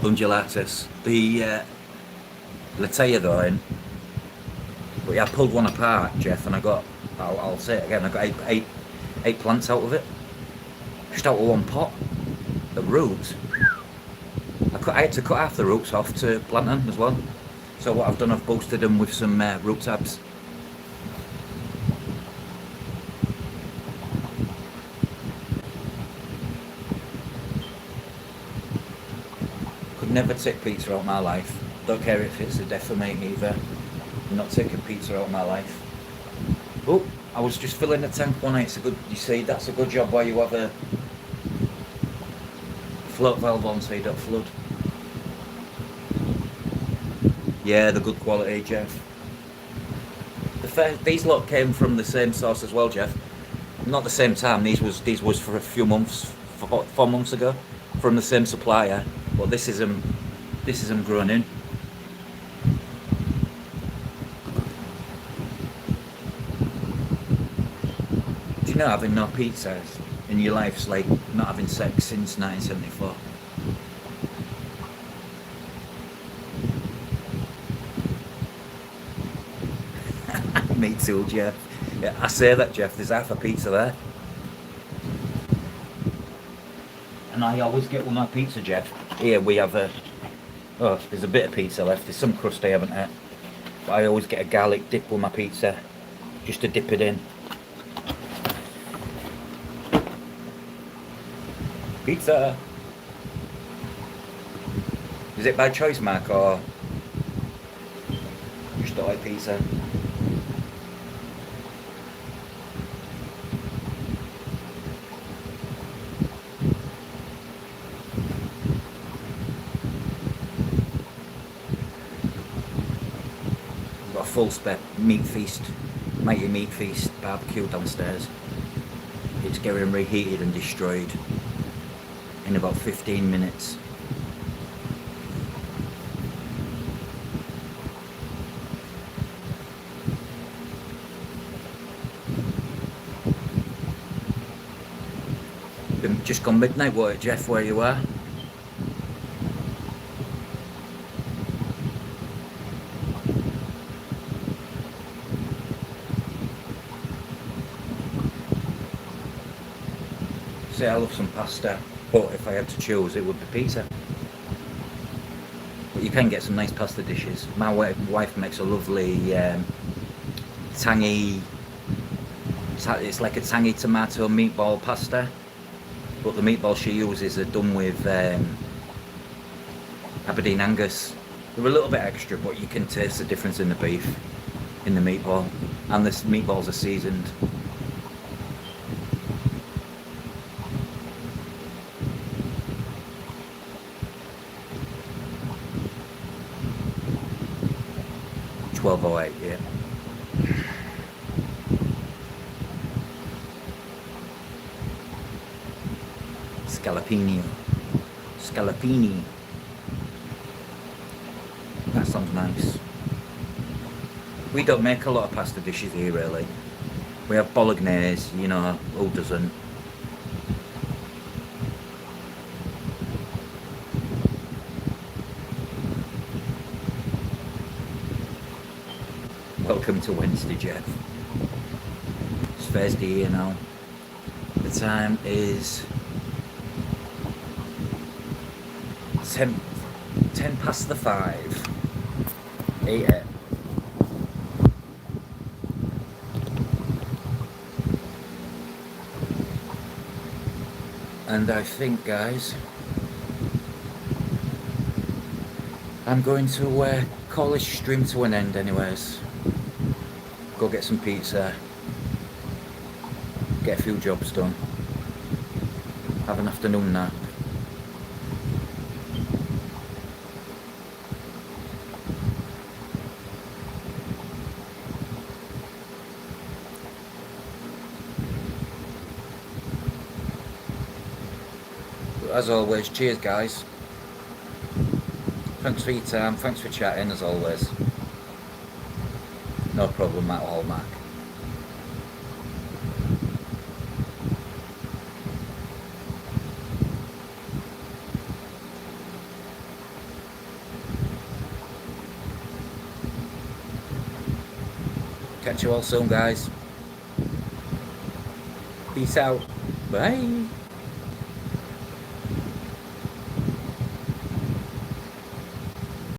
undulatus, the Latea though, but yeah, I pulled one apart, Jeff, and I got I'll say it again. I got eight plants out of it, just out of one pot. The roots. I had to cut half the roots off to plant them as well. So what I've done, I've boosted them with some root tabs. Could never take pizza out of my life. Don't care if it's a death for me either. I'm not taking pizza out of my life. Oh, I was just filling the tank one night. It's a good. You see, that's a good job while you have a float valve on so you don't flood. Yeah, they're good quality, Jeff. These lot came from the same source as well, Jeff. Not the same time. These was for a few months, 4 months ago, from the same supplier. But this is them grown in. Do you know having no pizzas in your life's like not having sex since 1974? Me too, Jeff. Yeah, I say that, Jeff. There's half a pizza there. And I always get with my pizza, Jeff. Here we have a... Oh, there's a bit of pizza left. There's some crust I haven't had. But I always get a garlic dip with my pizza. Just to dip it in. Pizza! Is it by choice, Mark, or... You just don't like pizza? Got a full spec meat feast, mighty meat feast barbecue downstairs. It's getting reheated and destroyed in about 15 minutes. Just gone midnight, what, Jeff, where you are? Say I love some pasta, but if I had to choose, it would be pizza. But you can get some nice pasta dishes. My wife makes a lovely tangy, it's like a tangy tomato meatball pasta, but the meatballs she uses are done with Aberdeen Angus. They're a little bit extra, but you can taste the difference in the beef, in the meatball, and the meatballs are seasoned. $12.08, yeah. Scallopini. That sounds nice. We don't make a lot of pasta dishes here, really. We have bolognese, you know, who doesn't? Welcome to Wednesday, Jeff. It's Thursday here now. The time is 10 past the 5 a.m. And I think, guys, I'm going to call this stream to an end anyways. Go get some pizza, get a few jobs done, have an afternoon nap. As always, cheers guys. Thanks for your time, thanks for chatting as always. No problem at all, Mark. Catch you all soon, guys. Peace out. Bye.